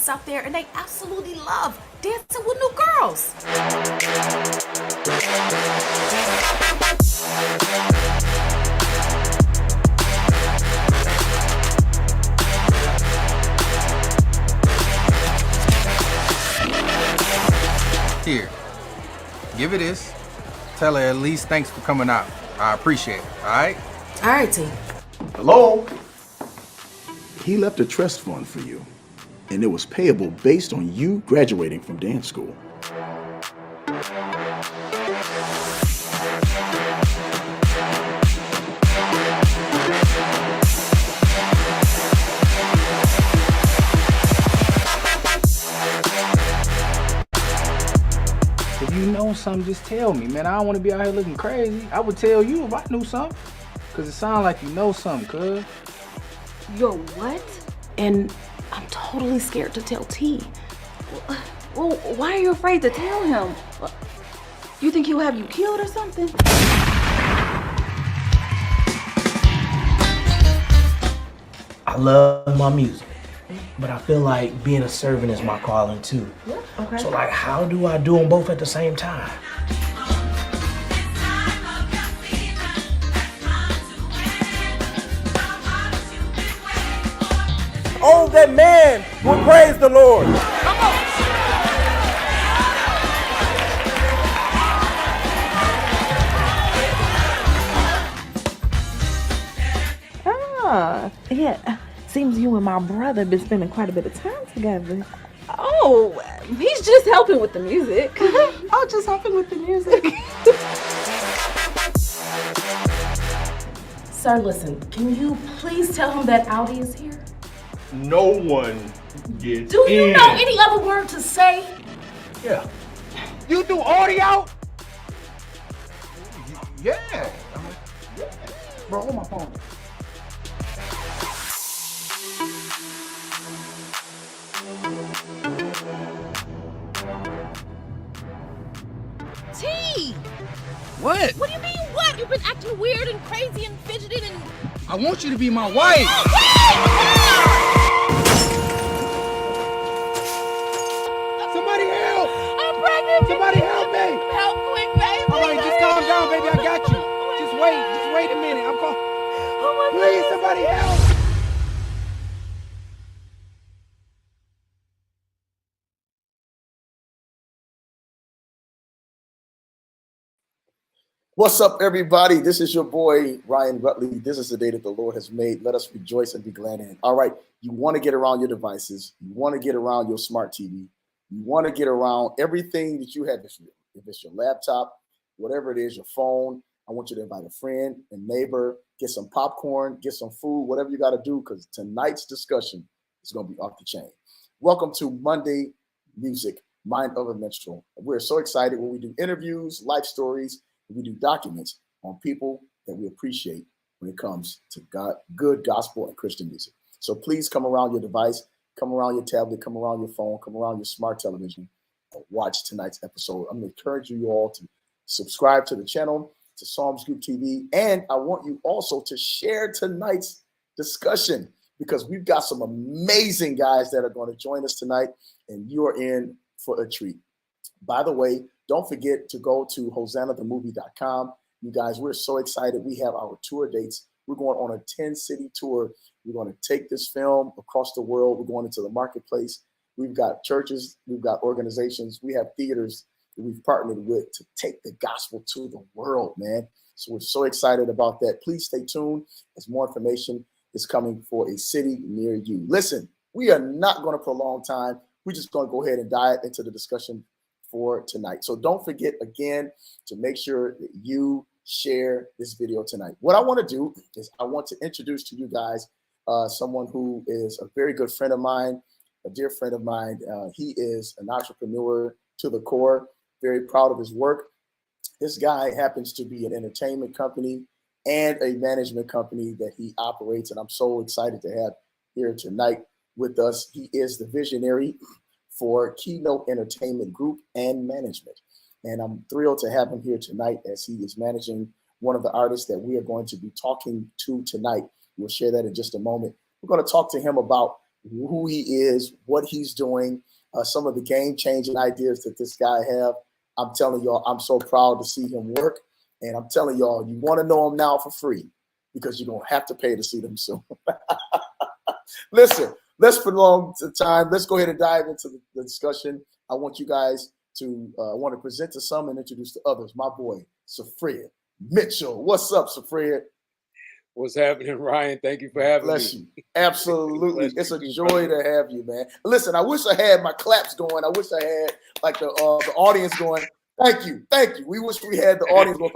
dads out there, and they absolutely love dancing with new girls. Here, give her this. Tell her at least thanks for coming out. I appreciate it, all right? All right, T. Hello? He left a trust fund for you, and it was payable based on you graduating from dance school. If you know something, just tell me, man. I don't want to be out here looking crazy. I would tell you if I knew something. Because it sounds like you know something, cuz. Yo, what? And I'm totally scared to tell T. Well, why are you afraid to tell him? You think he'll have you killed or something? I love my music, but I feel like being a servant is my calling too. Yeah, okay. So like, how do I do them both at the same time? Oh, that man will praise the Lord. Yeah. Seems you and my brother been spending quite a bit of time together. Oh, he's just helping with the music. Oh, just helping with the music. Sir, listen, can you please tell him that Audi is here? No one gets Do you know any other word to say? Yeah. You do audio? Yeah. Bro, hold my phone. T! What? What do you mean what? You've been acting weird and crazy and fidgeting and... I want you to be my wife. Somebody help! I'm pregnant! Somebody help me! Help quick, baby! All right, just calm down, baby. I got you. Just wait a minute. I'm calling. Oh my Please, somebody help! What's up, everybody? This is your boy, Ryan Rutley. This is the day that the Lord has made. Let us rejoice and be glad in it. All right, you want to get around your devices. You want to get around your smart TV. You want to get around everything that you have. If it's your laptop, whatever it is, your phone, I want you to invite a friend, a neighbor, get some popcorn, get some food, whatever you got to do, because tonight's discussion is going to be off the chain. Welcome to Monday Music, Mind of a Minstrel. We're so excited when we do interviews, life stories, we do documents on people that we appreciate when it comes to God, good gospel and Christian music. So please come around your device, come around your tablet, come around your phone, come around your smart television, and watch tonight's episode. I'm going to encourage you all to subscribe to the channel, to Psalms Group TV, and I want you also to share tonight's discussion because we've got some amazing guys that are going to join us tonight, and you are in for a treat. By the way, don't forget to go to hosannathemovie.com. You guys, we're so excited. We have our tour dates. We're going on a 10-city tour. We're going to take this film across the world. We're going into the marketplace. We've got churches. We've got organizations. We have theaters that we've partnered with to take the gospel to the world, man. So we're so excited about that. Please stay tuned as more information is coming for a city near you. Listen, we are not going to prolong time. We're just going to go ahead and dive into the discussion for tonight. So don't forget again to make sure that you share this video tonight. What I want to do is I want to introduce to you guys someone who is a very good friend of mine, a dear friend of mine. He is an entrepreneur to the core, very proud of his work. This guy happens to be an entertainment company and a management company that he operates, and I'm so excited to have here tonight with us. He is the visionary for Keynote Entertainment Group and Management. And I'm thrilled to have him here tonight as he is managing one of the artists that we are going to be talking to tonight. We'll share that in just a moment. We're going to talk to him about who he is, what he's doing, some of the game-changing ideas that this guy have. I'm telling y'all, I'm so proud to see him work. And I'm telling y'all, you want to know him now for free because you're going to have to pay to see them soon. Listen, let's prolong the time. Let's go ahead and dive into the discussion. I want you guys to want to present to some and introduce to others. My boy, Safred Mitchell. What's up, Safred? What's happening, Ryan? Thank you for having Bless me. you. Absolutely. Bless It's a you, joy to have you, man. Listen, I wish I had my claps going. I wish I had like the audience going. Thank you. Thank you. We wish we had the audience going.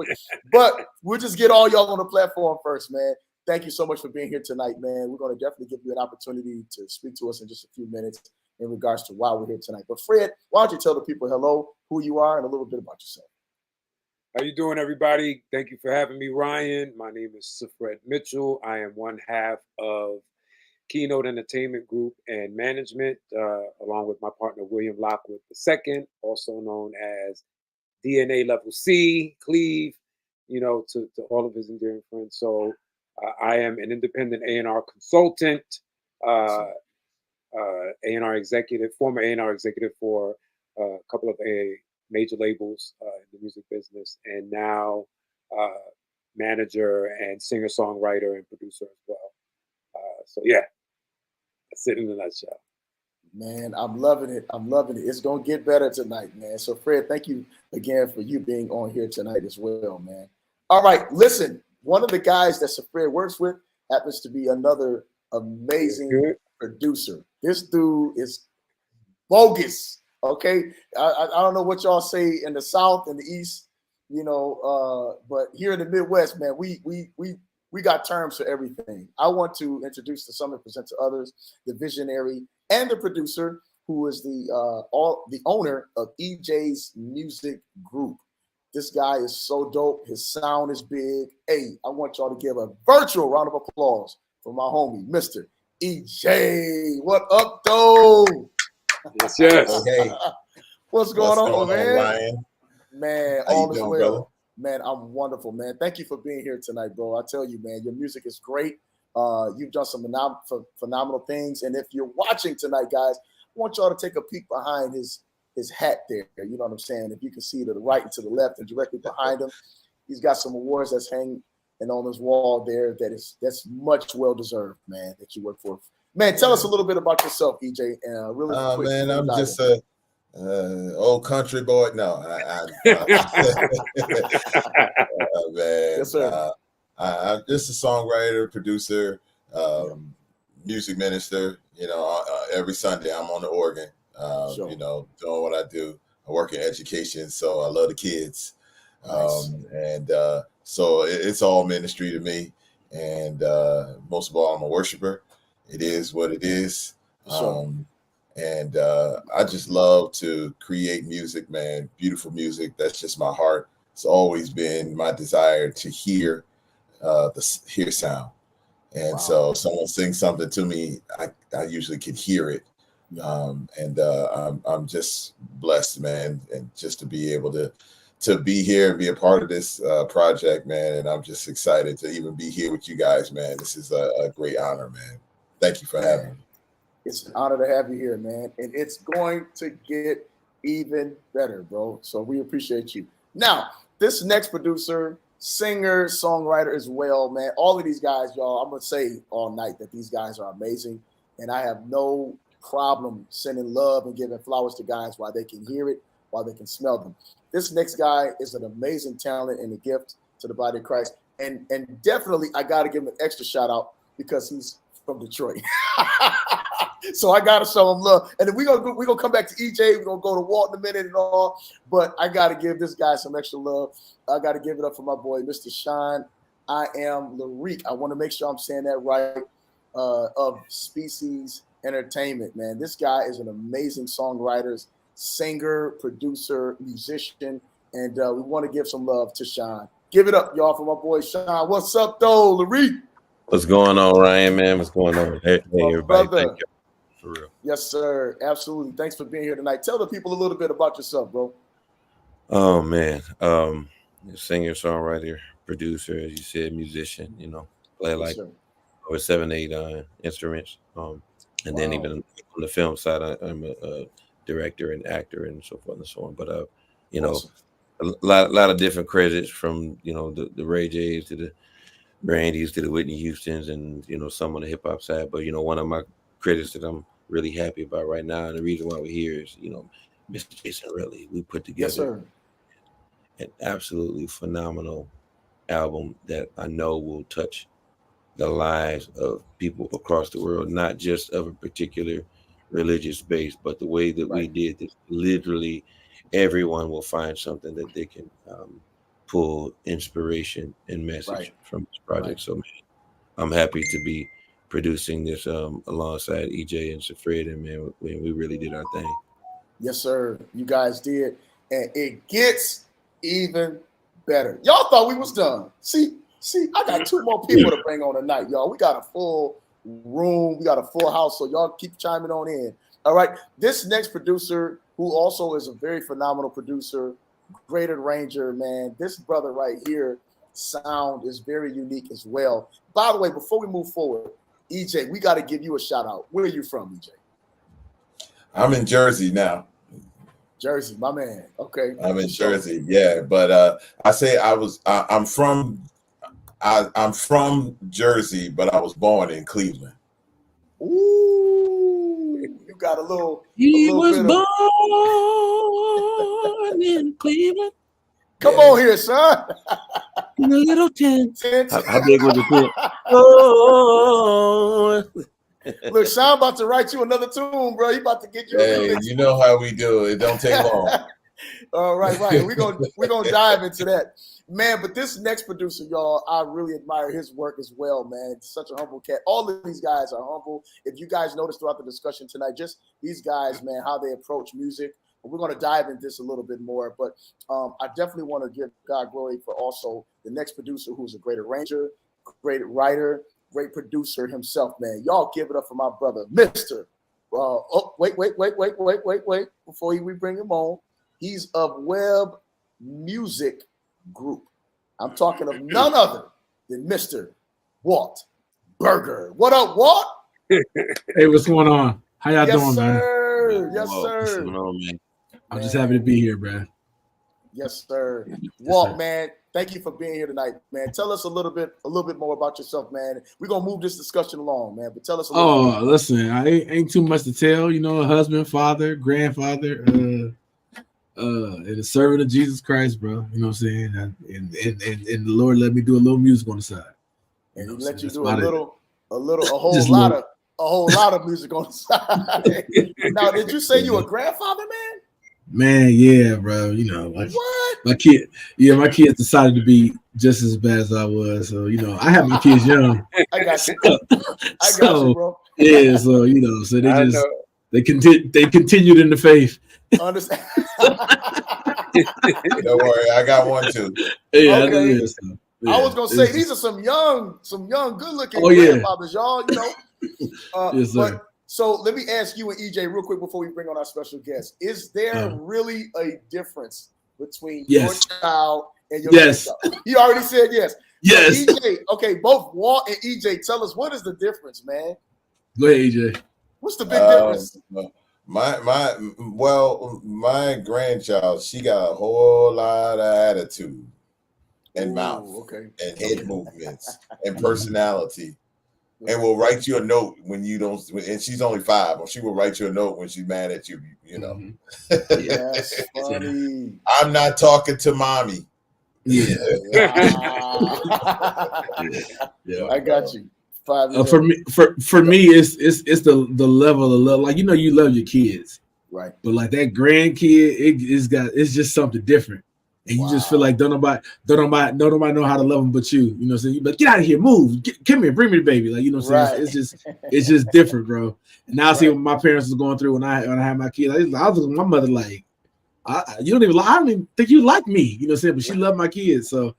But we'll just get all y'all on the platform first, man. Thank you so much for being here tonight, man. We're going to definitely give you an opportunity to speak to us in just a few minutes in regards to why we're here tonight. But Fred, why don't you tell the people hello, who you are, and a little bit about yourself. How you doing, everybody? Thank you for having me, Ryan. My name is Safred Mitchell. I am one half of Keynote Entertainment Group and Management, along with my partner, William Lockwood II, also known as DNA Level C, Cleve, to all of his endearing friends. So I am an independent A&R consultant, A&R executive, former A&R executive for a couple of major labels in the music business, and now manager and singer-songwriter and producer as well. So yeah, that's it in a nutshell. Man, I'm loving it. I'm loving it. It's going to get better tonight, man. So, Fred, thank you again for you being on here tonight as well, man. All right, listen, one of the guys that Fred works with happens to be another amazing producer. This dude is bogus, okay? I don't know what y'all say in the South and the East, but here in the Midwest, man, we got terms for everything. I want to introduce to some and present to others the visionary and the producer who is the owner of EJ's Music Group. This guy is so dope. His sound is big. Hey, I want y'all to give a virtual round of applause for my homie, Mr. EJ. What up, though? Yes. Hey. What's going on, man? Ryan? Man, How all you is doing, well. brother? Man, I'm wonderful, man. Thank you for being here tonight, bro. I tell you, man, your music is great. You've done some phenomenal things. And if you're watching tonight, guys, I want y'all to take a peek behind his hat there. You know what I'm saying? If you can see to the right and to the left and directly behind him, he's got some awards that's hanging on his wall there that's much well deserved, man, that you work for. Man, tell us a little bit about yourself, EJ. Really quick. Man, I'm just a old country boy. No, man. Yes, sir. I'm just a songwriter, producer, music minister. Every Sunday I'm on the organ. Sure. Doing what I do. I work in education, so I love the kids. Nice. So it's all ministry to me. And most of all, I'm a worshiper. It is what it is. Sure. And I just love to create music, man. Beautiful music. That's just my heart. It's always been my desire to hear hear sound. And Wow. so if someone sings something to me, I usually can hear it. I'm just blessed, man, and just to be able to be here and be a part of this project, man. And I'm just excited to even be here with you guys, man. This is a great honor, man. Thank you for having me. It's an honor to have you here, man. And it's going to get even better, bro. So we appreciate you. Now, this next producer, singer, songwriter as well, man. All of these guys, y'all, I'm going to say all night that these guys are amazing. And I have no problem sending love and giving flowers to guys while they can hear it, while they can smell them. This next guy is an amazing talent and a gift to the body of Christ. And definitely, I got to give him an extra shout out because he's from Detroit. So I gotta show him love. And then we're gonna come back to EJ. We're gonna go to Walt in a minute and all, but I gotta give this guy some extra love. I gotta give it up for my boy, Mr. Sean. I am Larique. I want to make sure I'm saying that right. Of Species Entertainment, man. This guy is an amazing songwriter, singer, producer, musician, and we want to give some love to Sean. Give it up, y'all, for my boy Sean. What's up, though, Larique? What's going on, Ryan, man? What's going on? Hey, everybody. Thank you. For real. Yes, sir. Absolutely. Thanks for being here tonight. Tell the people a little bit about yourself, bro. Oh, man. Singer, songwriter, producer, as you said, musician, play like over 7, 8 instruments. And then even on the film side, I'm a director and actor and so forth and so on. But you know, a lot of different credits from the Ray J's to the Brandys to the Whitney Houstons, and some on the hip hop side. But one of my credits that I'm really happy about right now, and the reason why we're here is Mr. Jason Rutley. We put together an absolutely phenomenal album that I know will touch the lives of people across the world, not just of a particular religious base, but the way that we did this, literally everyone will find something that they can pull inspiration and message from this project. So man, I'm happy to be producing this alongside EJ and Safred, and man, we really did our thing. Yes, sir. You guys did, and it gets even better. Y'all thought we was done. See, I got 2 more people to bring on tonight, y'all. We got a full room. We got a full house, so y'all keep chiming on in. All right. This next producer, who also is a very phenomenal producer, great arranger, man. This brother right here, sound is very unique as well. By the way, before we move forward, EJ, we got to give you a shout out. Where are you from, EJ? I'm in Jersey now. Jersey, my man. Okay. I'm in Jersey, yeah. But I'm from Jersey, but I was born in Cleveland. Ooh, you got a little. He was born in Cleveland. Come on here, son. In a little tent. How big was the tent? Oh. Look, Sean about to write you another tune, bro. He about to get you. Hey, you know how we do it. It don't take long. All right. We're gonna dive into that, man. But this next producer, y'all, I really admire his work as well, man. Such a humble cat. All of these guys are humble. If you guys noticed throughout the discussion tonight, just these guys, man, how they approach music. We're going to dive into this a little bit more, but I definitely want to give God glory for also the next producer, who's a great arranger, great writer, great producer himself, man. Y'all give it up for my brother, Mr. Wait. Before we bring him on, he's of Web Music Group. I'm talking of none other than Mr. Walt Berger. What up, Walt? Hey, what's going on? How y'all doing, man? Yes, sir. What's going on, man? I'm just happy to be here, bro. Yes, sir. Walt, man, thank you for being here tonight, man. Tell us a little bit more about yourself, man. We're gonna move this discussion along, man. But tell us a little bit. Listen, I ain't too much to tell. A husband, father, grandfather, and a servant of Jesus Christ, bro. You know what I'm saying? And the Lord let me do a little music on the side. And He let you do a whole lot of music on the side. Now, did you say you a grandfather, man? Man, yeah, bro. What? My kids decided to be just as bad as I was. So, I had my kids young. I got you. I got you, bro. Yeah, so so they continued in the faith. Understand? Don't worry, I got one too. Yeah, okay. Yeah, I was gonna say these are some young, good-looking grandfathers, y'all. Yes, sir. So let me ask you and EJ real quick before we bring on our special guest. Is there really a difference between your child and your child? He already said yes. Yes. So EJ, okay, both Walt and EJ, tell us, what is the difference, man? Go ahead, EJ. What's the big difference? My grandchild, she got a whole lot of attitude and mouth and head movements and personality. And will write you a note when you don't. And she's only 5, but she will write you a note when she's mad at you. Yes, funny. I'm not talking to mommy. Yeah. I got you. 5 for me, it's the level of love. Like you love your kids, right? But like that grandkid, it's just something different. And you just feel like don't nobody know how to love them but you. You know what I'm saying? You like, get out of here, move, come here, bring me the baby. Like, you know what I'm saying? It's just different, bro. And now I see what my parents was going through when I had my kids. I was looking at my mother like, I don't even think you like me. You know what I'm saying? But she loved my kids. So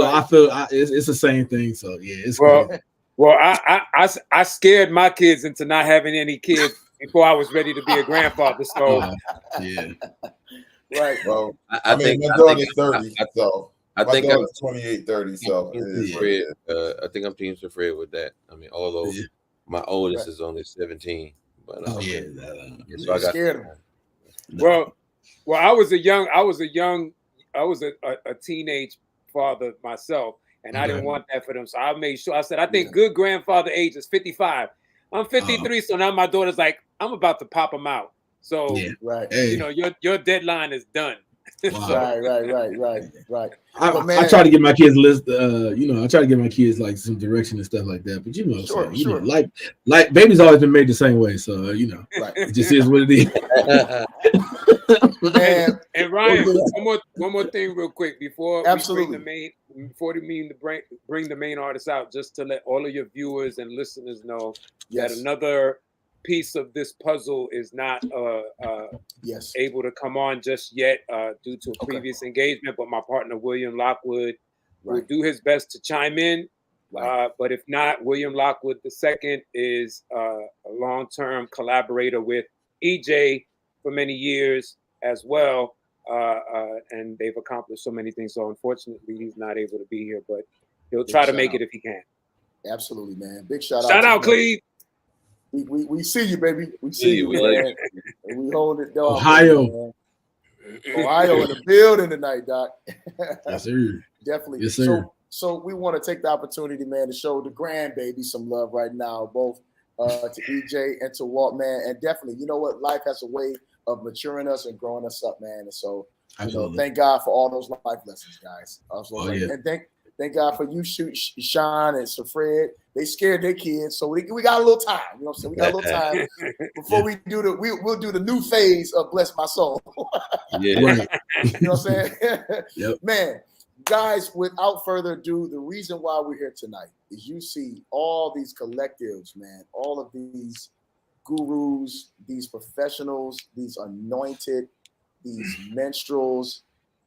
I feel it's the same thing. So yeah, it's crazy. Well, I scared my kids into not having any kids before I was ready to be a grandfather. So yeah. Right. Well, I think my daughter's 30, so I my think daughter's 28, 30. So I think I'm team Fred with that. I mean, although my oldest is only 17, But, Oh yeah, so I got scared him. Well, I was a teenage father myself, and I didn't want that for them. So I made sure. I said, I think good grandfather age is 55. I'm 53, so now my daughter's like, I'm about to pop them out. So you know, your deadline is done. Wow. Right. I try to give my kids list. I try to give my kids like some direction and stuff like that. But know, like baby's always been made the same way. So it just is what it is. And Ryan, one more thing, real quick, before we bring the main artist out, just to let all of your viewers and listeners know that another piece of this puzzle is not able to come on just yet due to a previous engagement, but my partner William Lockwood will do his best to chime in. But if not, William Lockwood II is a long-term collaborator with EJ for many years as well, and they've accomplished so many things. So unfortunately, he's not able to be here, but he'll try to make it if he can. Absolutely, man. Big shout out, Cleve. We see you, baby. We see you, man. And we hold it down. Ohio in the building tonight, Doc. Yes, sir. Definitely. Yes, sir. So we want to take the opportunity, man, to show the grandbaby some love right now, both to EJ and to Walt, man. And definitely, you know what? Life has a way of maturing us and growing us up, man. And so, thank God for all those life lessons, guys. And thank God for you, Sean and Sir Fred. They scared their kids, so we got a little time. You know what I'm saying? We got a little time before we do we'll do the new phase of Bless My Soul. Yeah, right. You know what I'm saying? Yep. Man, guys, without further ado, the reason why we're here tonight is you see all these collectives, man, all of these gurus, these professionals, these anointed, these minstrels,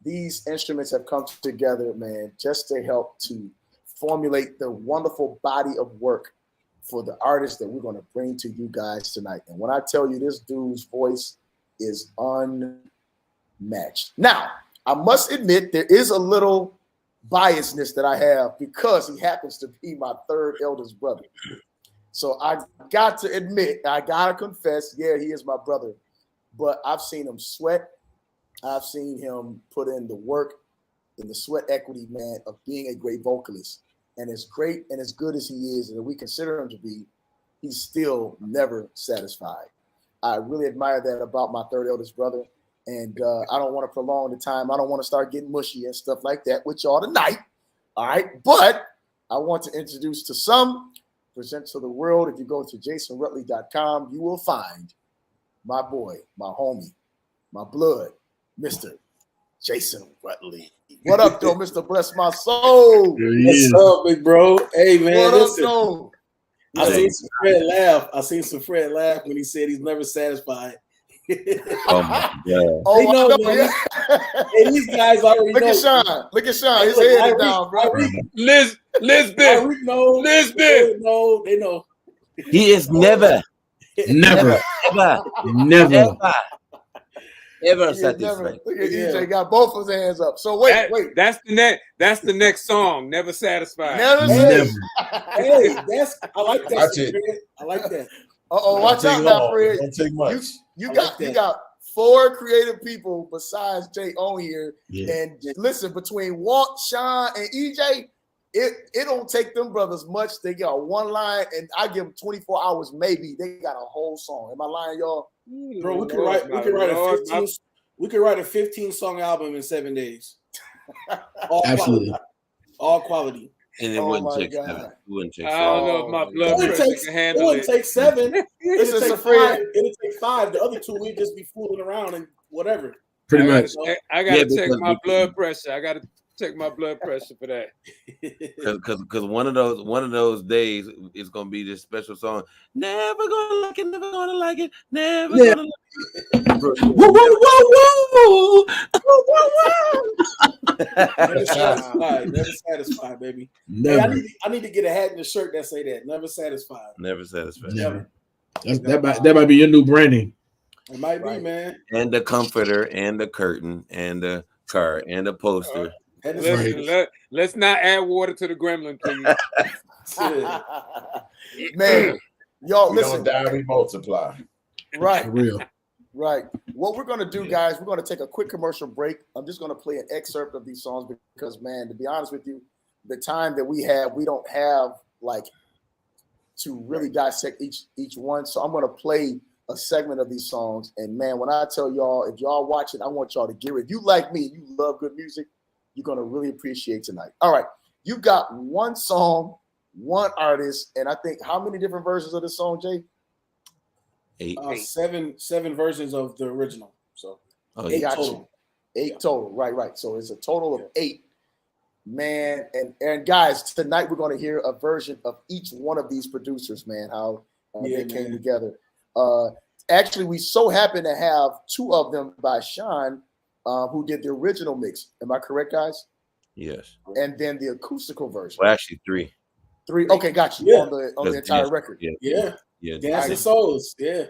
these instruments have come together, man, just to help to formulate the wonderful body of work for the artists that we're going to bring to you guys tonight. And when I tell you this dude's voice is unmatched. Now, I must admit there is a little biasness that I have because he happens to be my third eldest brother. So I got to admit, I got to confess, yeah, he is my brother, but I've seen him sweat. I've seen him put in the work, in the sweat equity, man, of being a great vocalist. And as great and as good as he is, and we consider him to be, he's still never satisfied. I really admire that about my third eldest brother. And I don't want to prolong the time. I don't want to start getting mushy and stuff like that with y'all tonight. All right. But I want to introduce to some, present to the world. If you go to jasonrutley.com, you will find my boy, my homie, my blood, Mr. Jason Rutley. What up, though, Mr. Bless My Soul? What's up, big bro? Hey, man. What listen, up, though? I seen some Fred laugh. I seen some Fred laugh when he said he's never satisfied. Oh my God! Oh, they know, man. Yeah. And these guys already Look know. at Sean. Look at Sean. His head is down, bro. Lisbeth. No, they know. He is never ever satisfied. Look at EJ got both of his hands up. So wait. That's the next song. Never satisfied. Never. Hey, I like that. I like that. Watch out now, Fred. Don't take much. You got 4 creative people besides Jay on here. Yeah. And listen, between Walt, Sean, and EJ, it don't take them brothers much. They got one line, and I give them 24 hours, maybe. They got a whole song. Am I lying, y'all? Bro, we could write a 15-song album in 7 days. Absolutely. All quality. And it wouldn't take 7. It wouldn't take 7. I don't know if my blood pressure can handle it. It wouldn't take 7. This is a 5. It'll take 5. The other 2 we'd just be fooling around and whatever. Pretty much. I gotta check my blood pressure. I gotta check my blood pressure for that. Because one of those days is gonna be this special song. Never gonna like it. Never gonna like it. Never gonna like it. Whoa, whoa, whoa, whoa, whoa. Never satisfied, baby. Never. Hey, I need to get a hat and a shirt that say that. Never satisfied. Never satisfied. Never. That might be your new branding. It might be, man. And the comforter, and the curtain, and the car, and the poster. Listen, let's not add water to the gremlin, please. Man, Y'all, We listen. don't die, we multiply. Right. For real. Right. What we're going to do, guys, we're going to take a quick commercial break. I'm just going to play an excerpt of these songs because, man, to be honest with you, the time that we have, we don't have like to really dissect each one. So I'm going to play a segment of these songs. And, man, when I tell y'all, if y'all watch it, I want y'all to get it. If you like me, you love good music, you're going to really appreciate tonight. All right. You've got one song, one artist, and I think how many different versions of this song, Jay? Eight. Seven versions of the original. So Eight total. Eight total. Right. So it's a total of 8. Man, and guys, tonight we're going to hear a version of each one of these producers, man, how they came together. Actually, we so happen to have 2 of them by Sean, who did the original mix. Am I correct, guys? Yes. And then the acoustical version. Well, actually 3. 3. Okay, got you. On the entire record. Yeah. Dancing Souls. Yeah.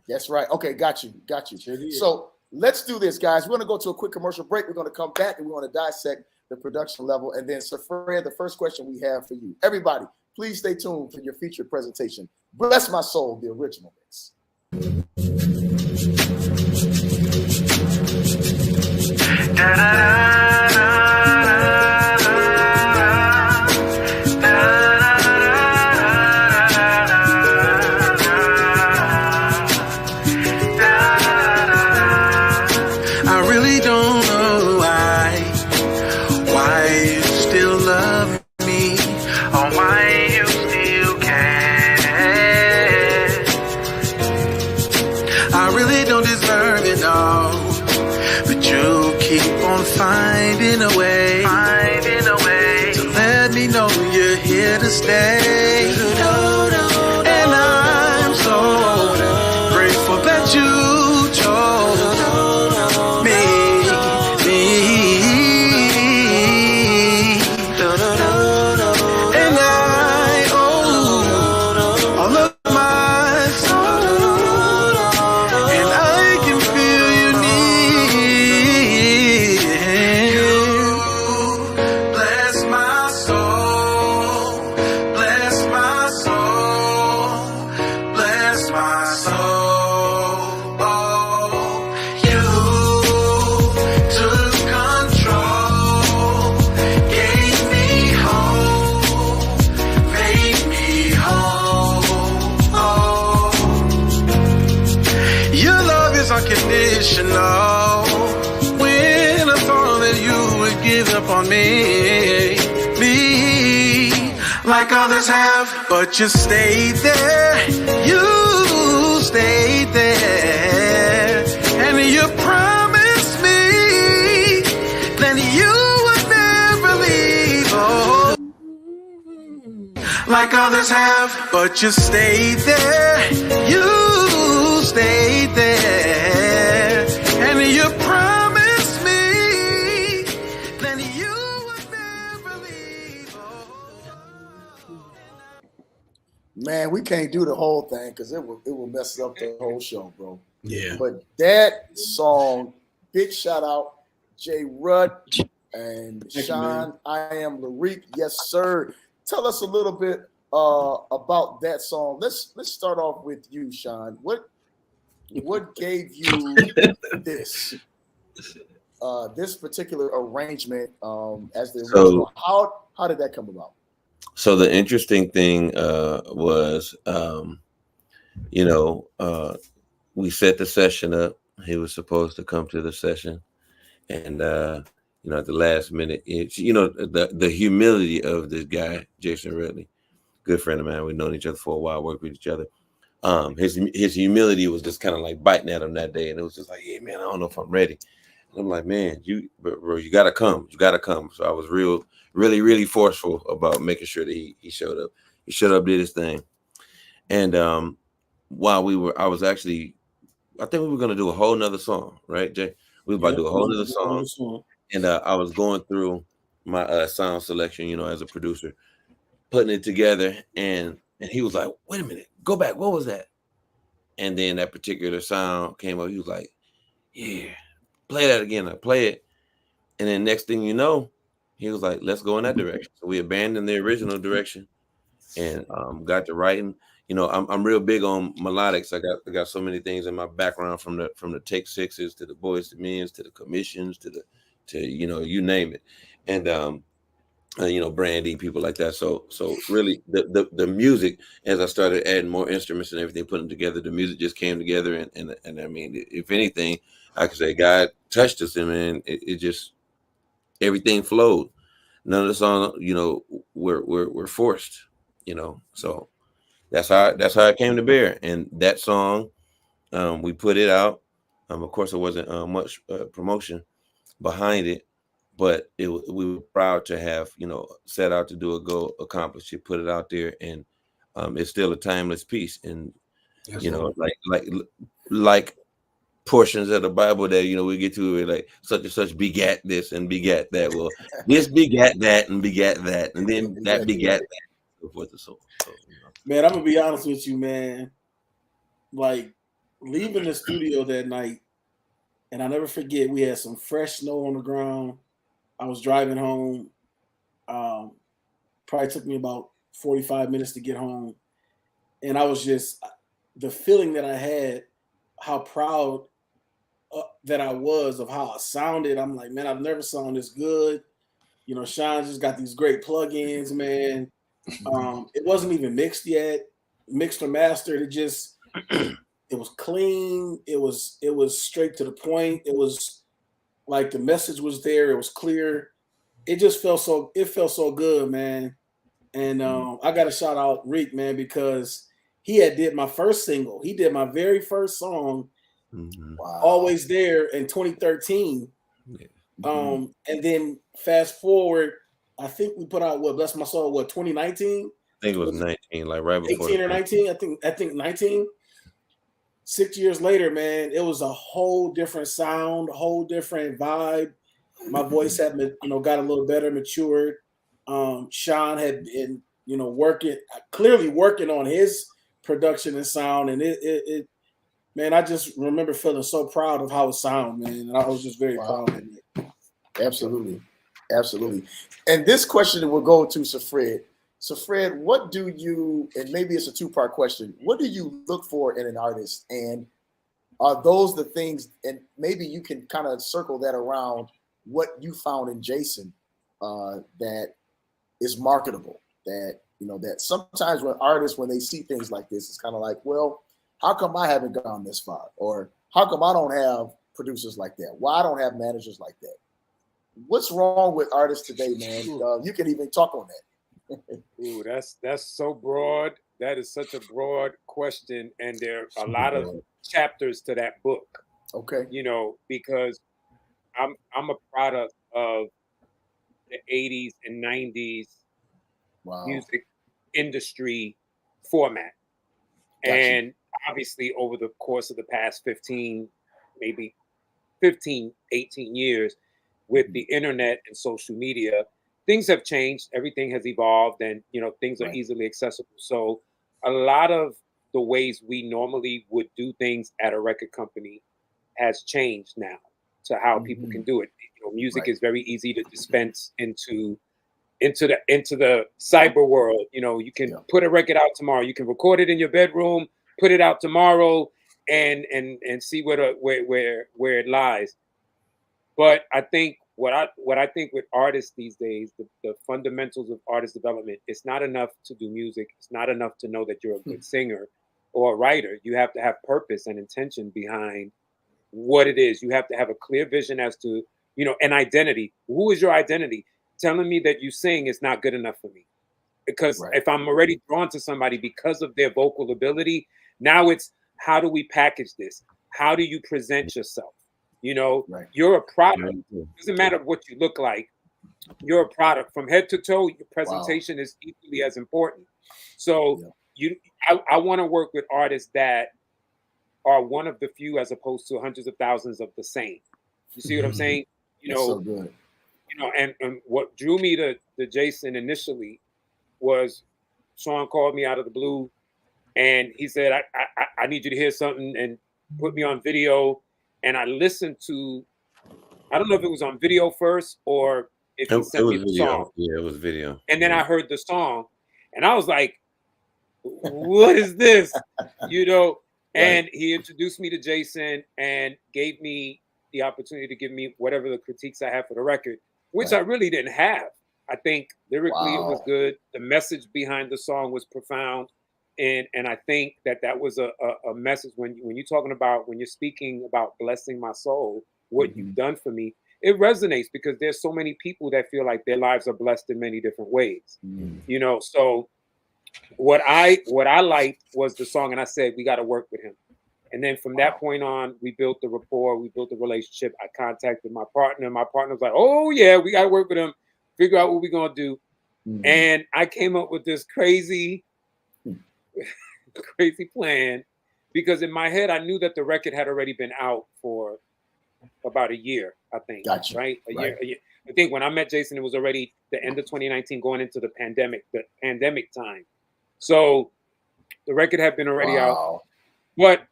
That's right. Okay, got you. So let's do this, guys. We're going to go to a quick commercial break. We're going to come back and we're going to dissect the production level. And then, Sir Fred, the first question we have for you. Everybody, please stay tuned for your featured presentation. Bless My Soul, the original mix. Finding a way to let me know you're here to stay. And I'm so grateful that you chose me. And I owe all of my soul, and I can feel your need. Bless my soul, bless my soul, bless my soul. Oh, you took control, gave me hope, made me whole. Oh, your love is unconditional. When I thought that you would give up on me, like others have, but you stayed there, you stayed there, and you promised me that you would never leave. Oh, like others have, but you stayed there, you stayed there, and you promised me that you would never leave. Man, we can't do the whole thing because it will mess up the whole show, bro. Yeah. But that song, big shout out, Jay Rudd and Sean. I am Larique. Yes, sir. Tell us a little bit about that song. Let's start off with you, Sean. What gave you this particular arrangement as the original? How did that come about? So the interesting thing was, we set the session up. He was supposed to come to the session, and at the last minute, the humility of this guy, Jason Rutley, good friend of mine. We've known each other for a while, worked with each other. His humility was just kind of like biting at him that day, and it was just like, "Hey, man, I don't know if I'm ready." And I'm like, "Man, you gotta come. You gotta come." So I was really forceful about making sure that he showed up. He showed up, did his thing, and while I think we were gonna do a whole nother song, right, Jay? We were about to do a whole nother song, and I was going through my sound selection, as a producer, putting it together, and he was like, "Wait a minute, go back. What was that?" And then that particular sound came up. He was like, "Yeah, play that again." I play it, and then next thing you know, he was like, "Let's go in that direction." So we abandoned the original direction and got to writing. you know, I'm real big on melodics. I got so many things in my background from the Take Sixes to the Boys to Men's to the Commissions to you know, you name it, and you know, Brandy, people like that. So really the music, as I started adding more instruments and everything, putting together, the music just came together, and I mean, if anything, I could say God touched us, and man, it just everything flowed. None of the songs, you know, were forced, you know. So that's how it came to bear. And that song, we put it out. Of course, there wasn't much promotion behind it, but we were proud to have, you know, set out to do a go accomplish it, put it out there, and it's still a timeless piece. And you know, like portions of the Bible that, you know, we get to it, like such and such begat this and begat that. Well, this begat that and begat that, and then that begat that, so forth and so on. So, you know. Man, I'm gonna be honest with you, man. Like leaving the studio that night, and I never forget, we had some fresh snow on the ground. I was driving home. Probably took me about 45 minutes to get home. And I was just, the feeling that I had, how proud that I was of how I sounded. I'm like, man, I've never sounded this good. You know, Sean just got these great plugins, man. It wasn't even mixed yet, mixed or mastered. It just, it was clean. It was straight to the point. It was like the message was there. It was clear. It just felt so good, man. And I got to shout out Rick, man, because he had did my first single. He did my very first song, Always There, in 2013. And then fast forward, I think we put out Bless My Soul, 2019? I think it was 19, like right before 18 or 19. I think 19. 6 years later, man, it was a whole different sound, a whole different vibe. My voice had, you know, got a little better, matured. Sean had been, you know, clearly working on his production and sound, and it man, I just remember feeling so proud of how it sounded, man. And I was just very proud of it. Absolutely. And this question will go to Safred. Safred, what do you, and maybe it's a two-part question, what do you look for in an artist? And are those the things, and maybe you can kind of circle that around what you found in Jason that is marketable, that, you know, that sometimes when artists, when they see things like this, it's kind of like, well, how come I haven't gone this far? Or how come I don't have producers like that? Why I don't have managers like that? What's wrong with artists today, man? You can even talk on that. Ooh, that's so broad. That is such a broad question, and there are a lot of chapters to that book. Okay, you know, because I'm a product of the 80s and 90s music industry format, and obviously over the course of the past 18 years, with the internet and social media, things have changed. Everything has evolved, and you know, things are easily accessible. So a lot of the ways we normally would do things at a record company has changed now to how people can do it. You know, music is very easy to dispense into the cyber world. You know, you can put a record out tomorrow. You can record it in your bedroom, put it out tomorrow, and see where it lies. But I think what I think with artists these days, the fundamentals of artist development, it's not enough to do music. It's not enough to know that you're a good singer or a writer. You have to have purpose and intention behind what it is. You have to have a clear vision as to, you know, an identity. Who is your identity? Telling me that you sing is not good enough for me. Because if I'm already drawn to somebody because of their vocal ability, now it's how do we package this? How do you present yourself? You know, you're a product. It doesn't matter what you look like. You're a product from head to toe. Your presentation is equally as important. So I want to work with artists that are one of the few, as opposed to hundreds of thousands of the same. You see what I'm saying? You know, so good. You know, and what drew me to Jason initially was Sean called me out of the blue, and he said, I need you to hear something, and put me on video. And I listened to, I don't know if it was on video first or if he sent me the song. Yeah, it was video. And then I heard the song, and I was like, what is this? You know, and he introduced me to Jason and gave me the opportunity to give me whatever the critiques I had for the record, which I really didn't have. I think lyrically it was good. The message behind the song was profound. And I think that was a message when you're talking about, when you're speaking about blessing my soul, what you've done for me, it resonates because there's so many people that feel like their lives are blessed in many different ways. You know, so what I liked was the song, and I said we got to work with him. And then from that point on, we built the rapport, we built the relationship. I contacted my partner. My partner was like, "Oh yeah, we got to work with him, figure out what we're gonna do." And I came up with this crazy plan, because in my head I knew that the record had already been out for about a year, I think. Gotcha. Right? A year. I think when I met Jason, it was already the end of 2019, going into the pandemic time. So the record had been already out. But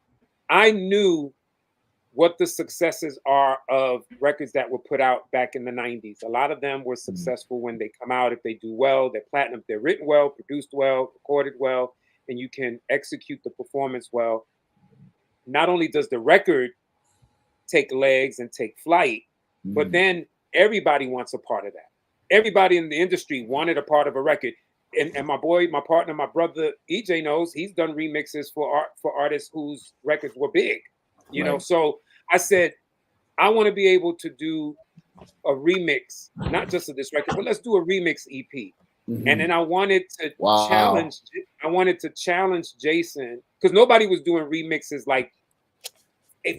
I knew what the successes are of records that were put out back in the 90s. A lot of them were successful when they come out. If they do well, they're platinum. They're written well, produced well, recorded well, and you can execute the performance well. Not only does the record take legs and take flight, but then everybody wants a part of that. Everybody in the industry wanted a part of a record. And my boy, my partner, my brother EJ knows he's done remixes for artists whose records were big. You know, so I said, I want to be able to do a remix, not just of this record, but let's do a remix EP. And then I wanted to challenge Jason, because nobody was doing remixes like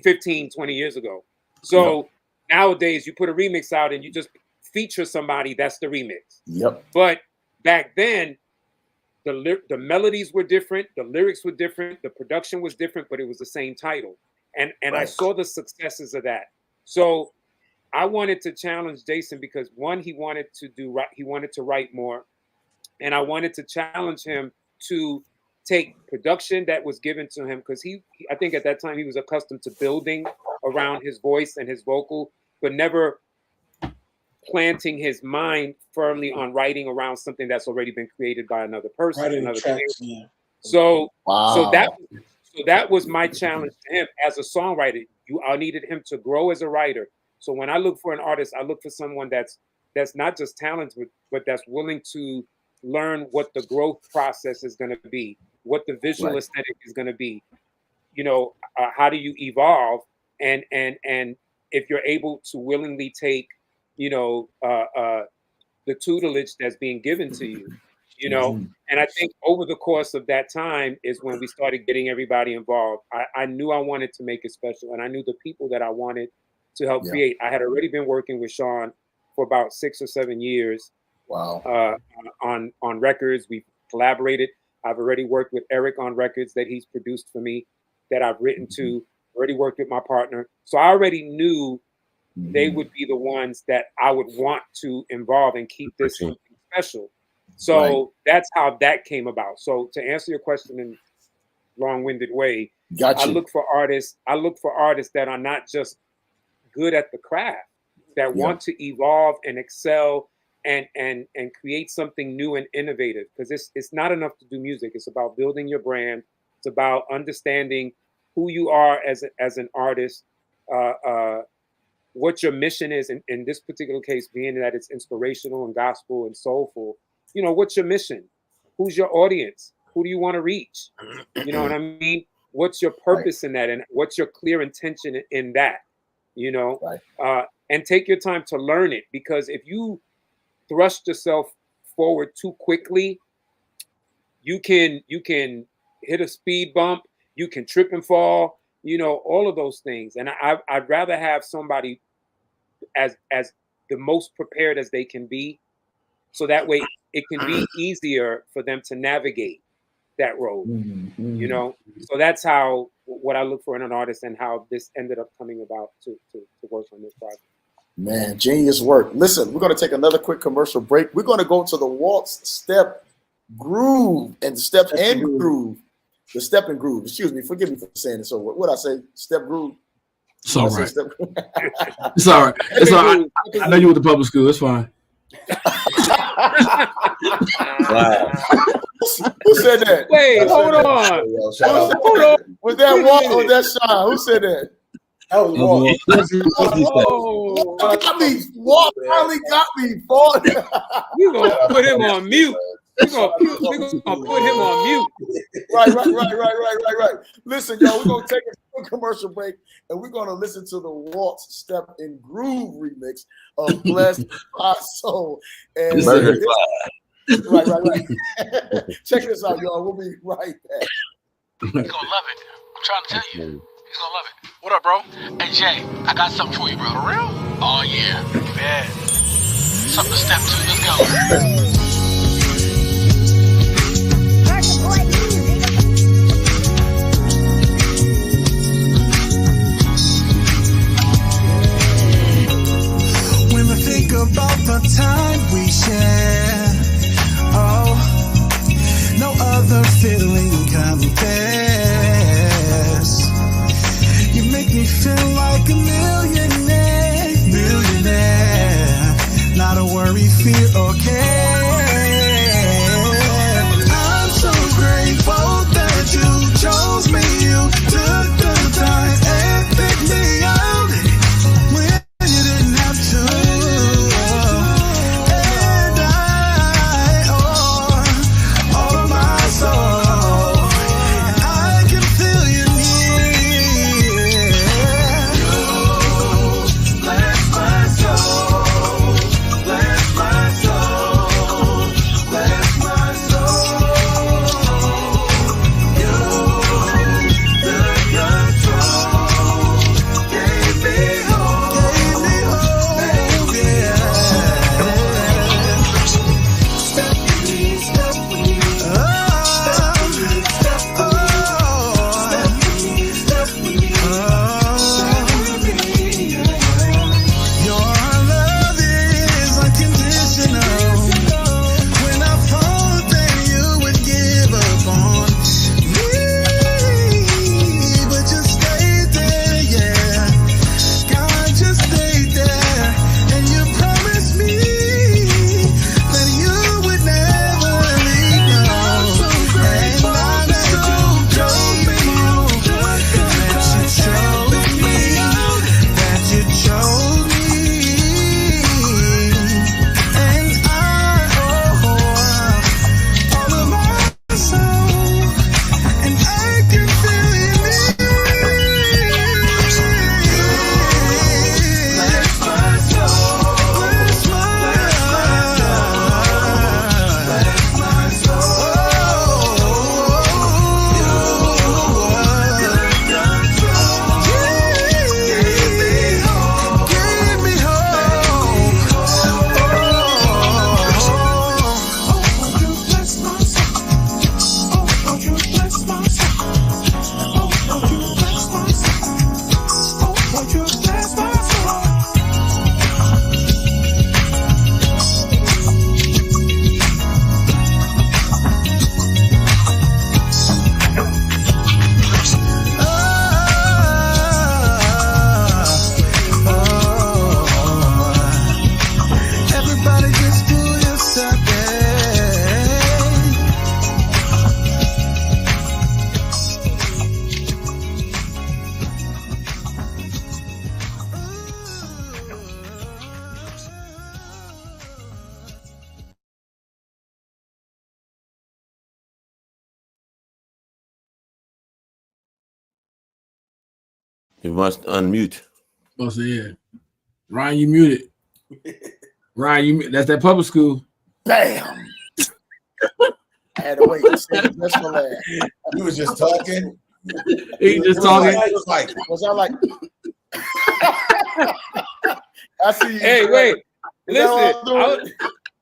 15, 20 years ago. So nowadays you put a remix out and you just feature somebody, that's the remix. But back then, the melodies were different, the lyrics were different, the production was different, but it was the same title. And I saw the successes of that. So I wanted to challenge Jason because one, he wanted to write more. And I wanted to challenge him to take production that was given to him, because I think at that time he was accustomed to building around his voice and his vocal, but never planting his mind firmly on writing around something that's already been created by another person. So that was my challenge to him as a songwriter. I needed him to grow as a writer. So when I look for an artist, I look for someone that's not just talented, but that's willing to learn what the growth process is going to be, what the visual aesthetic is going to be. You know, how do you evolve? And if you're able to willingly take, you know, the tutelage that's being given to you, you know. And I think over the course of that time is when we started getting everybody involved. I knew I wanted to make it special, and I knew the people that I wanted to help create. I had already been working with Sean for about 6 or 7 years. On records. We've collaborated. I've already worked with Eric on records that he's produced for me, that I've written to. Already worked with my partner. So I already knew they would be the ones that I would want to involve and keep this something special. So that's how that came about. So to answer your question in a long-winded way, I look for artists that are not just good at the craft, that want to evolve and excel and create something new and innovative. Because it's not enough to do music. It's about building your brand. It's about understanding who you are as an artist, what your mission is. In this particular case, being that it's inspirational and gospel and soulful, you know, what's your mission? Who's your audience? Who do you want to reach? You know what I mean? What's your purpose in that? And what's your clear intention in that? You know, and take your time to learn it, because if you thrust yourself forward too quickly, you can hit a speed bump, you can trip and fall, you know, all of those things. And I'd rather have somebody as the most prepared as they can be, so that way it can be easier for them to navigate that road. You know, so that's how what I look for in an artist, and how this ended up coming about to work on this project. Man, genius work. Listen, we're going to take another quick commercial break. We're going to go to the waltz, step, groove, and step and groove. The step and groove. Excuse me. Forgive me for saying it. So what I say? Step groove. It's all right. It's all right. It's all right. I know you went to public school. It's fine. Wow. Who said that? Wait, hold on. Hold on. Was that Walt or was that Sean? Who said that? That was Walt. Walt got me. Walt finally got me, boy. We gonna put him on mute. We gonna put him on mute. Right. Listen, y'all, we're gonna take a quick commercial break, and we're gonna listen to the Walt's Step in Groove remix of "Blessed My Soul." And Murder right. Check this out, y'all. We'll be right back. He's gonna love it. I'm trying to tell you. He's gonna love it. What up, bro? Hey, Jay, I got something for you, bro. For real? Oh, yeah. Bad. Something to step to. Let's go. When I think about the time we share, oh, no other feeling compares. You make me feel like a millionaire, not a worry, fear, or care. I'm so grateful that you chose me. You took the time and picked me out when you didn't have to. And I owe all of my soul. I can feel you near. You bless my soul, bless my soul, bless my soul. You took control, gave me hope, yeah. Step with me, step with me. Step with me, step with me. Your love is unconditional. When I fall, then you would give up on me, but you stayed there, yeah. God, just stayed there, and you promised me that you would never leave me. And I'm so grateful that you chose me, that you chose me, that you chose me. And I owe all of my soul, and I can feel you near. Bless my soul, bless my soul. Give me hope. You bless my soul. Oh, you bless my soul. Oh, you bless my soul. Oh, you bless my soul. Everybody just do yourself, You must unmute. Oh, so yeah. Ryan, you muted. Ryan, you that's that public school. Bam! I had to wait to say the best for last. You was just talking. He just talking. Was I like? I see you. Hey, wait. Listen, Listen,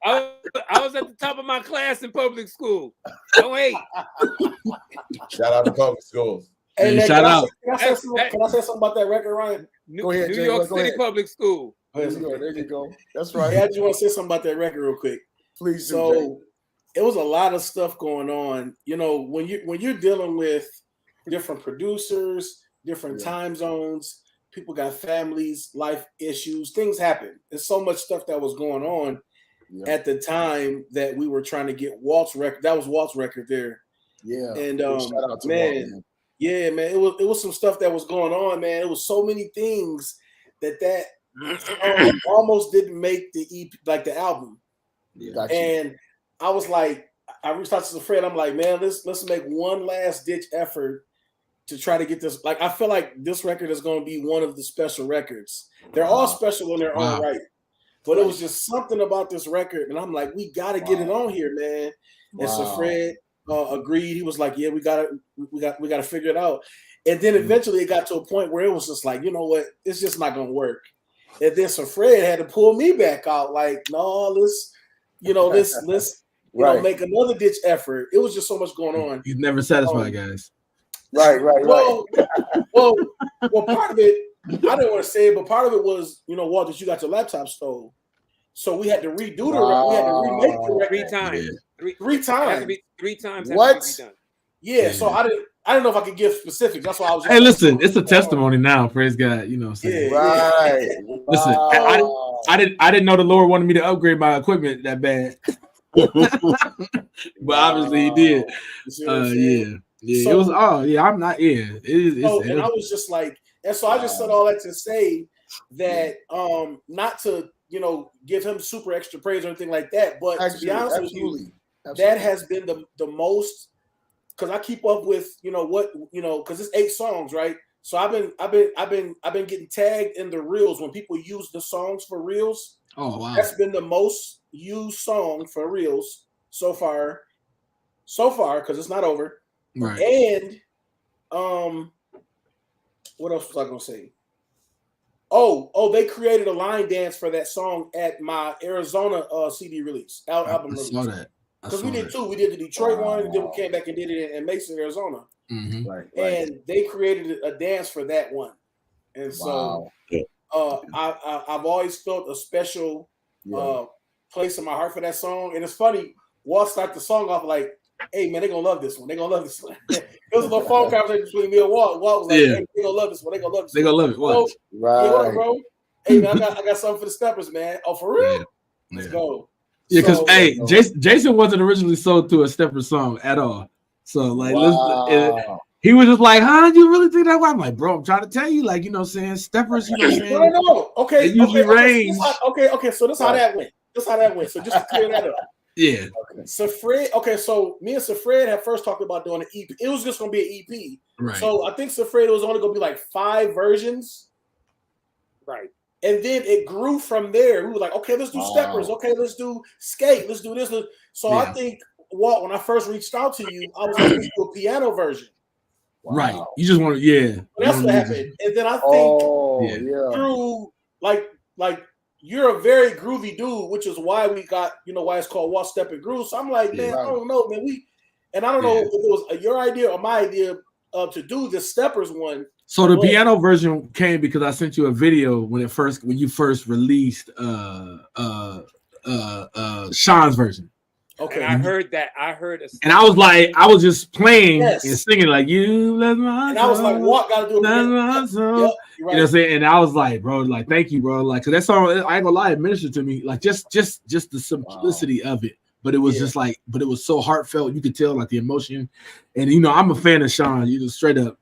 I was at the top of my class in public school. Oh, wait. Shout out to public schools. Hey, man, shout can I out. say something about that record, Ryan? Go ahead, New Jay, York go City ahead. Public School. There you go. That's Hey, right. I just want to say something about that record real quick. Please do. Jay. So it was a lot of stuff going on. You know, when you're dealing with different producers, different time zones, people got families, life issues, things happen. There's so much stuff that was going on. at the time that we were trying to get Walt's record. That was Walt's record there. Yeah. And shout out to man, Walt, man. yeah, man, it was some stuff that was going on, man. It was so many things that almost didn't make the EP, like the album. Yeah. And I was like, I reached out to Fred. I'm like, man, let's make one last ditch effort to try to get this. Like, I feel like this record is going to be one of the special records. They're all special in their own right, but it was just something about this record, and I'm like, we got to get it on here, man. And so Fred agreed. He was like, yeah, we got to figure it out. And then eventually it got to a point where it was just like, you know what, it's just not going to work. And then so Fred had to pull me back out, like, no, let's make another ditch effort. It was just so much going on. He's never satisfied, guys. Right. Well, part of it, I didn't want to say it, but part of it was, Walt, that you got your laptop stolen. So we had to redo the record. We had to remake the record 3 times. Yeah. 3 times. 3 times. What? Yeah, so I didn't know if I could give specifics. That's why I was just Hey, listen, it's a testimony now. Praise God. You know what I'm saying? Right. Listen, I didn't know the Lord wanted me to upgrade my equipment that bad. But obviously he did. Yeah. So, it was I'm not it is and I was just like, and so I just said all that to say that not to give him super extra praise or anything like that, but to be honest with you, that has been the most, because I keep up with because it's 8 songs, right? So I've been getting tagged in the reels when people use the songs for reels. Oh wow, that's been the most used song for reels so far because it's not over. Right. And what else was I gonna say? Oh, they created a line dance for that song at my Arizona CD release, album release. I saw that. Because we did 2. We did the Detroit one, and then we came back and did it in Mason, Arizona. Mm-hmm. Right. And they created a dance for that one. And so I've always felt a special place in my heart for that song. And it's funny, Walt started the song off like, hey man, they're gonna love this one. They're gonna love this one. It was a little phone conversation between me and Walt. Walt was like, hey, they're gonna love this one. They're gonna love this one. They're gonna love it. Watch. Right. Yeah, what up, bro? Hey man, I got something for the Steppers, man. Oh, for real? Yeah. Let's go. Yeah, because Jason wasn't originally sold to a Stepper song at all. So like, he was just like, "Huh? You really think that way?" I'm like, "Bro, I'm trying to tell you, like, Steppers, No. Okay. Usually range. Okay. So this is how that went. So just to clear that up. Yeah. So Fred. Okay. So me and Fred had first talked about doing an EP. It was just gonna be an EP. Right. So I think Fred was only gonna be like 5 versions. Right. And then it grew from there. We were like, okay, let's do Steppers. Okay, let's do Skate. Let's do this. So I think, Walt, when I first reached out to you, I was like, let's do a piano version. Wow. Right. You just want to, So that's what happened. And then I think through, like you're a very groovy dude, which is why we got, why it's called Walt Step and Groove. So I'm like, man, I don't know, man. I don't know if it was your idea or my idea to do the Steppers one. So the piano version came because I sent you a video when you first released Sean's version. Okay. And I heard that. And I was like, I was just playing and singing like you left my and I was like, what gotta do you know what I'm saying? And I was like, bro, like thank you, bro. Like, cause that song, I ain't gonna lie, it ministered to me. Like just the simplicity of it. But it was just like, but it was so heartfelt. You could tell like the emotion. And I'm a fan of Sean, straight up.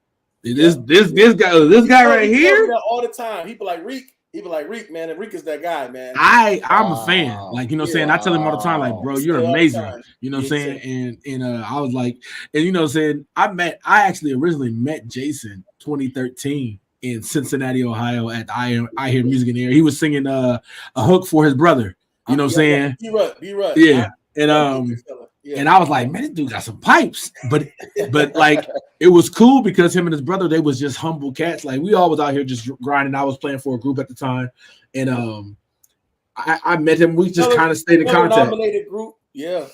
This guy right here all the time. He be like Reek, man, and Reek is that guy, man. I'm a fan. Like, you know what I'm saying? I tell him all the time, like, bro, you're amazing. You know what I'm saying? And I was like, and you know what I'm saying? I actually originally met Jason 2013 in Cincinnati, Ohio at the I Hear Music in the Air. He was singing a hook for his brother. You know what I'm saying? B-Rut. Yeah. And I was like, man, this dude got some pipes. But like it was cool because him and his brother, they was just humble cats. Like we all was out here just grinding. I was playing for a group at the time. And I met him. We just kind of stayed in contact. Nominated group. Yeah.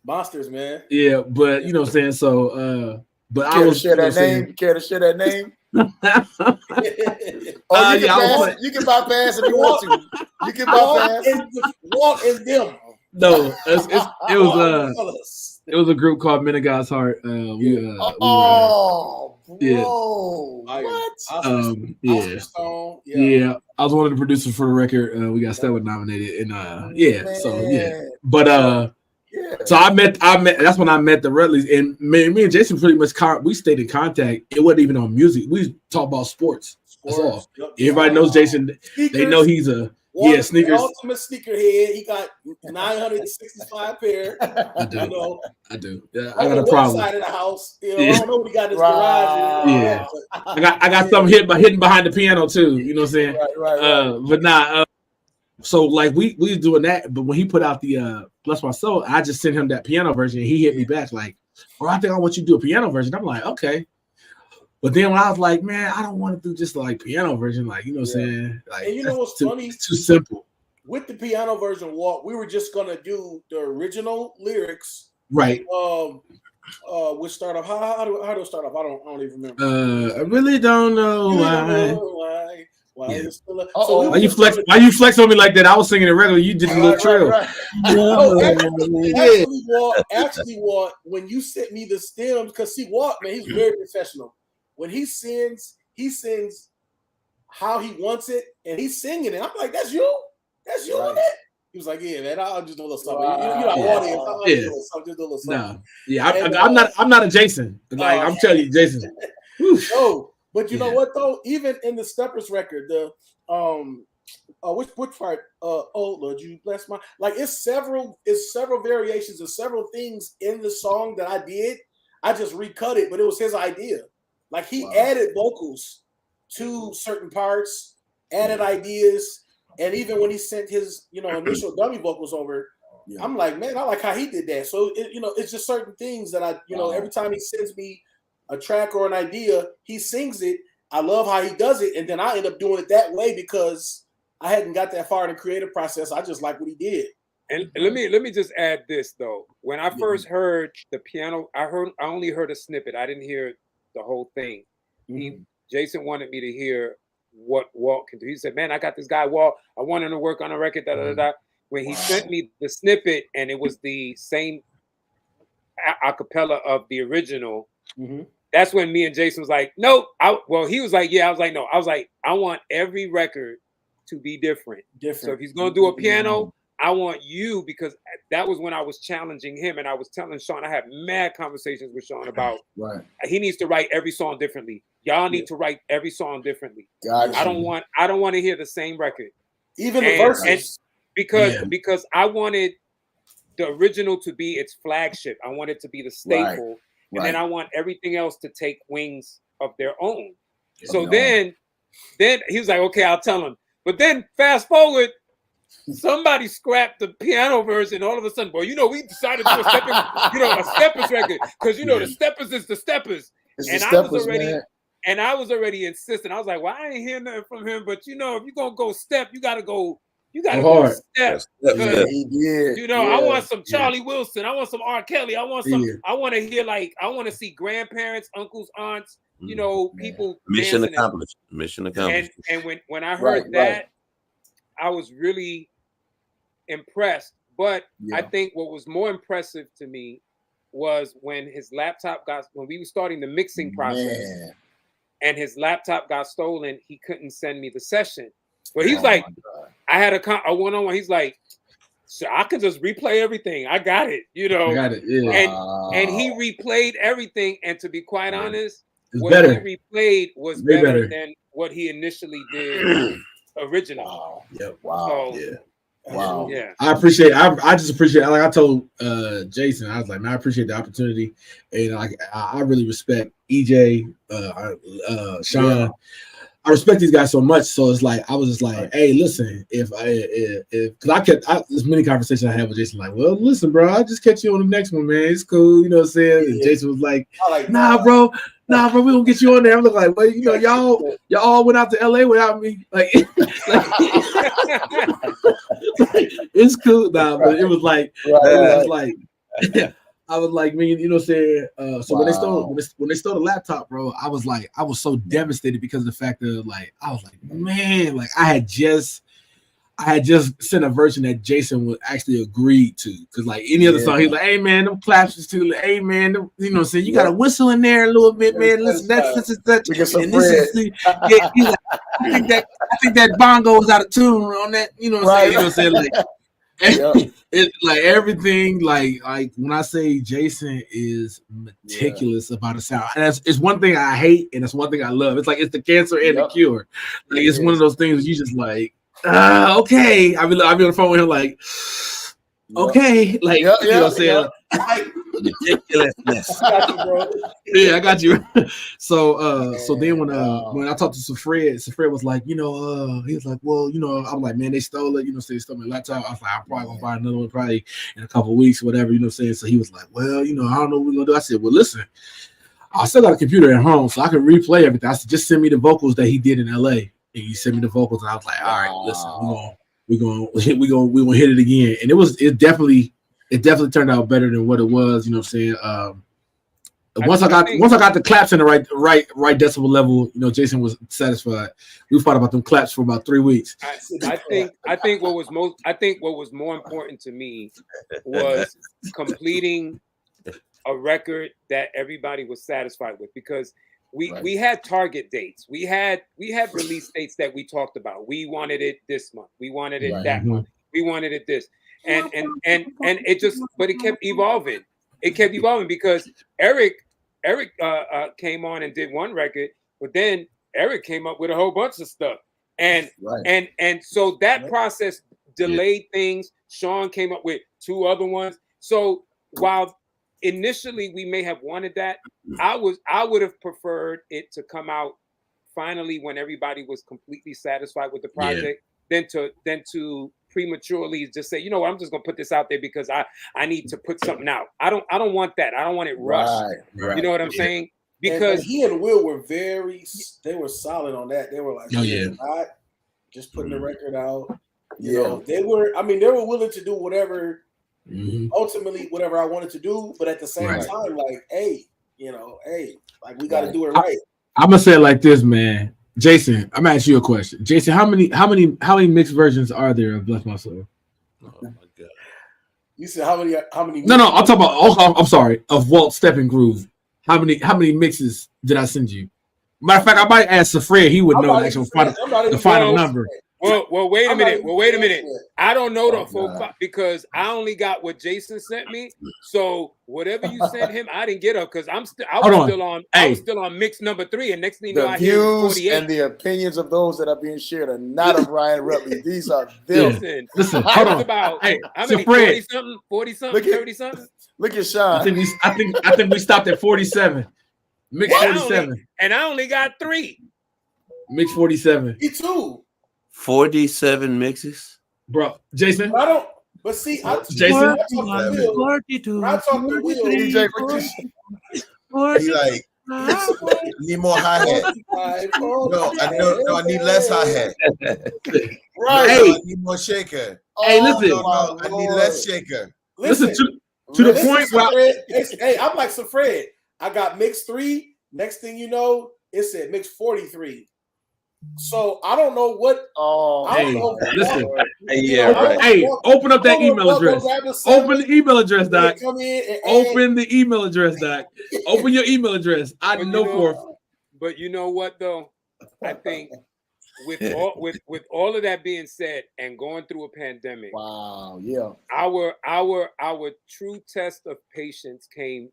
Monsters, man. Yeah, but you know what I'm saying? So but I was share that name. You care to share that name? You can bypass if you want to. You can bypass. Walk in them. No, it was It was a group called Men of God's Heart. Oh, bro. Yeah. What? Yeah. Yeah. I was one of the producers for the record. We got Stella nominated. And But so I met that's when I met the Rutleys. And me and Jason pretty much we stayed in contact. It wasn't even on music. We talked about sports. That's all. Everybody knows Jason. Sneakers. They know he's a sneakers. Ultimate sneakerhead. He got 965 pair. I do. You know, I do. Yeah, I got a problem. Side of the house. You know, I don't know what he got in his garage. Yeah. I got something hidden behind the piano too. You know what I'm saying? Right. But nah. So like we was doing that, but when he put out the Bless My Soul, I just sent him that piano version. And he hit me back like, "Bro, I think I want you to do a piano version." I'm like, "Okay." But then when I was like, "Man, I don't want to do just like piano version," like you know what I'm saying? Like, and you know what's funny? It's too simple. With the piano version, we were just gonna do the original lyrics, right? Which start off. How do it start off? I don't even remember. I really don't know why. Why you flex on me like that? I was singing it regular. You did a little trill. Actually, Walt, when you sent me the stems, because see, Walt, man, he's very professional. When he sings how he wants it, and he's singing it. I'm like, that's you on it. He was like, yeah, man, I'll just do a little something. You know, audience, I'll just do a little something. No, I'm not a Jason. Like I'm telling you, Jason. No. But you know what though? Even in the Steppers record, the which part? Oh Lord, you bless my it's several variations of several things in the song that I did. I just recut it, but it was his idea. Like he added vocals to certain parts, added ideas, and even when he sent his initial dummy vocals over, I'm like, man, I like how he did that. So it's just certain things that I every time he sends me a track or an idea, he sings it. I love how he does it, and then I end up doing it that way because I hadn't got that far in the creative process. I just like what he did. And let me just add this though. When I first heard the piano, I only heard a snippet. I didn't hear the whole thing. Jason wanted me to hear what Walt can do. He said, "Man, I got this guy Walt. I want him to work on a record." When he sent me the snippet, and it was the same a cappella of the original. That's when me and Jason was like, nope. He was like, yeah. I was like, no. I was like, I want every record to be different. So if he's gonna do a piano, I want you, because that was when I was challenging him, and I was telling Sean, I had mad conversations with Sean about he needs to write every song differently. Y'all need to write every song differently. I don't want to hear the same record, even the verses, because I wanted the original to be its flagship. I want it to be the staple. And then I want everything else to take wings of their own. So then he was like, okay, I'll tell him. But then fast forward, somebody scrapped the piano version. All of a sudden, boy, we decided to do a Steppers record, because the Steppers is the Steppers. And I was already insistent. I was like, well, I ain't hearing nothing from him, but if you're gonna go step, you gotta go. You gotta go step. I want some Charlie Wilson. I want some R. Kelly. I want some. I want to hear I want to see grandparents, uncles, aunts. People. Mission accomplished. Mission accomplished. And when I heard that, I was really impressed. But I think what was more impressive to me was when we were starting the mixing process, and his laptop got stolen. He couldn't send me the session. But he's like, I had a one-on-one. He's like, so I can just replay everything. I got it, I got it, And he replayed everything. And to be quite honest, what he replayed was better than what he initially did originally. Wow. Yeah. I appreciate. I just appreciate. Like I told Jason, I was like, man, I appreciate the opportunity, and I really respect EJ, Sean. I respect these guys so much, so it's like I was just like, hey, listen, if because there's many conversations I had with Jason, like, well, listen, bro, I'll just catch you on the next one, man. It's cool, you know what I'm saying? And Jason was like, nah, bro, we gonna get you on there. I'm looking like, well, y'all all went out to LA without me, it's cool, but it was like, I was like, man, you know what I'm saying? So when they stole the laptop, bro, I was so devastated because of the fact that I was like, man, I I had just sent a version that Jason would actually agree to, because like any other song, he's like, "Hey man, them claps is too. Hey man, you know, what I'm saying you got to whistle in there a little bit, man. Listen, that's such and such. And this is he's like, I think that bongo is out of tune on that. You know what I'm saying? You know what I'm saying? Like, it's like everything. Like when I say Jason is meticulous about a sound, and it's one thing I hate, and it's one thing I love. It's like it's the cancer and the cure. Like it's one of those things you just like. Okay, I'll be on the phone with him like, okay, like you know what I'm saying? Ridiculousness. I got you, bro. Yeah, I got you. So then when I talked to Safred was like, he was like, well, I'm like, man, they stole it, they stole my laptop. I was like, I'm probably gonna buy another one probably in a couple of weeks, whatever, you know what I'm saying? So he was like, well, I don't know what we're gonna do. I said, well, listen, I still got a computer at home, so I can replay everything. I said, just send me the vocals that he did in LA. And he sent me the vocals, and I was like, "All right, listen, we're gonna hit it again." And it definitely turned out better than what it was. You know what I'm saying? Once I got the claps in the right decibel level, Jason was satisfied. We fought about them claps for about 3 weeks. I think what was more important to me was completing a record that everybody was satisfied with, because we had target dates. We had release dates that we talked about. We wanted it this month. We wanted it that month. We wanted it this. And it just, but it kept evolving. It kept evolving because Eric came on and did one record, but then Eric came up with a whole bunch of stuff. And so that process delayed things. Sean came up with 2 other ones. So while initially we may have wanted that, I would have preferred it to come out finally when everybody was completely satisfied with the project, than to prematurely just say, I'm just gonna put this out there because I need to put something out. I don't want that. I don't want it rushed. Right. You know what I'm saying? Because and he and Will were they were solid on that. They were like, not just putting the record out. You know, they were willing to do whatever. Ultimately, whatever I wanted to do, but at the same time, like, hey, like we got to do it right. I'm gonna say it like this, man. Jason, I'm gonna ask you a question. Jason, how many mixed versions are there of Bless My Soul? Oh my God! You said how many? No, I'm talking about. I'm sorry, of Walt Step and Groove. How many mixes did I send you? Matter of fact, I might ask Safred. He would know the actual final number. Well, wait a minute. I don't know the full because I only got what Jason sent me. So whatever you sent him, I didn't get up because I was still on mix number 3, and next thing you know, I hear 48. And the opinions of those that are being shared are not of Ryan Rutley. These are them. Listen, hold on. About how many 40 something, 30 something? Look at Sean. I think we stopped at 47. Mix 47. And I only got 3. Mix 47. Me too. 47 mixes, bro. Jason, I don't. But see, Jason, I talk to Will. DJ, he like need more hi hat. No, I need less hi hat. Right. Hey, I need more shaker. Hey, listen. No, I need less shaker. Listen to the point where hey, I'm like Fred. I got mix 3. Next thing you know, it said mix 43. So I don't know what. Listen. Right. Hey, open up that email address. Open the email address, Doc. Open the email address, Doc. Open your email address. I know for. But you know what though? I think with all of that being said, and going through a pandemic, our true test of patience came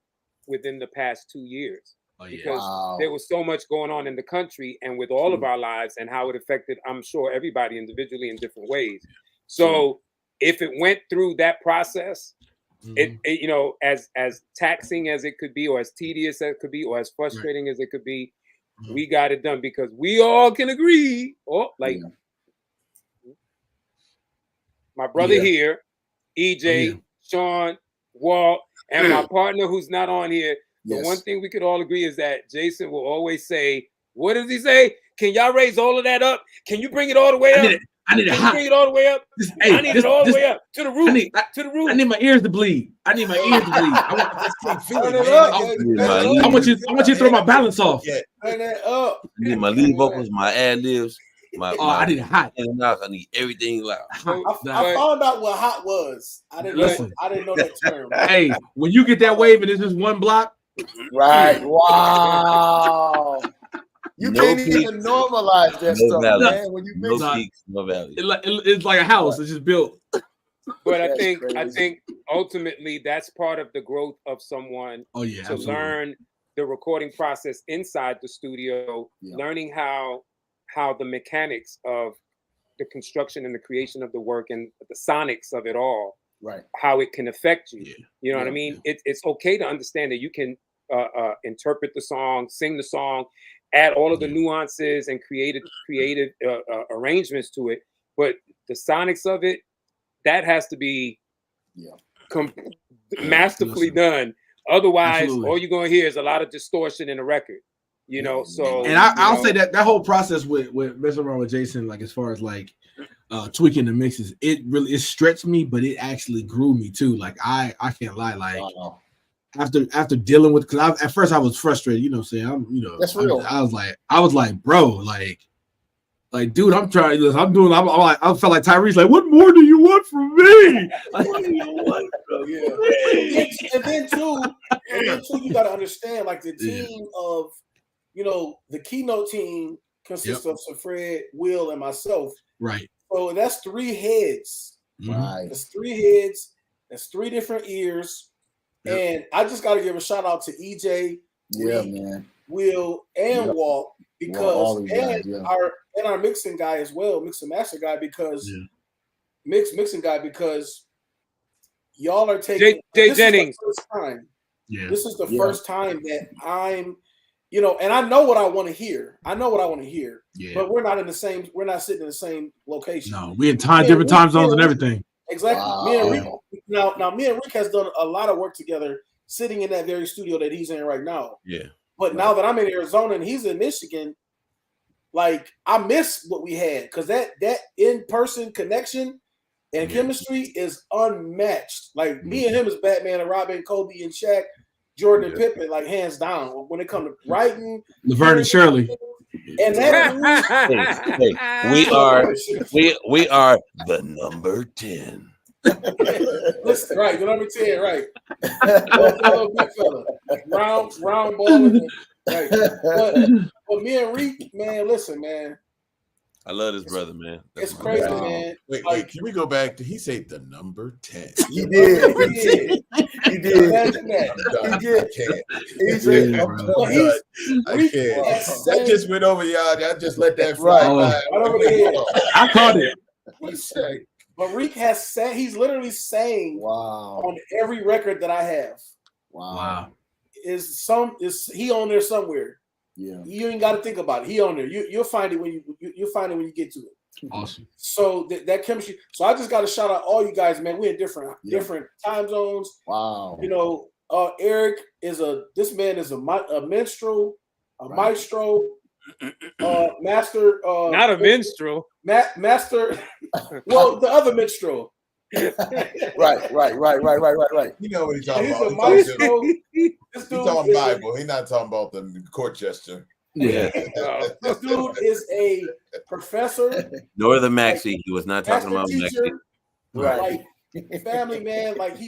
within the past 2 years. Because there was so much going on in the country and with all of our lives and how it affected, I'm sure, everybody individually in different ways. So if it went through that process, it as taxing as it could be, or as tedious as it could be, or as frustrating as it could be, we got it done because we all can agree. My brother here, EJ, Sean, Walt, and my partner who's not on here. The one thing we could all agree is that Jason will always say, what does he say? Can y'all raise all of that up? Can you bring it all the way up? I need Can you bring it all the way up? I need it all the way up to the roof. To the roof. I need my ears to bleed. I want you to throw my balance off. I need my lead vocals, my ad libs. I need it hot. In the house, I need everything loud. I found out what hot was. I didn't know that term. Hey, when you get that wave and it's just one block. Right. Wow. You can't even normalize that stuff, man. When you mix peaks, no valleys. It's like a house. It's just built. But I think ultimately that's part of the growth of someone to absolutely. learn the recording process inside the studio, learning how the mechanics of the construction and the creation of the work and the sonics of it all, right? How it can affect you. You know what I mean? It's okay to understand that you can interpret the song, sing the song, add all of the nuances and creative arrangements to it, but the sonics of it, that has to be masterfully done. Otherwise, all you're gonna hear is a lot of distortion in the record. You know, so and I'll say that whole process with messing around with Jason, like as far as like tweaking the mixes, it stretched me, but it actually grew me too. Like I can't lie, like after dealing with, because at first I was frustrated, you know what I'm saying? That's real. I was like, bro, like, dude, I'm trying this. I felt like Tyrese, like, what more do you want from me? Like, what do you want from me? And then too, you got to understand, like the team of, the keynote team consists of Fred, Will, and myself. Right. So that's 3 heads. Right. That's 3 heads. That's 3 different ears. Yep. And I just got to give a shout out to EJ, man, Will, and Walt, because our mixing guy as well, mixing master guy, because mixing guy, because y'all are taking Jay Jennings. This is the first time that I'm, and I know what I want to hear. But we're not sitting in the same location. No, we're in different time zones and everything. Exactly. Me and Rick, now me and Rick has done a lot of work together, sitting in that very studio that he's in right now. Yeah. But now that I'm in Arizona and he's in Michigan, like I miss what we had, because that in-person connection and chemistry is unmatched. Like me and him is Batman and Robin, Kobe and Shaq, Jordan and Pippen, like hands down. When it comes to writing, Laverne and Shirley. And that we are the number 10. Listen, right, the number 10, right. Little big fella, round ball, right. But me and Reek, man, listen, man. I love this brother, man. It's crazy, man. Wait, can we go back to, he said the number 10? He did. He did. Imagine that. I can't. That just went over y'all. I just let that fly. I caught it. But Reek has sang, he's literally sang on every record that I have. Wow. Is he on there somewhere? Yeah. You ain't got to think about it. He on there. You'll find it when you'll find it when you get to it. Awesome. So that chemistry. So I just got to shout out all you guys, man. We're in different time zones. Wow. Eric is a minstrel, a maestro, master. Not a minstrel. Master. Well, the other minstrel. Right. You know what he's talking He's about. a maestro. He's talking Bible. He's not talking about the court gesture. Yeah. This dude is a professor. Nor the Maxi. He was not talking about Maxi. Right. Like, family man. Like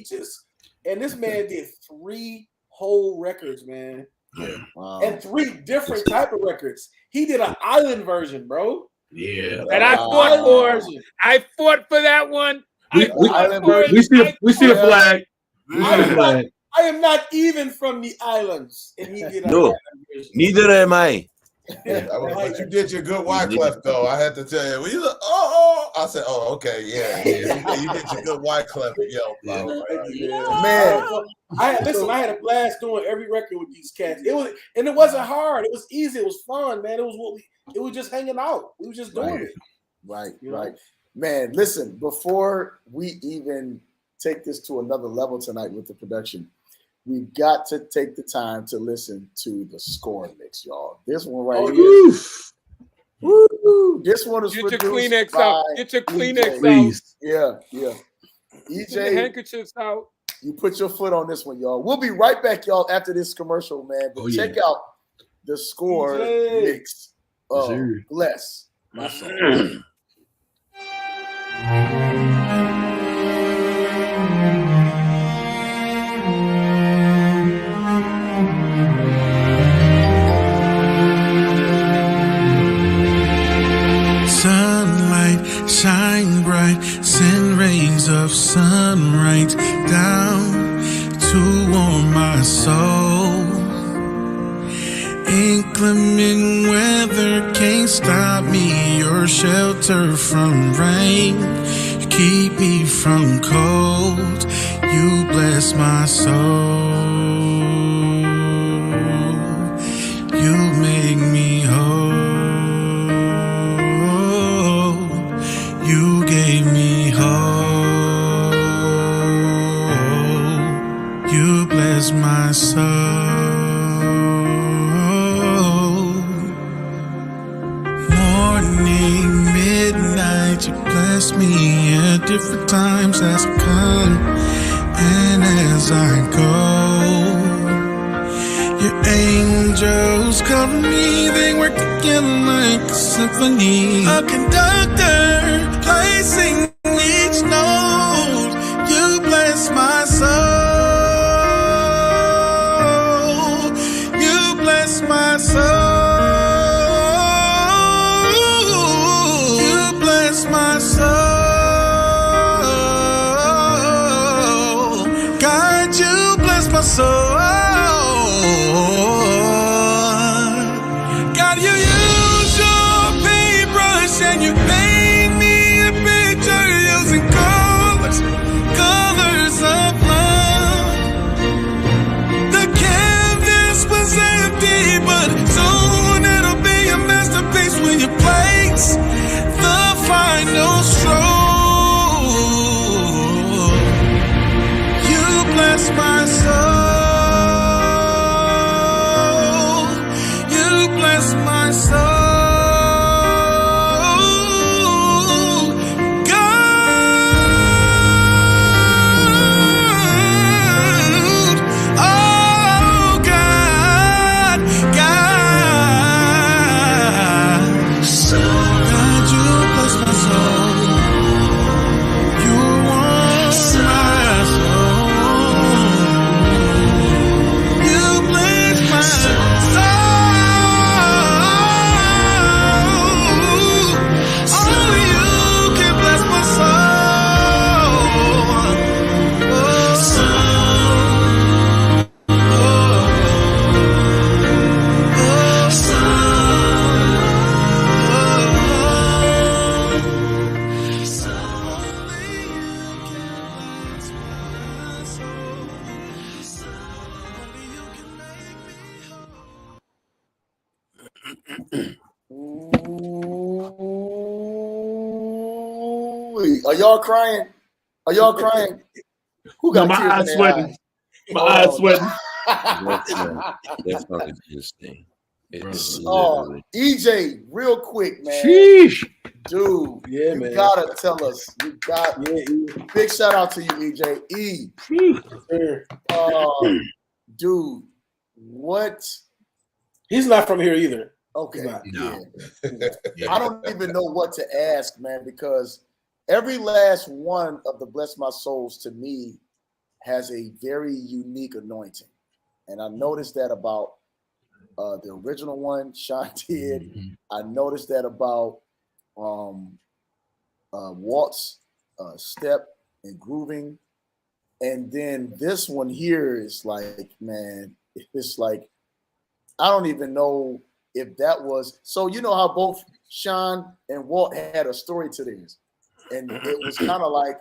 and this man did 3 whole records, man. Yeah. Wow. And 3 different type of records. He did an island version, bro. Yeah. And I fought for that one. We see the flag. I am not even from the islands. And he did no, neither am I. But you did your good Wyclef though. I had to tell you. When you look, I said, okay, yeah. You did your good Wyclef, man. I had a blast doing every record with these cats. It wasn't hard. It was easy. It was fun, man. It was just hanging out. We were just doing it. Right. Man, listen, before we even take this to another level tonight with the production, we've got to take the time to listen to the score mix, y'all. This one right here. Woo! This one is Get your produced Kleenex by out. Get your Kleenex EJ. out. Yeah. Get your EJ, handkerchiefs out. you put your foot on this one, y'all. We'll be right back, y'all, after this commercial, man. But check out the score mix of Bless My song. Sunlight, shine bright, send rays of sunrise down to warm my soul. Inclement weather can't stop me, your shelter from rain. You keep me from cold, you bless my soul. You make me whole. You gave me hope. You bless my soul. Morning, midnight, you bless me at different times as I come and as I go. Your angels cover me, they work together like a symphony. A conductor placing each note. You bless my soul. You bless my soul. You bless my soul. God, you bless my soul. God, you use your paintbrush and you paint me a picture using colors, colors of love. The canvas was empty, but soon it'll be a masterpiece when you place the final stroke. You bless my soul. You bless my soul. God. Oh, God. God. God, you bless my soul. You want my soul. You bless my soul. Only you can bless my Ooh, are y'all crying? Are y'all crying? Who No, got my tears in eyes their sweating. eyes? My eyes Oh, sweating. That song is insane. It's oh, literally. EJ, real quick, man. Sheesh. Dude, Yeah, you man. gotta tell us. You got big shout out to you, EJ. Sure. Dude, what? He's not from here either. Okay, No. yeah. I don't even know what to ask, man, because every last one of the Bless My Souls to me has a very unique anointing. And I noticed that about the original one, Sean did. I noticed that about Walt's step and grooving. And then this one here is like, man, it's like, I don't even know if that was, so you know how both Sean and Walt had a story to theirs. And it was kind of like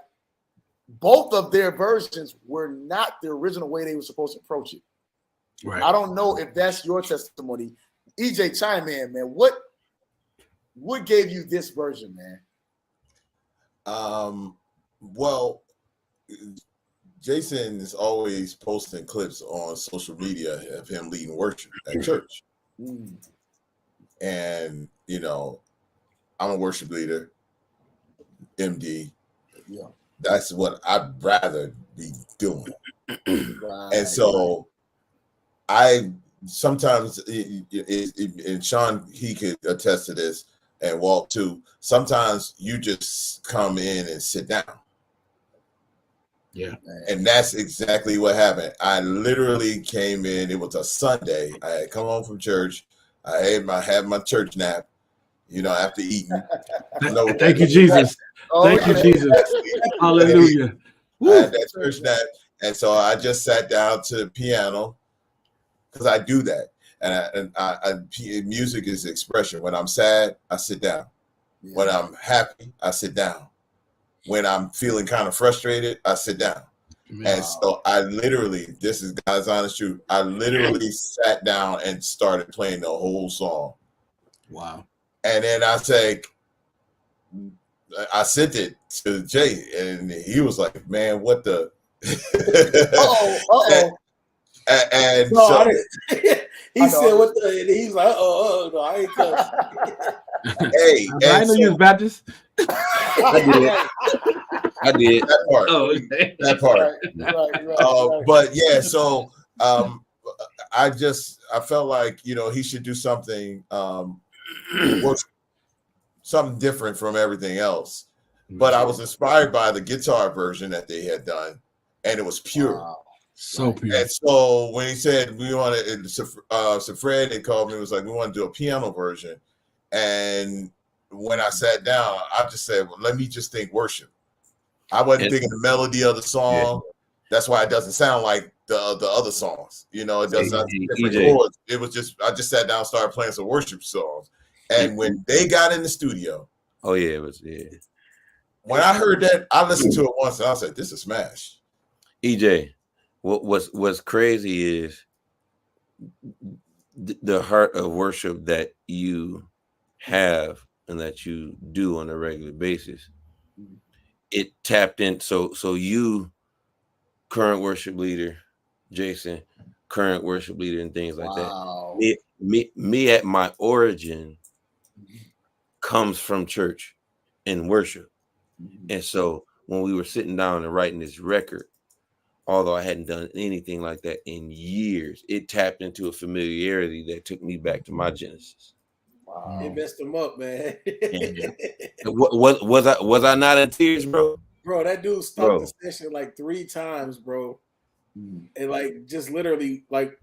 both of their versions were not the original way they were supposed to approach it. Right. I don't know if that's your testimony. EJ, chime in, man. What gave you this version, man? Well, Jason is always posting clips on social media of him leading worship at church. And, you know, I'm a worship leader, MD. Yeah. That's what I'd rather be doing. Right. And so I sometimes, and Sean, he could attest to this, and walk to. Sometimes you just come in and sit down. Yeah. And that's exactly what happened. I literally came in. It was a Sunday. I had come home from church. I had my church nap, after eating. Thank you, Jesus. Thank you, Jesus. Hallelujah. I had that church nap. And so I just sat down to the piano because I do that. And music is expression. When I'm sad, I sit down. Yeah. When I'm happy, I sit down. When I'm feeling kind of frustrated, I sit down. Wow. And so I literally, this is God's honest truth, I literally sat down and started playing the whole song. Wow. And then I sent it to Jay, and he was like, man, what the? And no, so he said, "What the?" And he's like, no, I ain't cussing." Hey, I know you was Baptist. I did that part. Oh, okay. That part. Right. But yeah, so I felt like he should do something something different from everything else. But I was inspired by the guitar version that they had done, and it was pure. Wow. So pure. And so when he said we wanted, so Fred had called me and was like, we want to do a piano version. And when I sat down, I just said, well, let me just think worship. I wasn't thinking the melody of the song. Yeah. That's why it doesn't sound like the other songs. It doesn't different chords. It was just, I just sat down and started playing some worship songs. And when they got in the studio. Oh, yeah, it was, yeah. When I heard that, I listened to it once and I said, this is smash. EJ, what's crazy is the heart of worship that you have and that you do on a regular basis. It tapped in. So you, current worship leader, Jason, current worship leader, and things like that. Me at my origin comes from church and worship. And so when we were sitting down and writing this record, although I hadn't done anything like that in years, it tapped into a familiarity that took me back to my Genesis. Wow. It messed him up, man. Was I not in tears, bro? Bro, that dude stopped the session like 3 times, bro. And like just literally, like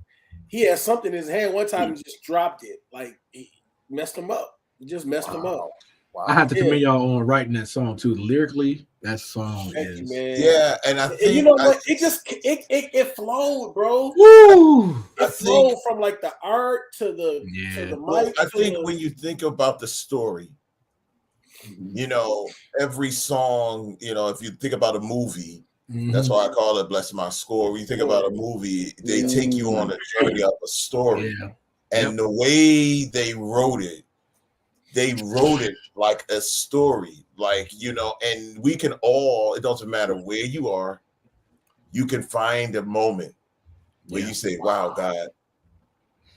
he had something in his hand. One time he just dropped it. Like he messed him up. He just messed him up. Wow. I have to commend y'all on writing that song too. Lyrically, that song is and I think you know what? It flowed, bro. Woo! It flowed from like the art to the mic. I think when you think about the story, every song, if you think about a movie, that's why I call it Bless My Score. When you think about a movie, they take you on a journey of a story. Yeah. And the way they wrote it like a story, and we can all, it doesn't matter where you are, you can find a moment where you say, wow, God,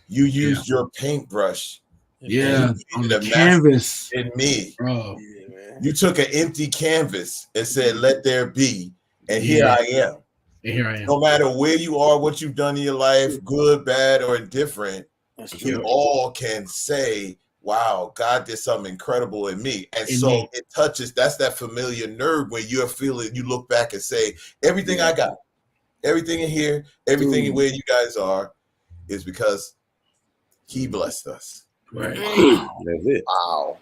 you used your paintbrush. Yeah, on the canvas in me. Bro. You took an empty canvas and said, let there be. And here I am. And here I am. No matter where you are, what you've done in your life, good, bad, or indifferent, we all can say, wow, God did something incredible in me. And so it touches, that's that familiar nerve where you're feeling, you look back and say, everything I got, everything in here, everything where you guys are is because he blessed us. Right. That's it. Wow.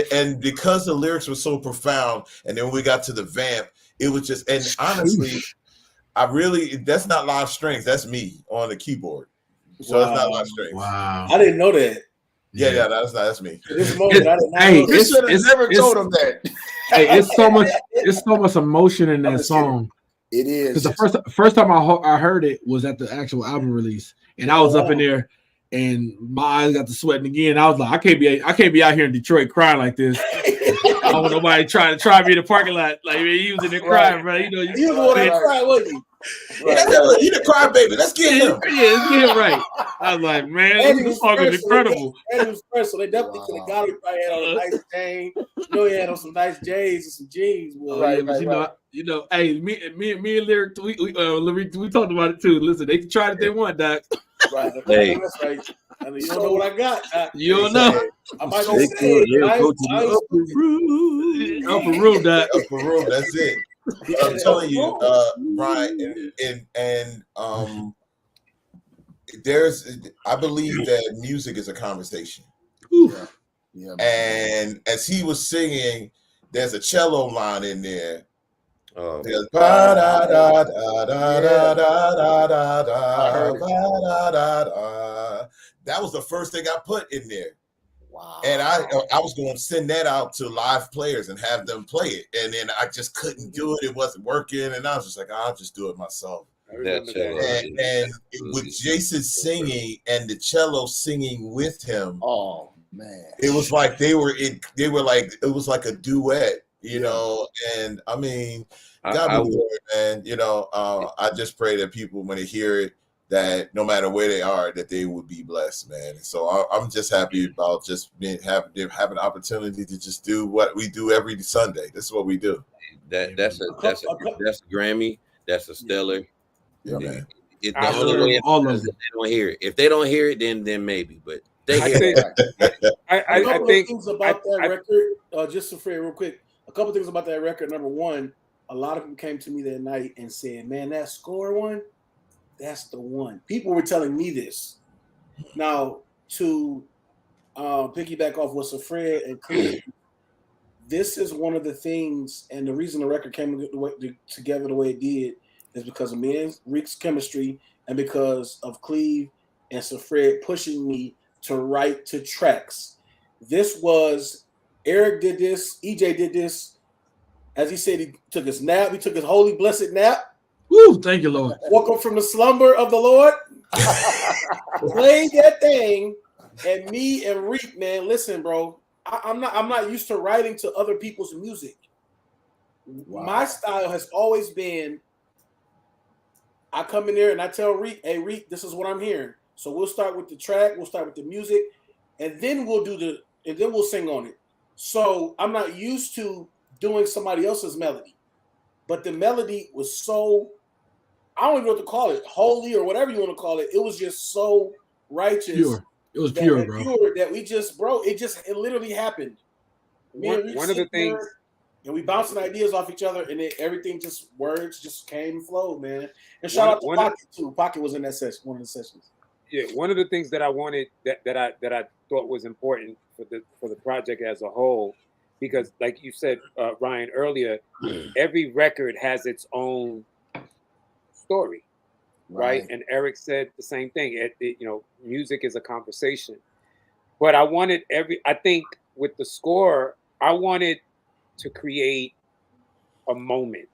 And because the lyrics were so profound, and then when we got to the vamp, it was just, and honestly, that's not live strings, that's me on the keyboard. So it's not live strings. Wow. I didn't know that. Yeah, that's me. This moment, I didn't know. You should have never told him that. Hey, it's so much emotion in that song. It is. Because the first time I heard it was at the actual album release, and I was up in there, and my eyes got to sweating again. I was like, I can't be out here in Detroit crying like this. I don't want nobody trying to try me in the parking lot. Like, man, he was in there crying, bro. You was the one that cried, wasn't he? Right. He the cry baby. Let's get him. Yeah, let's get him right. I was like, man, this song is incredible. And it was fresh, so they definitely could have got him. Probably had on a nice chain. He had on some nice J's and some jeans. Hey, me and Lyric, we talked about it too. Listen, they can try it if they want, Doc. Right. Hey. That's right. I mean, you don't know what I got. You don't know. I might just say, Go to the upper room, Doc. Upper room. That's it. But I'm telling you, Brian, and I believe that music is a conversation. Yeah. And as he was singing, there's a cello line in there. There's that was the first thing I put in there. Wow. And I was going to send that out to live players and have them play it. And then I just couldn't do it. It wasn't working. And I was just like, I'll just do it myself. And with Jason singing and the cello singing with him. Oh man. It was like it was like a duet, you know. And I mean, God be glory, man. You know, I just pray that people, when they hear it, that no matter where they are, that they would be blessed, man. And so I'm just happy about just having an opportunity to just do what we do every Sunday. This is what we do. That's a Grammy. That's a stellar. Yeah, man. The only way all of them. They don't hear it. If they don't hear it, then maybe. But they hear it. I think things about that record. Just to say real quick, a couple things about that record. Number one, a lot of them came to me that night and said, "Man, that score one, that's the one." People were telling me this. Now, to piggyback off what Fred and Cleve, this is one of the things, and the reason the record came together the way it did is because of me and Rick's chemistry, and because of Cleve and Fred pushing me to write to tracks. This was Eric did this, EJ did this. As he said, he took his nap. He took his holy blessed nap. Woo! Thank you, Lord. Woke up from the slumber of the Lord. Played that thing, and me and Reek, man. Listen, bro. I'm not used to writing to other people's music. Wow. My style has always been, I come in there and I tell Reek, "Hey, Reek, this is what I'm hearing." So we'll start with the track. We'll start with the music, and then we'll we'll sing on it. So I'm not used to doing somebody else's melody, but the melody was so, I don't even know what to call it, holy or whatever you want to call it. It was just so righteous. Pure. It was pure, bro. Pure that we just, bro, it literally happened. One of the things, and we bouncing ideas off each other, and everything just, words just came and flowed, man. And shout out to Pocket too. Pocket was in that session, one of the sessions. Yeah, one of the things that I wanted that I thought was important for the project as a whole, because like you said, Ryan, earlier, every record has its own story, right? And Eric said the same thing. Music is a conversation. But I think with the score, I wanted to create a moment,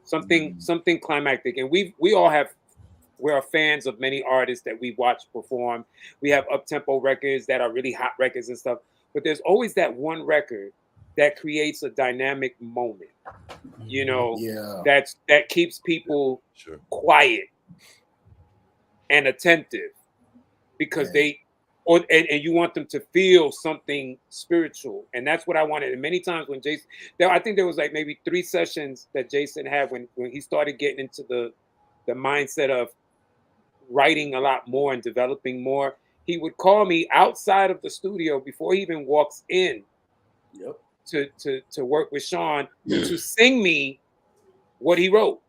something climactic. And we're fans of many artists that we watch perform. We have up-tempo records that are really hot records and stuff. But there's always that one record that creates a dynamic moment, that keeps people quiet and attentive, because and you want them to feel something spiritual. And that's what I wanted. And many times when Jason, I think there was like maybe 3 sessions that Jason had when he started getting into the mindset of writing a lot more and developing more, he would call me outside of the studio before he even walks in to work with Sean to sing me what he wrote.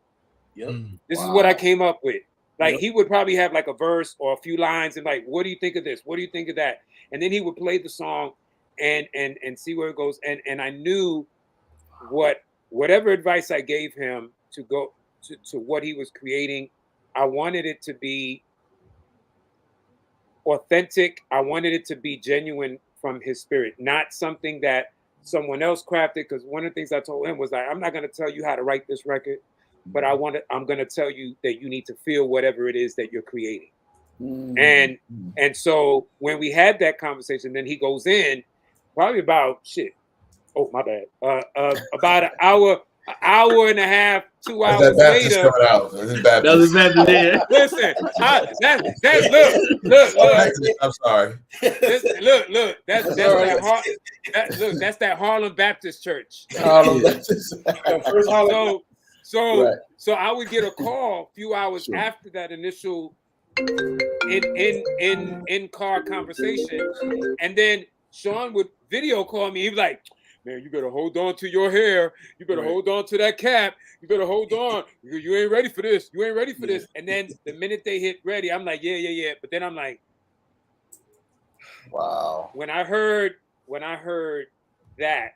This is what I came up with. Like he would probably have like a verse or a few lines and like, what do you think of this? What do you think of that? And then he would play the song and see where it goes. And I knew whatever advice I gave him to go to what he was creating, I wanted it to be authentic. I wanted it to be genuine from his spirit, not something that someone else crafted. Because one of the things I told him was like, I'm not going to tell you how to write this record, but I'm going to tell you that you need to feel whatever it is that you're creating. And so when we had that conversation, then he goes in probably about about an hour and a half, 2 hours later. That was Baptist there. Listen, look. I'm sorry. Look. That's that Harlem Baptist Church. Harlem Baptist. So I would get a call a few hours after that initial in car conversation, and then Sean would video call me. He'd be like, "Man, you better hold on to your hair. You better hold on to that cap. You better hold on. You ain't ready for this. You ain't ready for this." And then the minute they hit ready, I'm like, yeah. But then I'm like, wow. When I heard that,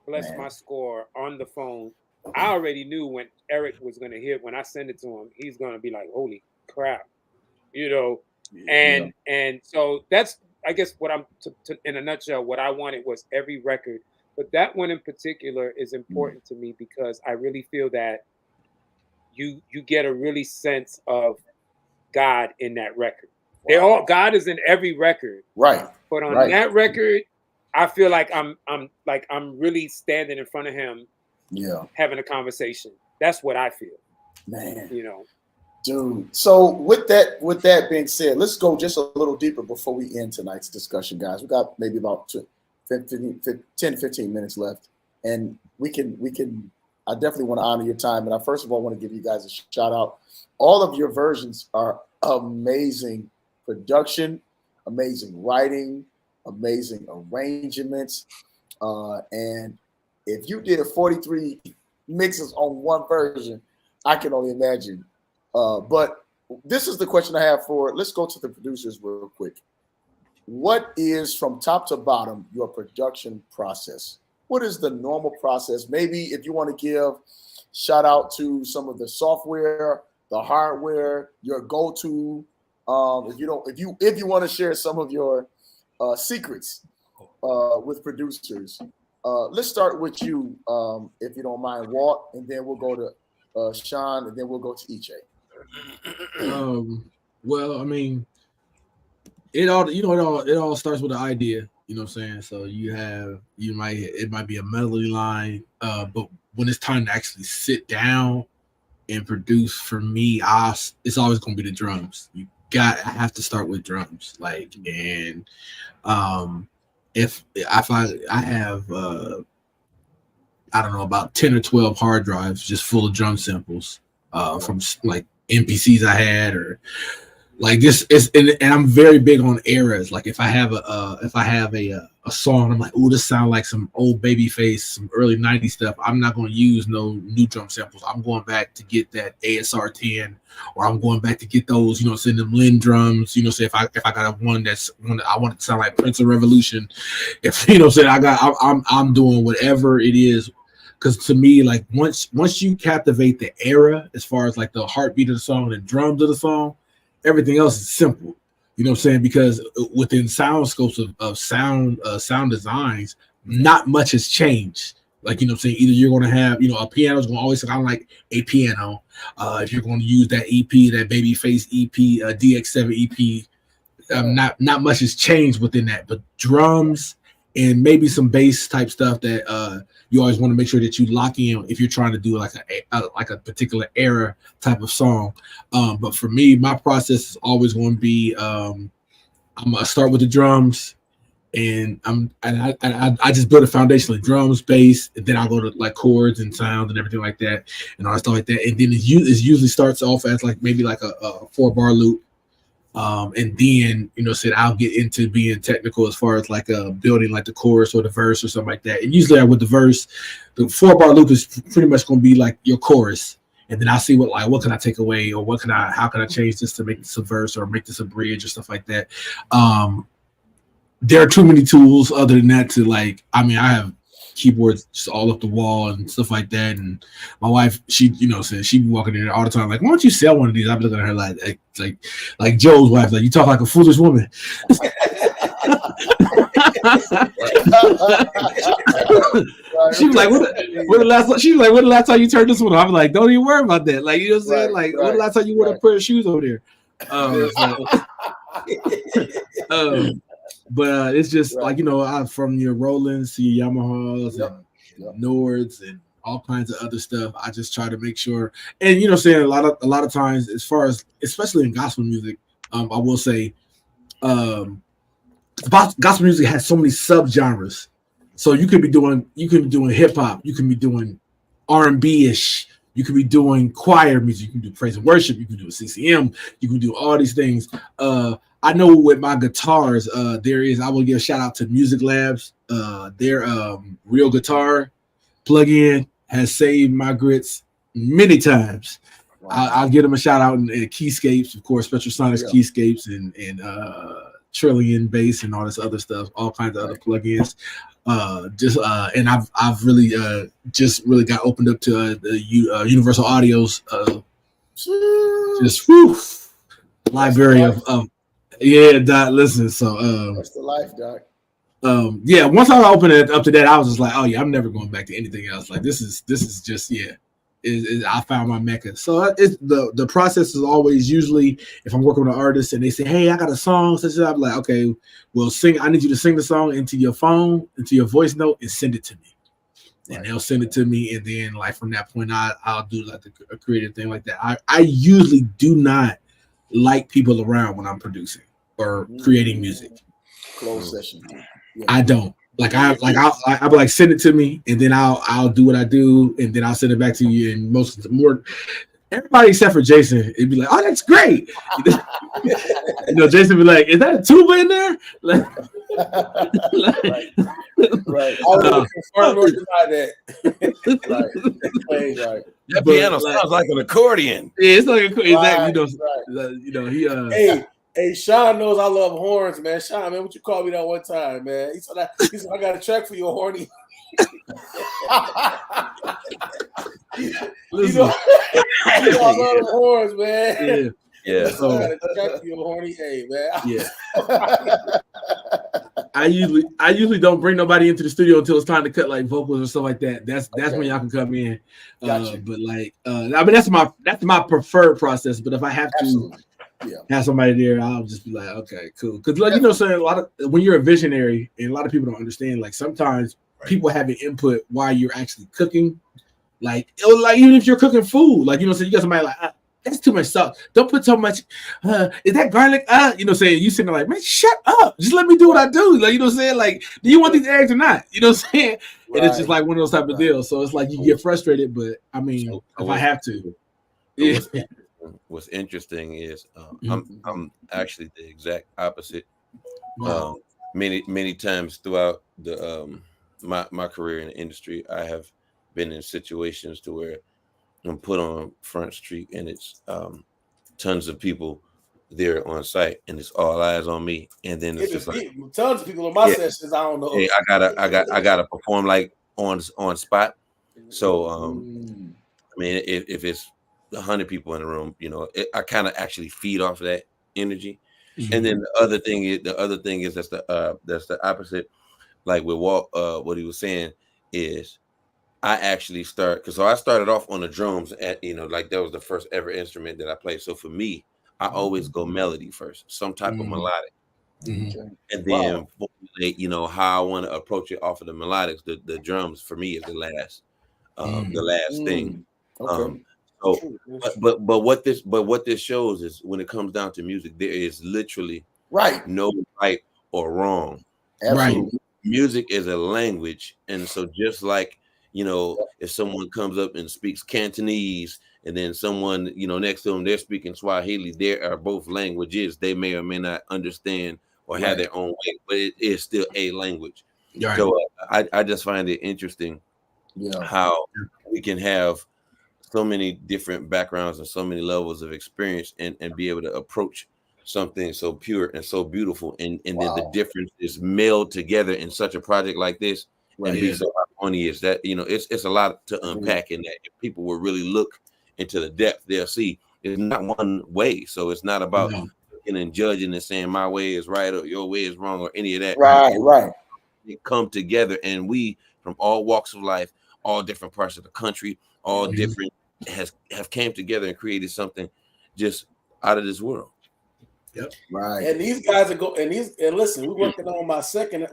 bless my score on the phone, I already knew when Eric was going to hit. When I send it to him, he's going to be like, "Holy crap," you know. And so that's, I guess, what I'm in a nutshell. What I wanted was every record, but that one in particular is important to me because I really feel that you get a really sense of God in that record. God is in every record, right? But on that record, I feel like I'm really standing in front of him, having a conversation. That's what I feel, man. You know, dude. So with that being said, let's go just a little deeper before we end tonight's discussion, guys. We got maybe about 10 to 15 minutes left, and we can. I definitely want to honor your time, and I first of all want to give you guys a shout out. All of your versions are amazing production, amazing writing, amazing arrangements, and if you did 43 mixes on one version, I can only imagine. But this is the question I have for. Let's go to the producers real quick. What is, from top to bottom, your production process? What is the normal process? Maybe if you want to give shout out to some of the software, the hardware, your go-to. If you want to share some of your secrets with producers, let's start with you, if you don't mind, Walt, and then we'll go to Sean, and then we'll go to EJ. Well, I mean, it all starts with an idea. You know what I'm saying? So it might be a melody line, but when it's time to actually sit down and produce, for me, it's always gonna be the drums. I have to start with drums, and if I have I don't know, about 10 or 12 hard drives just full of drum samples from like MPCs I had, or like this is, and I'm very big on eras. Like if I have a song, I'm like, oh, this sounds like some old Babyface, some early 90s stuff. I'm not going to use no new drum samples. I'm going back to get that ASR 10, or I'm going back to get those, send them Lynn drums. Say if I got one that I want it to sound like Prince of Revolution, if I'm doing whatever it is. Because to me, like once you captivate the era, as far as like the heartbeat of the song and the drums of the song, everything else is simple. You know what I'm saying? Because within sound scopes of sound designs, not much has changed. Like, what I'm saying? Either you're going to have, a piano is going to always sound like a piano. If you're going to use that EP, that Babyface EP, DX7 EP, not much has changed within that. But drums and maybe some bass type stuff that you always want to make sure that you lock in if you're trying to do like a particular era type of song. But for me, my process is always going to be I'm gonna start with the drums, and I just build a foundation of drums, bass, and then I'll go to like chords and sounds and everything like that, and all that stuff like that. And then it usually starts off as like maybe like a 4-bar loop. And then I'll get into being technical as far as like building like the chorus or the verse or something like that. And usually with the verse, the 4-bar loop is pretty much going to be like your chorus, and then I'll see what can I take away, or how can I change this to make this a verse or make this a bridge or stuff like that. There are too many tools other than that to I have keyboards just all up the wall and stuff like that. And my wife, she says she be walking in there all the time like, why don't you sell one of these? I'm looking at her like Joe's wife, like, you talk like a foolish woman. She was like, when the last time you turned this one on? I'm like, don't even worry about that. Like, you know what I'm saying? Like, when the last time you wore a pair of shoes over there? But it's just from your Rolands to your Yamahas and Nords and all kinds of other stuff. I just try to make sure, and a lot of times, as far as especially in gospel music, I will say, gospel music has so many subgenres. So you could be doing hip hop, you can be doing R&B ish, You could be doing choir music. You can do praise and worship. You can do CCM. You can do all these things. I know with my guitars, I will give a shout out to Music Labs. Their real guitar plug-in has saved my grits many times. Wow. I'll give them a shout out in Keyscapes, of course, Special Sonics Keyscapes and Trillion bass and all this other stuff, all kinds of other plugins. And I've really just really got opened up to the Universal Audio's library of Doc. Listen, so that's the life, Doc. Once I opened it up to that, I was just like, oh yeah, I'm never going back to anything else. Like this is just I found my mecca. So it's the process is always usually if I'm working with an artist and they say, hey, I got a song, such as I'm like, okay, well, I need you to sing the song into your phone, into your voice note, and send it to me. And they'll send it to me, and then like from that point, I'll do like a creative thing like that. I usually do not like people around when I'm producing or creating music. Closed session. Yeah. I don't. I'll be like, send it to me, and then I'll do what I do, and then I'll send it back to you. And everybody except for Jason, it'd be like, oh, that's great. Jason would be like, is that a tuba in there? Right. That piano sounds like an accordion. Yeah, it's like exactly. Hey, Sean knows I love horns, man. Sean, man, what you called me that one time, man? He said, I got a track for you, horny. Listen. I love horns, man. Yeah. I got a track for you, horny. Hey, man. Yeah. I usually don't bring nobody into the studio until it's time to cut like vocals or stuff like that. That's when y'all can come in. Gotcha. But like, I mean, that's my preferred process. But if I have to have somebody there, I'll just be like, okay, cool. Because like saying when you're a visionary, and a lot of people don't understand. Like sometimes people have an input while you're actually cooking. Like even if you're cooking food, like so you got somebody like. That's too much salt. Don't put so much. Is that garlic? Saying you sitting there like, man, shut up. Just let me do what I do. Like, saying? Like, do you want these eggs or not? Saying? Right. And it's just like one of those type of deals. So it's like you get frustrated, but I mean, if I have to. What's interesting is I'm actually the exact opposite. Wow. Many times throughout the my career in the industry, I have been in situations to where I'm put on Front Street and it's tons of people there on site and it's all eyes on me. And then it's just like tons of people in my sessions. I don't know. Hey, I gotta perform like on spot. So I mean, if it's 100 people in the room, I kind of actually feed off of that energy. Mm-hmm. And then the other thing is that's the opposite. Like with Walt, what he was saying is. I actually I started off on the drums at, like that was the first ever instrument that I played. So for me, I always go melody first, some type of melodic. Mm-hmm. And then, how I want to approach it off of the melodics, the drums for me is the last thing. Okay. But what this shows is when it comes down to music, there is literally no right or wrong. Absolutely. Right. Music is a language. And so just like, if someone comes up and speaks Cantonese and then someone, next to them, they're speaking Swahili, there are both languages. They may or may not understand or have their own way, but it is still a language. Right. So I just find it interesting how we can have so many different backgrounds and so many levels of experience and be able to approach something so pure and so beautiful. And then the difference is melded together in such a project like this. And be so harmonious that it's a lot to unpack in that. If people will really look into the depth, they'll see it's not one way. So it's not about looking and judging and saying my way is right or your way is wrong or any of that. Right. They come together, and we from all walks of life, all different parts of the country, all different have came together and created something just out of this world. Yep. Right. And these guys are and listen, we're working on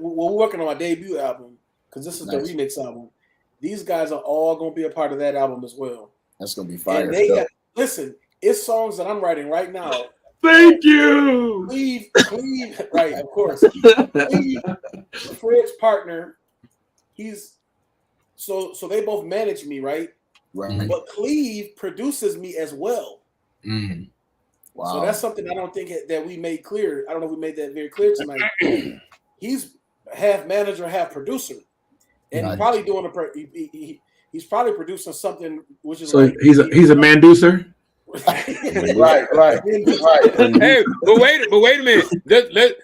we're working on my debut album. Because this is the remix album. These guys are all going to be a part of that album as well. That's going to be fire. And listen, it's songs that I'm writing right now. Thank you. Cleve, right, of course. Cleve, Fred's partner, so they both manage me, right? Right. But Cleve produces me as well. Wow. So that's something I don't think that we made clear. I don't know if we made that very clear tonight. He's half manager, half producer, and he's probably doing he's probably producing something which is So like he's a man-ducer. right. Hey, but wait a minute.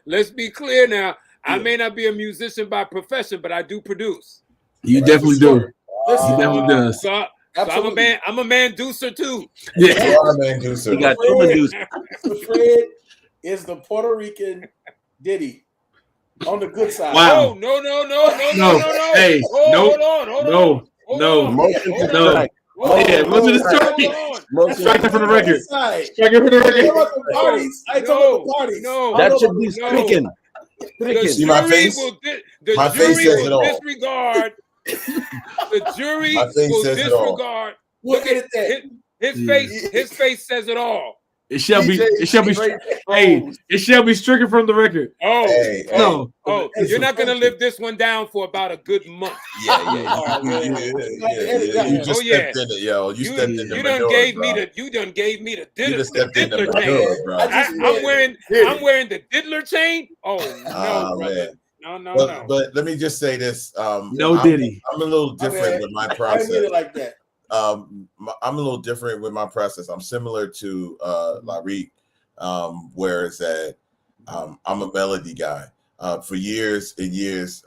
Let's be clear now. I may not be a musician by profession, but I do produce. You definitely do. Listen, He definitely does. So I'm a man-ducer too. Yeah. You are a man-ducer. You got two Medusa. Fred is the Puerto Rican Diddy on the good side. Wow. Oh, no. Hey, hold no. Yeah, motion to strike. Strike it from the record. Strike it from the record. Parties. I told the parties. No. That should be stricken. See my face? My face says it all. Disregard. The jury My face will says it all. disregard. Look at that. His face says it all. It shall be stricken from the record. Oh, Hey, no. Oh, you're not gonna live this one down for about a good month. Yeah. You just stepped in it, yo. You stepped in the You done gave me the You just stepped in the diddler manure, chain. bro. I'm wearing the diddler chain. Oh no, man. No. But let me just say this. Diddy. I'm a little different with my process. I mean it like that. I'm a little different with my process. I'm similar to Larik, whereas that I'm a melody guy. For years and years,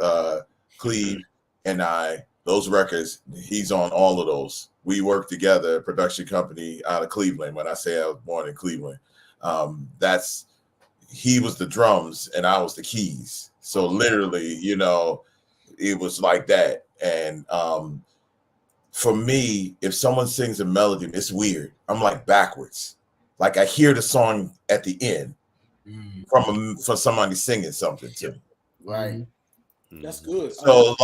Cleve and I, those records, he's on all of those. We work together, a production company out of Cleveland. When I say I was born in Cleveland, he was the drums and I was the keys. So literally, it was like that. And for me, if someone sings a melody, it's weird. I'm like backwards. Like I hear the song at the end from somebody singing something to me. Right. That's good. So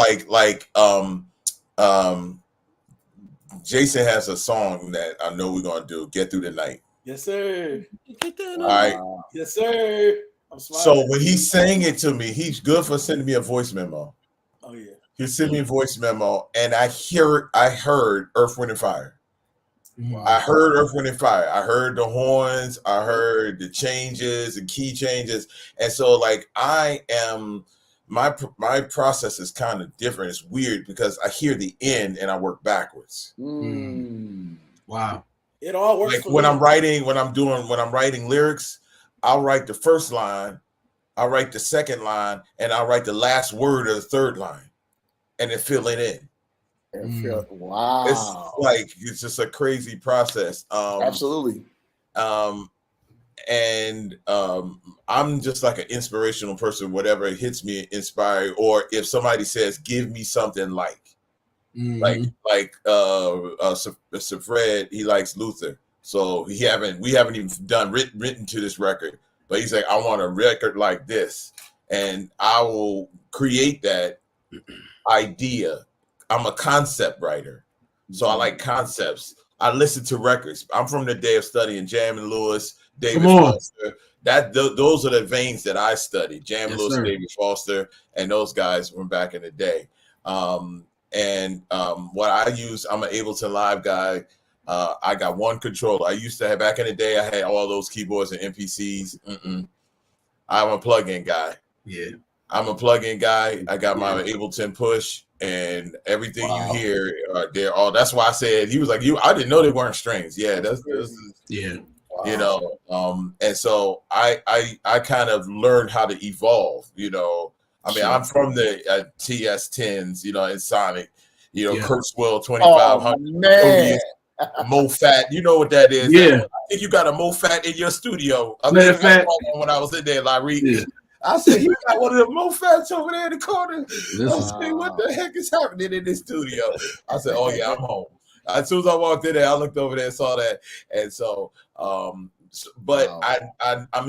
Jason has a song that I know we're gonna do. Get Through the Night. Yes, sir. All right. Yes, sir. I'm smiling. So when he sang it to me, he's good for sending me a voice memo. Oh yeah. He sent me a voice memo, and I heard Earth, Wind, and Fire. Wow. I heard Earth, Wind, and Fire. I heard the horns. I heard the changes and key changes. And so, my process is kind of different. It's weird because I hear the end and I work backwards. Wow. It all works. Like when I'm writing lyrics, I'll write the first line, I'll write the second line, and I'll write the last word of the third line. And then fill it in. Wow. It's just a crazy process. Absolutely. And I'm just like an inspirational person. Whatever hits me, inspire. Or if somebody says, "Give me something like Fred, he likes Luther, so we haven't even done written to this record, but he's like, I want a record like this, and I will create that idea. I'm a concept writer, so I like concepts. I listen to records. I'm from the day of studying Jam and Lewis, David Foster. Those are the veins that I studied. Jam, Lewis, sir. David Foster, and those guys from back in the day. What I use, I'm an Ableton Live guy. I got one controller. I used to have, back in the day, I had all those keyboards and MPCs. I'm a plug-in guy. Yeah. I'm a plug-in guy. I got my Ableton Push, and everything you hear, they're all. That's why I said, he was like, I didn't know they weren't strings. Yeah, that's yeah. And so I kind of learned how to evolve. I'm from the TS10s, in Sonic, Kurzweil 2500. MoFat, you know what that is? Yeah. I think you got a MoFat in your studio. When I was in there, Larry. Yeah. I said, you got one of the MoFats over there in the corner. I said, what the heck is happening in this studio? I said, oh yeah, I'm home. As soon as I walked in there, I looked over there and saw that. And so, I'm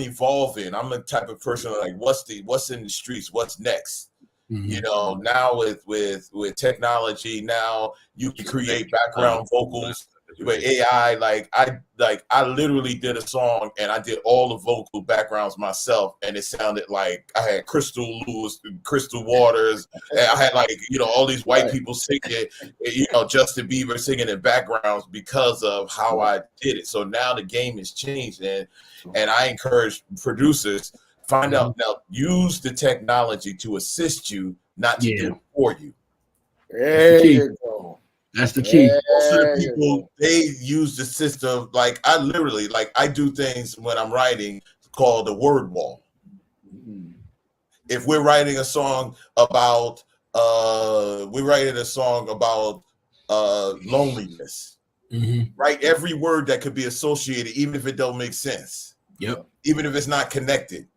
evolving. I'm the type of person like, what's in the streets? What's next? Now with technology, now you can create background vocals with AI. Like I literally did a song and I did all the vocal backgrounds myself, and it sounded like I had Crystal Lewis, Crystal Waters, and I had like all these white people singing, Justin Bieber singing in backgrounds because of how I did it. So now the game has changed, and I encourage producers find out now, use the technology to assist you, not to do it for you. There you go. That's the key. Most of the people, they use the system. Like I literally, I do things when I'm writing called the word wall. If we're writing a song about, loneliness, write every word that could be associated, even if it don't make sense. Yep. Even if it's not connected.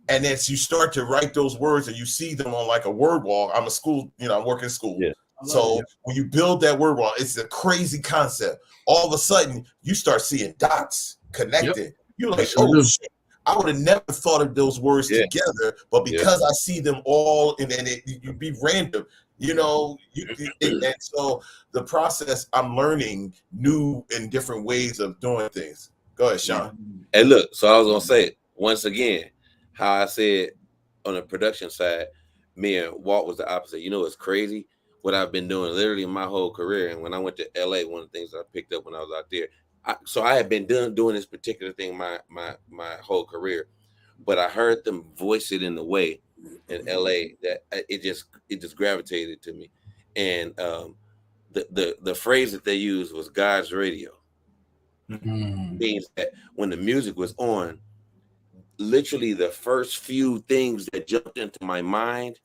And as you start to write those words and you see them on like a word wall, I'm a school, I work in school. Yeah. So when you build that word wall, it's a crazy concept. All of a sudden, you start seeing dots connected. You're like, oh, shit. I would have never thought of those words together, but because I see them all, and you'd be random, and so the process, I'm learning new and different ways of doing things. Go ahead, Sean. Hey, look, so I was going to say it once again, how I said on the production side, me and Walt was the opposite. It's crazy what I've been doing literally my whole career. And when I went to LA, one of the things I picked up when I was out there, I had been doing this particular thing my whole career, but I heard them voice it in the way in LA that it just gravitated to me. And the phrase that they used was God's radio. Means that when the music was on, literally the first few things that jumped into my mind,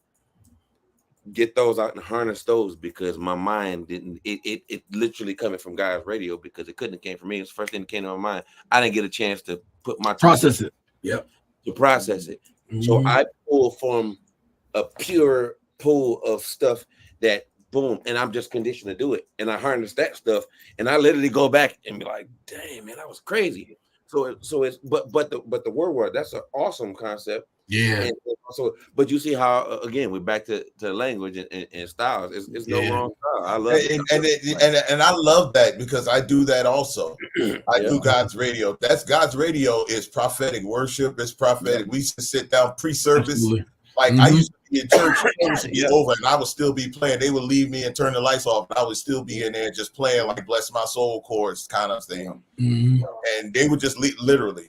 get those out and harness those, because my mind didn't, it literally coming from God's radio, because it couldn't have came from me. It's the first thing that came to my mind. I didn't get a chance to put my process it. Yep. To process it. So I pull from a pure pool of stuff that boom, and I'm just conditioned to do it. And I harness that stuff, and I literally go back and be like, dang, man, that was crazy. So it's but the word, that's an awesome concept. Yeah. And also, but you see how again we're back to language and styles. It's no wrong style. I love it. And I love that, because I do that also. I do God's radio. God's radio is prophetic worship. It's prophetic. We used to sit down pre-service. Absolutely. Like I used to be in church, it be over, and I would still be playing. They would leave me and turn the lights off, and I would still be in there just playing like "Bless My Soul" chords kind of thing. And they would just literally.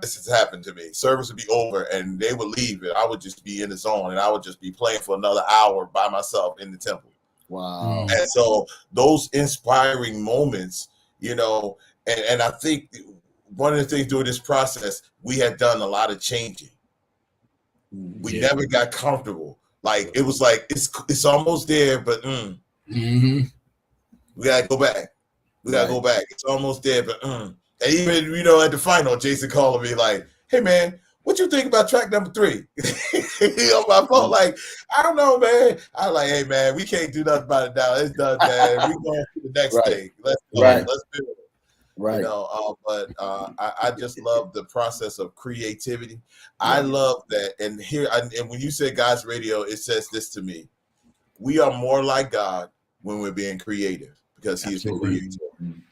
This has happened to me. Service would be over, and they would leave, and I would just be in the zone, and I would just be playing for another hour by myself in the temple. Wow! And so those inspiring moments, and I think one of the things during this process, we had done a lot of changing. We never got comfortable. Like it was like it's almost there, but we gotta go back. We gotta go back. It's almost there, but And even at the final, Jason calling me like, "Hey man, what you think about track number 3?" I felt like, I don't know, man. I was like, "Hey man, we can't do nothing about it now. It's done, man. We going to the next thing. Let's go. Let's do it." Right. But I just love the process of creativity. I love that. And and when you say God's radio, it says this to me: we are more like God when we're being creative, because He is the creator.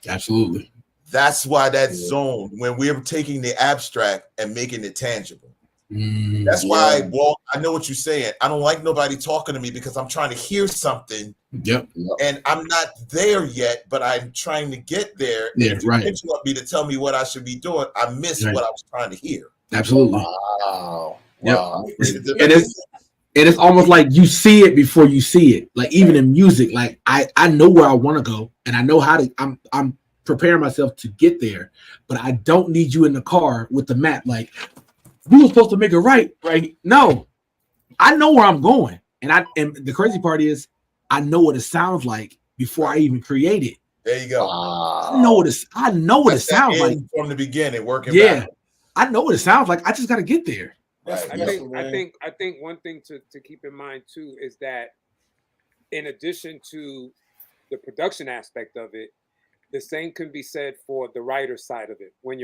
Absolutely. That's why that zone, when we're taking the abstract and making it tangible. That's why, Walt, I know what you're saying. I don't like nobody talking to me, because I'm trying to hear something. Yep. And I'm not there yet, but I'm trying to get there. Yeah, if you right. interrupt me to tell me what I should be doing, I miss what I was trying to hear. Absolutely. Wow. Yep. Wow. It's almost like you see it before you see it. Like even in music, like I know where I want to go, and I know how to. I'm preparing myself to get there, but I don't need you in the car with the map. Like we were supposed to make it right. No, I know where I'm going, and the crazy part is I know what it sounds like before I even create it. There you go. I know what it sounds like from the beginning. Working. Yeah, back. I know what it sounds like. I just got to get there. I think one thing to keep in mind too is that in addition to the production aspect of it, the same can be said for the writer side of it. When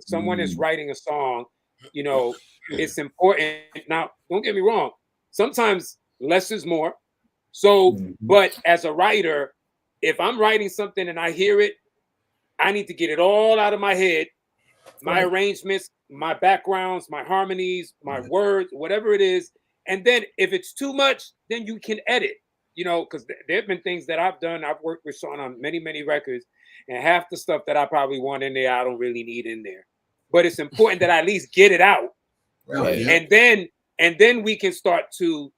someone is writing a song, it's important. Now, don't get me wrong. Sometimes less is more. So, but as a writer, if I'm writing something and I hear it, I need to get it all out of my head, my arrangements, my backgrounds, my harmonies, my words, whatever it is. And then if it's too much, then you can edit, you know, because there have been things that I've done. I've worked with Sean on many, many records, and half the stuff that I probably want in there, I don't really need in there. But it's important that I at least get it out. Right. And then we can start to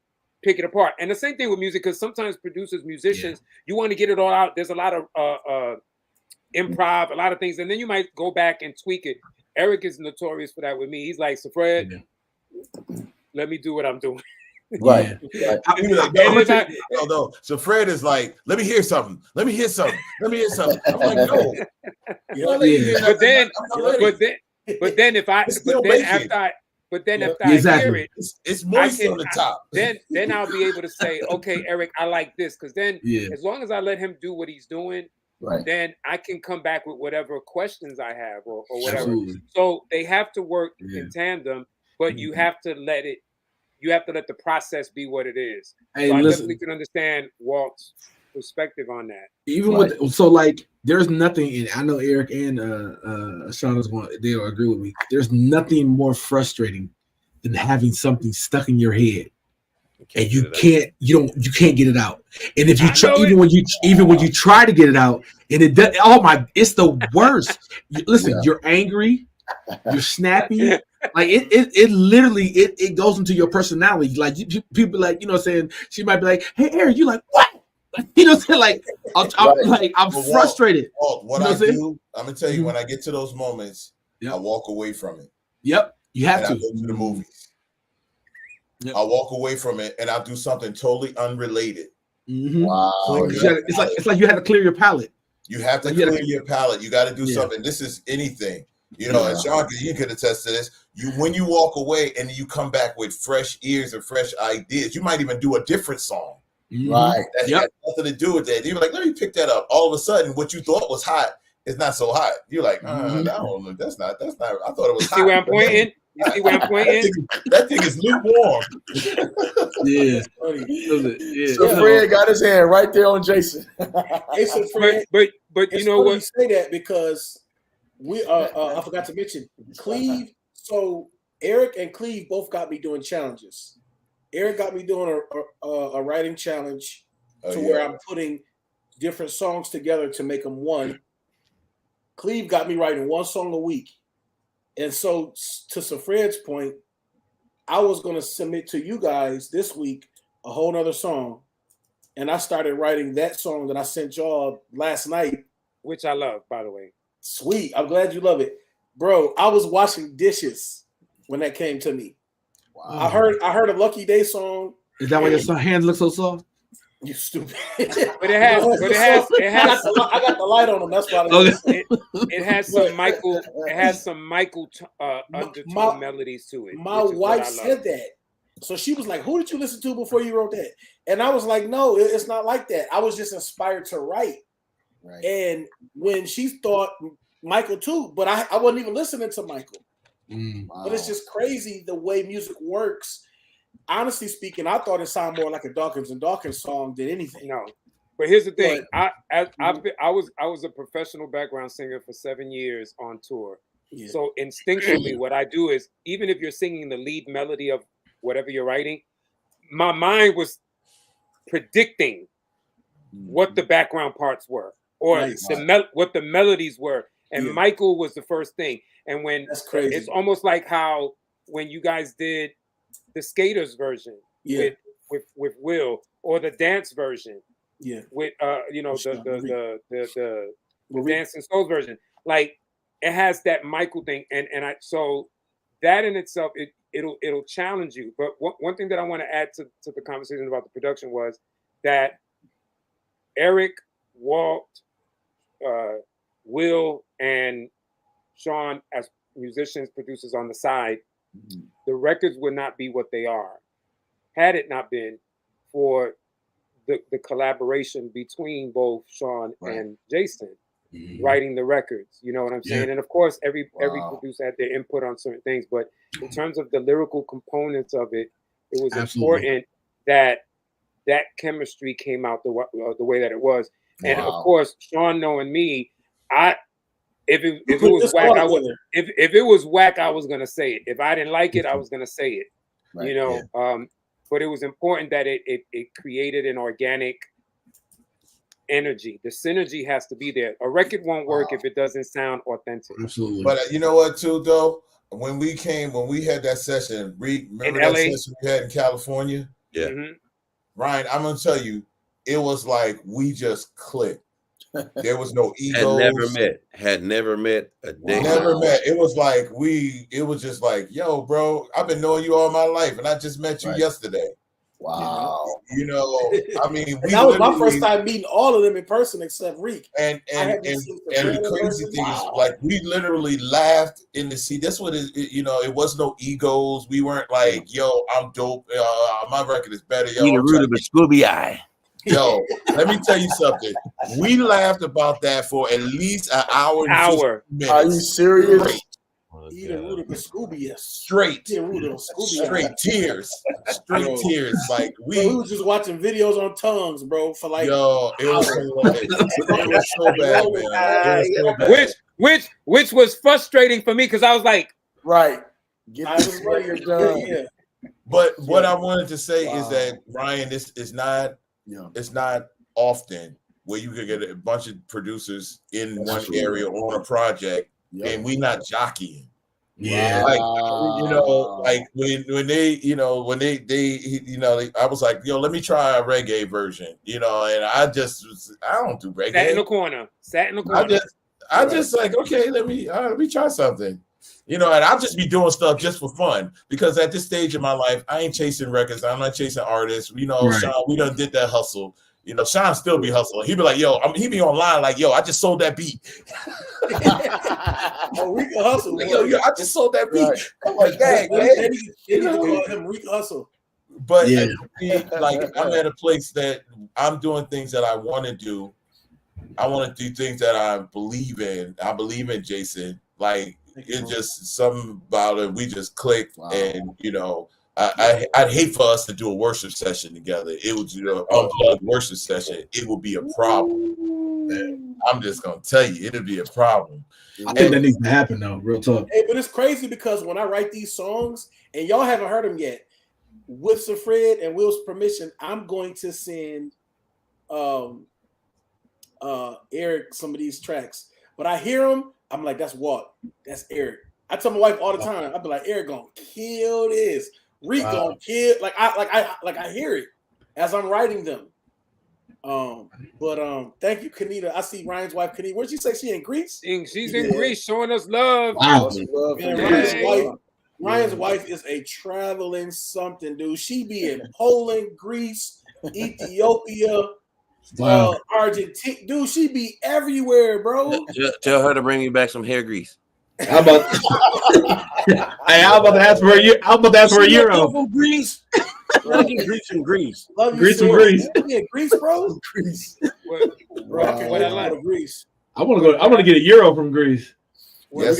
pick it apart. And the same thing with music, because sometimes producers, musicians, you want to get it all out. There's a lot of improv, a lot of things, and then you might go back and tweak it. Eric is notorious for that with me. He's like, so Fred, let me do what I'm doing. Right. No. So Fred is like, let me hear something. Let me hear something. Let me hear something. I'm like, no. But then if I hear it, it's moist on the top. Then I'll be able to say, okay, Eric, I like this, because then as long as I let him do what he's doing, then I can come back with whatever questions I have or whatever. Absolutely. So they have to work in tandem, but you have to let the process be what it is. Hey, so I listen, definitely can understand Walt's perspective on that. Even with so like there's nothing in I know Eric and Sean is going they'll agree with me. There's nothing more frustrating than having something stuck in your head and you can't get it out. And if you try even when you try to get it out and it does, it's the worst. Listen, you're angry, you're snappy. Like it literally it goes into your personality. Like people like, you know what I'm saying, she might be like, hey Eric, you like what? You know what I'm saying? Like I'm frustrated. What I do, I'm gonna tell you, when I get to those moments, I walk away from it. Yep. You have to. I go to the movies. I walk away from it and I'll do something totally unrelated. Wow. It's like you had to clear your palate. You have to clear your palate. You got to do something. This is anything. You know, and Sean, you could attest to this. When you walk away and you come back with fresh ears and fresh ideas, you might even do a different song. Right. That has nothing to do with that. You're like, let me pick that up. All of a sudden, what you thought was hot is not so hot. You're like, no, that's not. I thought it was hot. See where I'm pointing? You see where I'm pointing? That thing is lukewarm. So Fred got his hand right there on Jason. Hey, so Fred, but you know what? You say that because we I forgot to mention Cleve. So Eric and Cleve both got me doing challenges. Eric got me doing a writing challenge where I'm putting different songs together to make them one. Cleve got me writing one song a week. And so to Sir Fred's point, I was going to submit to you guys this week a whole nother song. And I started writing that song that I sent y'all last night. Which I love, by the way. Sweet. I'm glad you love it. Bro, I was washing dishes when that came to me. Wow. I heard a Lucky Day song. Is that why your hands look so soft? You stupid. But it has. I got the light on them. That's why. It has some Michael. It has some Michael undertone melodies to it. My wife said that, so she was like, "Who did you listen to before you wrote that?" And I was like, "No, it's not like that. I was just inspired to write." Right. And when she thought Michael too, but I wasn't even listening to Michael. Wow. But it's just crazy the way music works. Honestly speaking, I thought it sounded more like a Dawkins and Dawkins song than anything. No, but here's the thing: I was a professional background singer for 7 years on tour. Yeah. So instinctually, what I do is, even if you're singing the lead melody of whatever you're writing, my mind was predicting what the background parts were, or what the melodies were. And Michael was the first thing. And when that's crazy, it's almost like how when you guys did the Skaters version with Will, or the dance version with the Dancing Souls version, like it has that Michael thing, and so that in itself it'll challenge you. But one thing that I want to add to the conversation about the production was that Eric, Walt, Will, and Sean as musicians, producers on the side, the records would not be what they are had it not been for the collaboration between both Sean and Jason writing the records. You know what I'm saying? And of course, every producer had their input on certain things, but in terms of the lyrical components of it, it was important that that chemistry came out the way that it was. And Wow. of course, Sean knowing me, if it was whack, if it was whack, I was gonna say it. If I didn't like it, I was gonna say it. Right, You know, but it was important that it created an organic energy. The synergy has to be there. A record won't work if it doesn't sound authentic. Absolutely. But you know what, too, though? When we had that session, remember that session we had in California? Yeah. Mm-hmm. Ryan, I'm gonna tell you, it was like we just clicked. There was no egos. Had never met a day. Never met. It was like it was just like, yo, bro, I've been knowing you all my life, and I just met you yesterday. Wow. You know, I mean, that was my first time meeting all of them in person except Reek. And the crazy thing is, like, we literally laughed in the seat. That's what it was no egos. We weren't like, yo, I'm dope. My record is better. Yo, Eat a root of a Scooby Eye. Yo, let me tell you something. We laughed about that for at least an hour. Are you serious? Eat a root of a Scooby. Straight. Eat a root of a Scooby. Straight tears. Straight tears. Like we were just watching videos on tongues, bro, for like yo, it was so bad, man. It was so bad. Which was frustrating for me because I was like, right. But what I wanted to say is that, Ryan, this is not. It's not often where you could get a bunch of producers in one area on a project and we not jockeying. Yeah, like like when they I was like, yo, let me try a reggae version, and I don't do reggae. Sat in the corner. I just like, okay, let me try something. And I'll just be doing stuff just for fun because at this stage of my life, I ain't chasing records. I'm not chasing artists. Right. Sean, we done did that hustle. Sean still be hustling. He be like, yo, he be online like, yo, I just sold that beat. Rika Hustle. Like, yo, I just sold that beat. Right. I'm like, dang, man. Rika Hustle. But like, I'm at a place that I'm doing things that I want to do. I want to do things that I believe in. I believe in Jason. Like, it's just something about it. We just clicked, and I'd hate for us to do a worship session together. It would unplugged worship session. It would be a problem. Man. I'm just gonna tell you, it'll be a problem. I think that needs to happen though. Real talk. Hey, but it's crazy because when I write these songs, and y'all haven't heard them yet, with Sir Fred and Will's permission, I'm going to send Eric some of these tracks. But I hear them. I'm like, that's Walt. That's Eric. I tell my wife all the time. I be like, Eric gonna kill this. Reek gonna kill. I hear it as I'm writing them. Thank you, Kanita. I see Ryan's wife, Kanita. Where'd she say she in Greece? She's in Greece, showing us love. Wow. Ryan's wife is a traveling something, dude. She be in Poland, Greece, Ethiopia. Wow. Argentina, dude, she be everywhere, bro. Tell her to bring me back some hair grease. How about? Hey, I'm about to ask for a euro. From Greece. Greece and Greece. Greece and Greece. Yeah, Greece, bro. Greece. Greece. I want to get a euro from Greece. Well,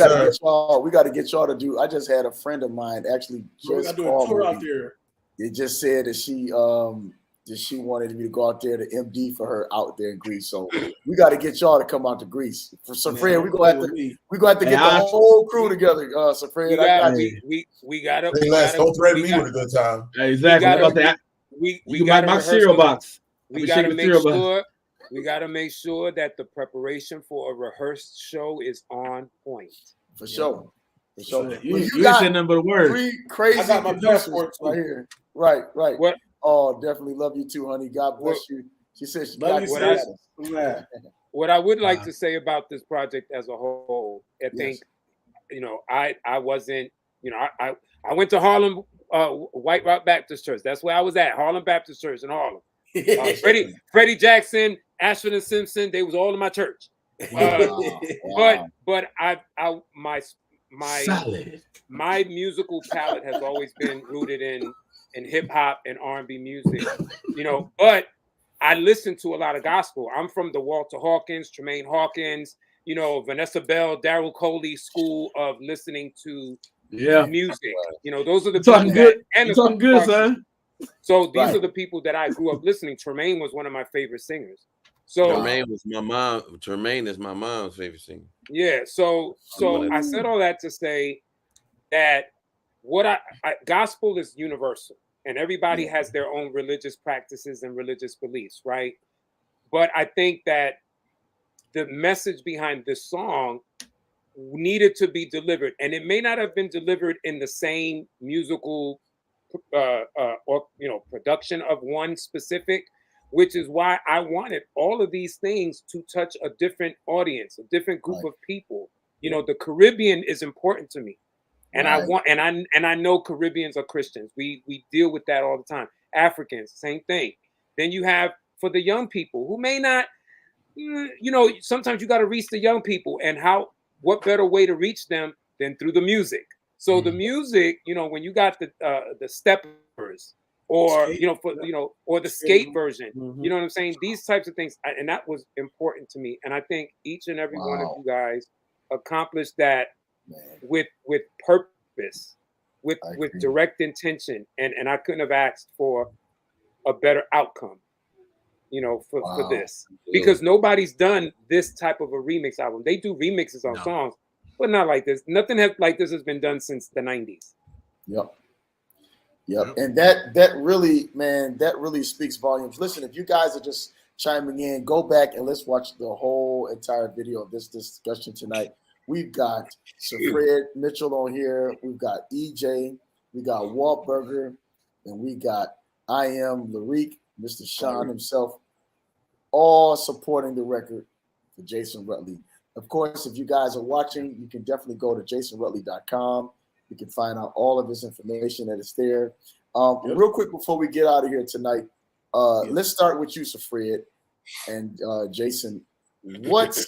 we got to get y'all to do. I just had a friend of mine actually just called me. Out there. It just said that she wanted me to go out there to MD for her out there in Greece. So we got to get y'all to come out to Greece. For Sir Fred, we gonna have to get the whole crew together. Sir Fred, we gotta. Don't threaten me with a good time. Exactly. We got my cereal box. We got to make sure. We got to make sure that the preparation for a rehearsed show is on point. For sure. For sure. You ain't saying nothing but a word. 3 crazy I got my passport right here. Right. What? Oh, definitely love you too, honey. God bless you. She said she got what I would like to say about this project as a whole, I think, I wasn't, I went to Harlem White Rock Baptist Church. That's where I was at, Harlem Baptist Church in Harlem. Freddie Jackson, Ashford and Simpson, they was all in my church. But my musical palette has always been rooted in hip hop and R&B music, but I listen to a lot of gospel. I'm from the Walter Hawkins, Tremaine Hawkins, Vanessa Bell, Daryl Coley school of listening to music. Those are the talking good. And talking good, son. So these Right. are the people that I grew up listening. Tremaine was one of my favorite singers. So Tremaine was my mom. Tremaine is my mom's favorite singer. yeah, so I said all that to say that gospel is universal, and everybody has their own religious practices and religious beliefs, right? But I think that the message behind this song needed to be delivered, and it may not have been delivered in the same musical or production of one specific, which is why I wanted all of these things to touch a different audience, a different group of people. The Caribbean is important to me, and I want, and I know Caribbeans are Christians. We deal with that all the time. Africans, same thing. Then you have for the young people who may not, sometimes you got to reach the young people, and what better way to reach them than through the music? So the music, when you got the steppers, or or the skate version, you know what I'm saying? These types of things, and that was important to me. And I think each and every one of you guys accomplished that with purpose, with direct intention, and I couldn't have asked for a better outcome, for this, because nobody's done this type of a remix album. They do remixes on songs, but not like this. Nothing like this has been done since the 90s. Yep. And that really speaks volumes. Listen, if you guys are just chiming in, go back and let's watch the whole entire video of this discussion tonight. We've got Sir Fred Mitchell on here. We've got EJ. We got Walt Burger. And we got I Am Lyrique, Mr. Sean himself, all supporting the record for Jason Rutley. Of course, if you guys are watching, you can definitely go to jasonrutley.com. You can find out all of this information that is there. Real quick before we get out of here tonight, let's start with you, Sir Fred and Jason. What's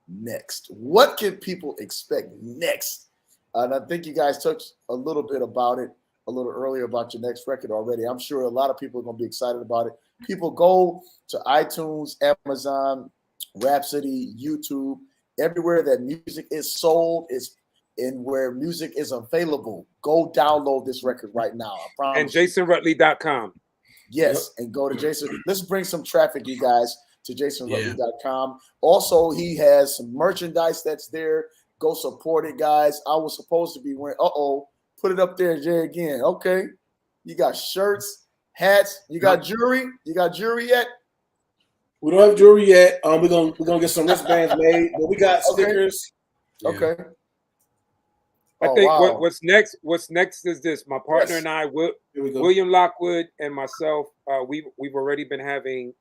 next? What can people expect next? And I think you guys touched a little bit about it a little earlier about your next record already. I'm sure a lot of people are going to be excited about it. People go to iTunes, Amazon, Rhapsody, YouTube, everywhere that music is sold is and where music is available. Go download this record right now. I promise. And jasonrutley.com. Yes, and go to Jason. Let's bring some traffic, you guys, to jasonrutley.com. Also, he has some merchandise that's there. Go support it, guys. I was supposed to be wearing, put it up there, Jay, again. Okay. You got shirts, hats. You got jewelry. You got jewelry yet? We don't have jewelry yet. We're gonna get some wristbands made, but we got stickers. Okay. I think what's next is this. My partner and I, William Lockwood and myself, we've already been having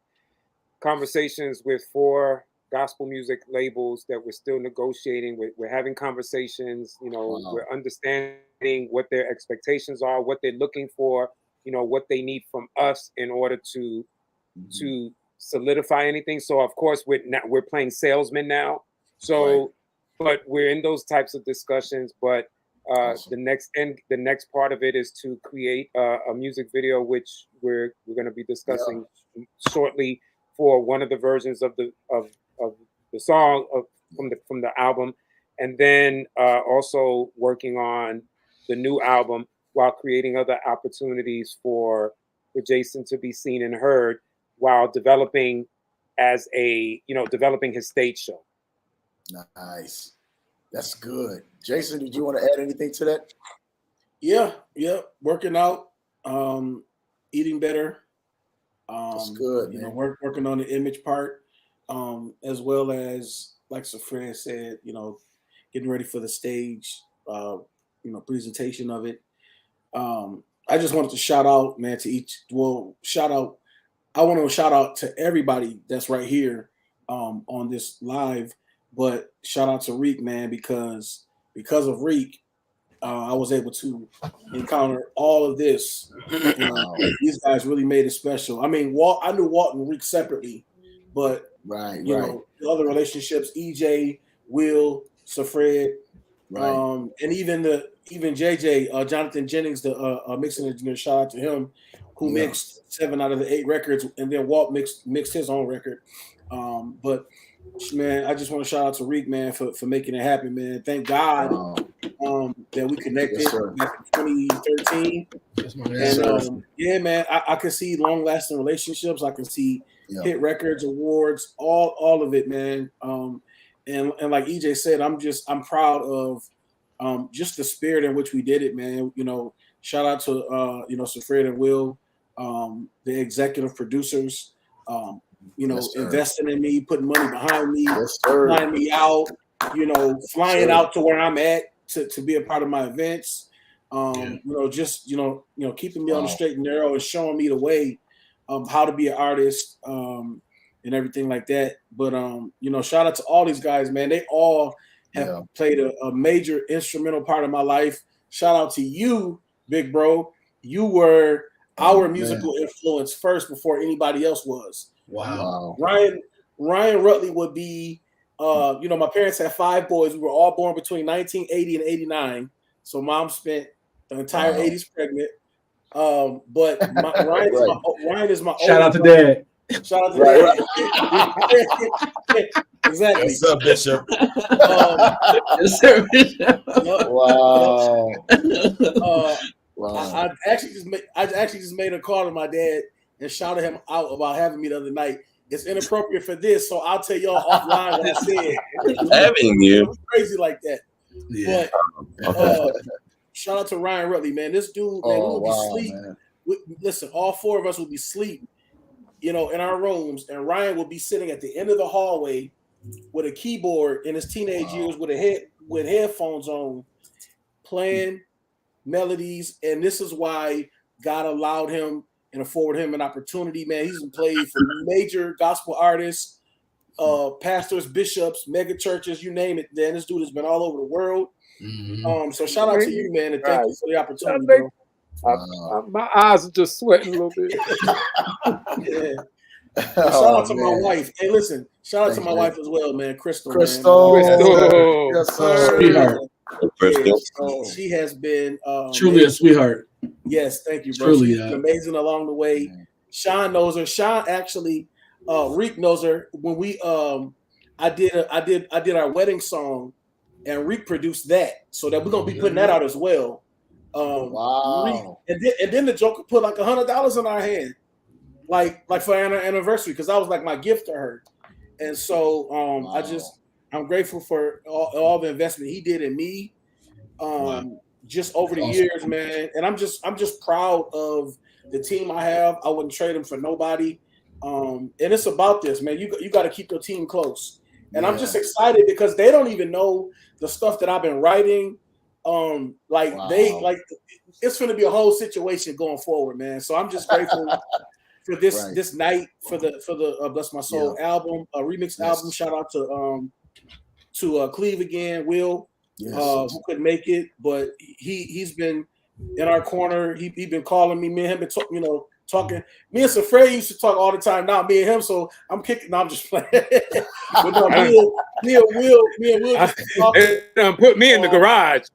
conversations with 4 gospel music labels that we're still negotiating. We're having conversations, we're understanding what their expectations are, what they're looking for, what they need from us in order to solidify anything. So of course we're playing salesman now. So but we're in those types of discussions. But the next part of it is to create a music video, which we're going to be discussing shortly, for one of the versions of the song from the album, and then also working on the new album while creating other opportunities for Jason to be seen and heard while developing developing his stage show. Nice. That's good. Jason, did you want to add anything to that? Yeah. Working out, eating better. That's good, man. Working on the image part, as well as, like Sir Fred said, getting ready for the stage, presentation of it. I just wanted to shout out, man, I want to shout out to everybody that's right here on this live, but shout out to Reek, man, because of Reek, I was able to encounter all of this. These guys really made it special. I mean, I knew Walt and Reek separately, but the other relationships, EJ, Will, Sir Fred, and even JJ, Jonathan Jennings, the mixing engineer, shout out to him, who mixed 7 out of the 8 records, and then Walt mixed his own record. But man, I just want to shout out to Reek, man, for making it happen, man. Thank God that we connected Yes, sir. back in 2013. That's my And yeah, man, I can see long-lasting relationships. I can see hit records, awards, all of it, man. And like EJ said, I'm proud of just the spirit in which we did it, man. You know, shout out to Sir Fred and Will, the executive producers. You know, investing in me, putting money behind me, flying me out, you know, flying out to where I'm at to be a part of my events. You know, just keeping me on the straight and narrow and showing me the way of how to be an artist and everything like that. But you know, shout out to all these guys, man. They all have played a major instrumental part of my life. Shout out to you, big bro. You were our musical influence first before anybody else was. Wow. Ryan Rutley would be, you know, my parents had 5 boys. We were all born between 1980 and 89. So mom spent the entire 80s pregnant. But Ryan is my shout out to dad. Shout out to dad. Exactly. What's up, Bishop? Yes, sir, Bishop. Wow. I actually just made a call to my dad and shouted him out about having me the other night. It's inappropriate for this, so I'll tell y'all offline what I said. Having you crazy like that. Yeah. But shout out to Ryan Rutley, man. This dude, man, we would be asleep. Listen, all 4 of us would be asleep, you know, in our rooms, and Ryan would be sitting at the end of the hallway with a keyboard in his teenage years with headphones on, playing melodies. And this is why God allowed him and afforded him an opportunity, man. He's played for major gospel artists, pastors, bishops, mega churches, you name it. Man, this dude has been all over the world. So shout out to you, man, and thank you for the opportunity, bro. My eyes are just sweating a little bit. Shout out to my wife. Hey, listen, shout out to my wife as well, man. Crystal. Yes, sir. Sweetheart. She has been truly a sweetheart. Yes, thank you, bro. Truly, She's been amazing along the way. Sean knows her. Sean actually, Reek knows her. When we I did our wedding song, and Reek produced that, so that we're gonna be putting that out as well. Wow. Reek, and then the Joker put like $100 in our hand, like for our anniversary, because that was like my gift to her. And so I'm grateful for all the investment he did in me, just over the years, man. And I'm just proud of the team I have. I wouldn't trade them for nobody. And it's about this, man. You got to keep your team close. And I'm just excited because they don't even know the stuff that I've been writing. It's going to be a whole situation going forward, man. So I'm just grateful for this night, for the Bless My Soul album, a remix album. Shout out to Cleve again, Will, who couldn't make it, but he's been in our corner. He been calling me. Me and him been talking. Me and Safray used to talk all the time. Now me and him, so I'm kicking. No, I'm just playing. But no, me and Will just talking. Put me in the garage.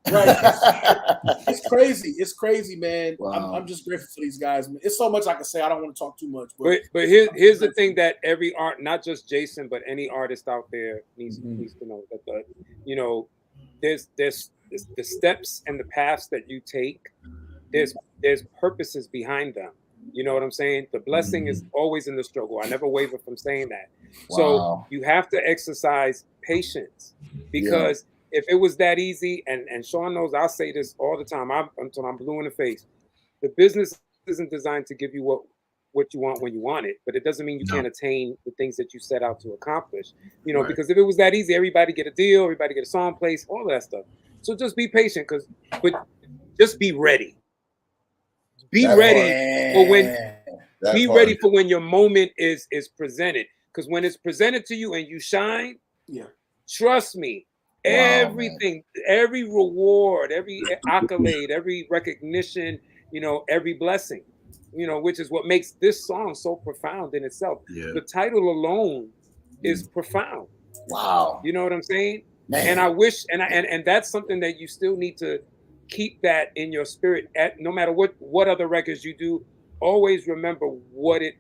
Right. It's crazy. It's crazy, man. Wow. I'm just grateful for these guys, man. It's so much I can say. I don't want to talk too much. But here's the thing that every not just Jason, but any artist out there needs to know that there's the steps and the paths that you take. There's purposes behind them. You know what I'm saying? The blessing is always in the struggle. I never waver from saying that. Wow. So you have to exercise patience, because if it was that easy, and Sean knows, I'll say this all the time, until I'm blue in the face. The business isn't designed to give you what you want when you want it, but it doesn't mean you can't attain the things that you set out to accomplish. Because if it was that easy, everybody get a deal, everybody get a song placed, all of that stuff. So just be patient, but just be ready. Be ready for when your moment is presented. Because when it's presented to you and you shine, trust me, everything, every reward, every accolade, every recognition, every blessing, which is what makes this song so profound in itself. The title alone is profound. Wow. You know what I'm saying? Man. And I wish, and that's something that you still need to keep that in your spirit. No matter what other records you do, always remember what it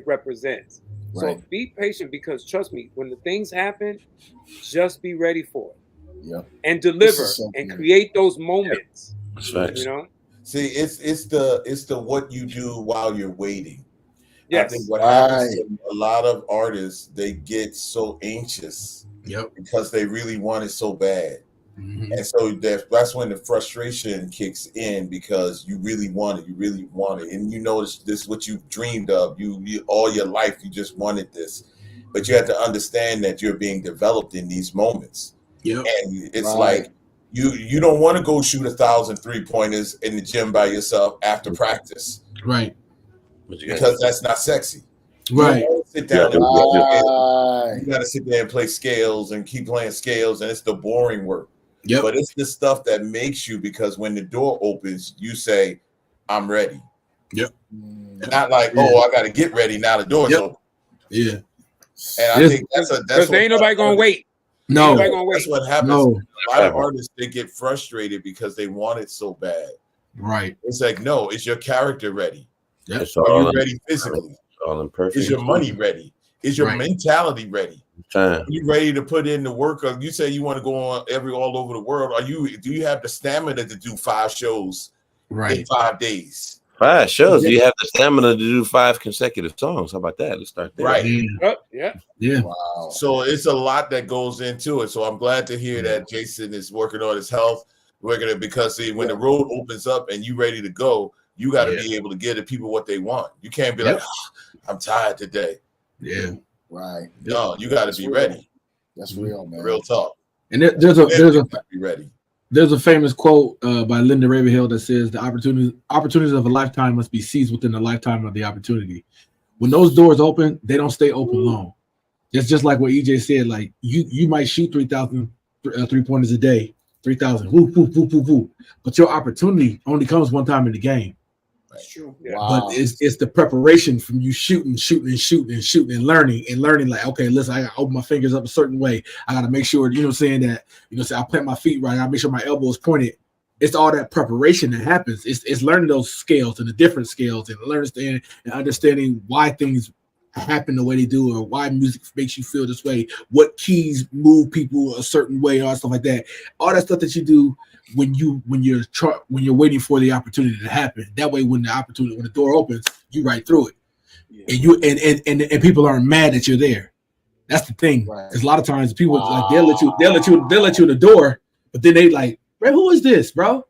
represents. Right. So be patient, because trust me, when the things happen, just be ready for it. and deliver and create those moments. You know. See, it's the what you do while you're waiting. I think Yes. what happens to a lot of artists, they get so anxious because they really want it so bad. And so that's when the frustration kicks in, because you really want it, and you know this is what you've dreamed of. You all your life you just wanted this, but you have to understand that you're being developed in these moments. And it's like you don't want to go shoot 1,000 3-pointers in the gym by yourself after practice, right? Because that's not sexy. Right. You don't sit down and you got to sit there and play scales and keep playing scales, and it's the boring work. But it's the stuff that makes you, because when the door opens, you say, "I'm ready." Not like, "Oh, I got to get ready now. The door's open." Yeah. And I think that's because ain't nobody gonna wait. No, that's what happens. A lot of artists, they get frustrated because they want it so bad. Right. It's like, no, is your character ready? It's Are all you ready physically? all imperfect. Is your money ready? Is your mentality ready? Are you ready to put in the work? Of, you say you want to go on all over the world. Do you have the stamina to do 5 shows in 5 days? 5 shows. You have the stamina to do 5 consecutive songs. How about that? Let's start there. Right. Yeah. Wow. So it's a lot that goes into it. So I'm glad to hear that Jason is working on his health. Because see, when the road opens up and you ready to go, you got to be able to give the people what they want. You can't be like, I'm tired today. Yeah. Right. No, you got to be ready. That's real, man. Real talk. And there's be ready. There's a famous quote by Linda Ravenhill that says, "The opportunities of a lifetime must be seized within the lifetime of the opportunity." When those doors open, they don't stay open long. It's just like what EJ said. Like you might shoot 3,000 3-pointers a day, 3,000, whoop, whoop, whoop, whoop, whoop. But your opportunity only comes one time in the game. That's true. But it's the preparation from you shooting and learning like, okay, listen, I gotta open my fingers up a certain way. I gotta make sure, saying that, I plant my feet right. I gotta make sure my elbow is pointed. It's all that preparation that happens. It's learning those scales and the different scales and understanding why things happen the way they do, or why music makes you feel this way, what keys move people a certain way, or stuff like that. All that stuff that you do when you're waiting for the opportunity to happen. That way, when the door opens, you right through it, and you and people aren't mad that you're there. That's the thing. Because a lot of times people like they'll let you in the door, but then they like, bro, who is this, bro?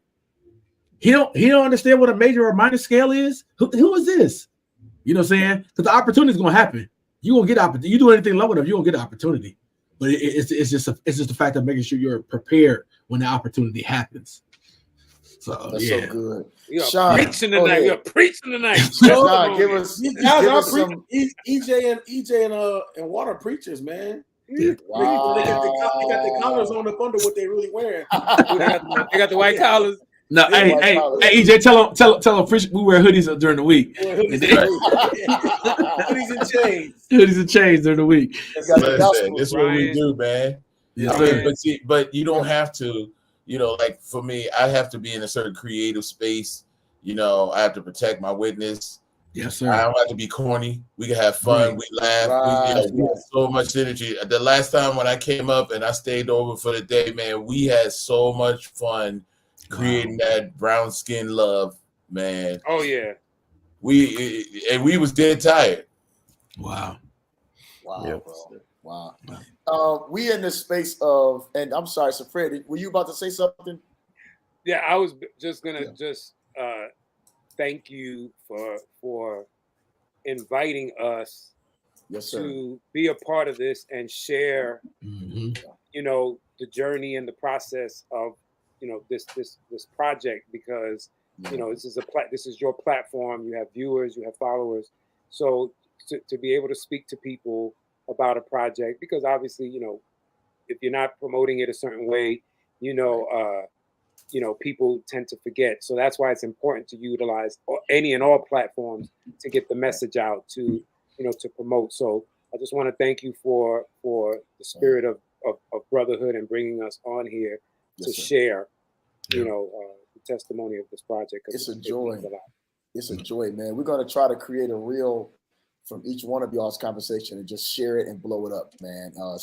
He don't understand what a major or minor scale is. Who is this? You know what I'm saying? Because the opportunity is gonna happen. You gonna get opportunity. You do anything low enough, you gonna get an opportunity. But it's just the fact of making sure you're prepared when the opportunity happens. So that's so good. You're Sean, preaching tonight. You're preaching tonight. Sean, give us some. EJ and Water preachers, man. Wow. They got the collars on up under what they really wearing. They got the white collars. No, hey, EJ, tell them we wear hoodies during the week. Hoodies and chains. Hoodies and chains during the week. Listen, this is what we do, man. But you don't have to, like for me, I have to be in a certain creative space. I have to protect my witness. Yes, sir. I don't have to be corny. We can have fun. We laugh. We have so much energy. The last time when I came up and I stayed over for the day, man, we had so much fun creating that brown skin love, man. Oh yeah. We was dead tired. Wow. Bro. Wow. We in this space of, and I'm sorry, so Fred, were you about to say something? Yeah, I was just gonna thank you for inviting us to be a part of this and share, the journey and the process of this project, because this is your platform. You have viewers, you have followers, so to be able to speak to people about a project, because obviously if you're not promoting it a certain way, people tend to forget. So that's why it's important to utilize any and all platforms to get the message out, to promote. So I just want to thank you for the spirit of brotherhood and bringing us on here to share, the testimony of this project. It's a joy. It's a joy, man. We're going to try to create a reel from each one of y'all's conversation and just share it and blow it up, man. Blow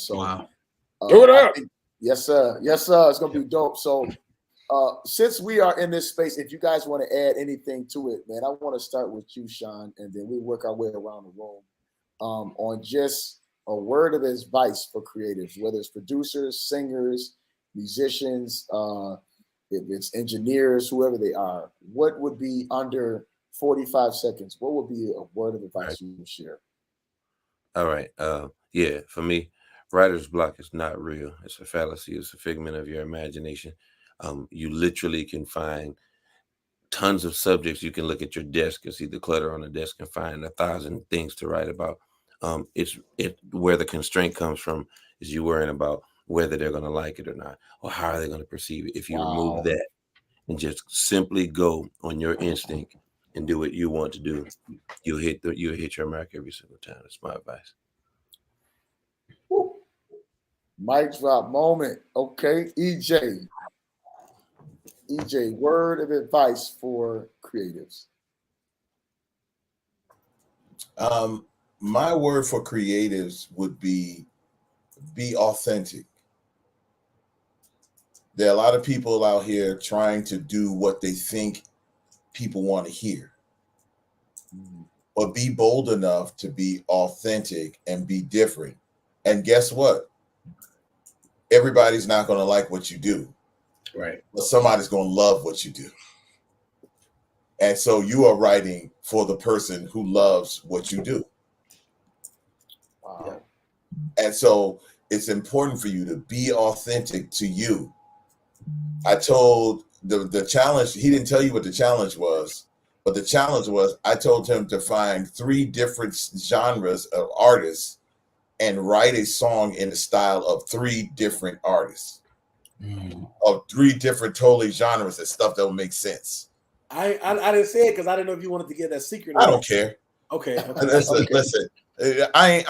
it up. Yes, sir. Yes, sir. It's gonna be dope. So, since we are in this space, if you guys want to add anything to it, man, I want to start with you, Sean, and then we work our way around the room on just a word of advice for creatives, whether it's producers, singers, musicians, if it's engineers, whoever they are. What would be under 45 seconds? What would be a word of advice you would share? All right. Yeah, for me, writer's block is not real. It's a fallacy. It's a figment of your imagination. You literally can find tons of subjects. You can look at your desk and see the clutter on the desk and find 1,000 things to write about. It's where the constraint comes from is you worrying about whether they're going to like it or not, or how are they going to perceive it. If you remove that and just simply go on your instinct and do what you want to do, you'll hit your mark every single time. That's my advice. Mic drop moment. Okay, EJ, word of advice for creatives. My word for creatives would be authentic. There are a lot of people out here trying to do what they think people want to hear. But be bold enough to be authentic and be different. And guess what? Everybody's not going to like what you do. Right. But somebody's going to love what you do. And so you are writing for the person who loves what you do. Wow. And so it's important for you to be authentic to you. I told the challenge, he didn't tell you what the challenge was, but the challenge was I told him to find 3 different genres of artists and write a song in the style of 3 different artists, of 3 different totally genres and stuff that will make sense. I didn't say it because I didn't know if you wanted to get that secret. I don't care. Okay. Listen, I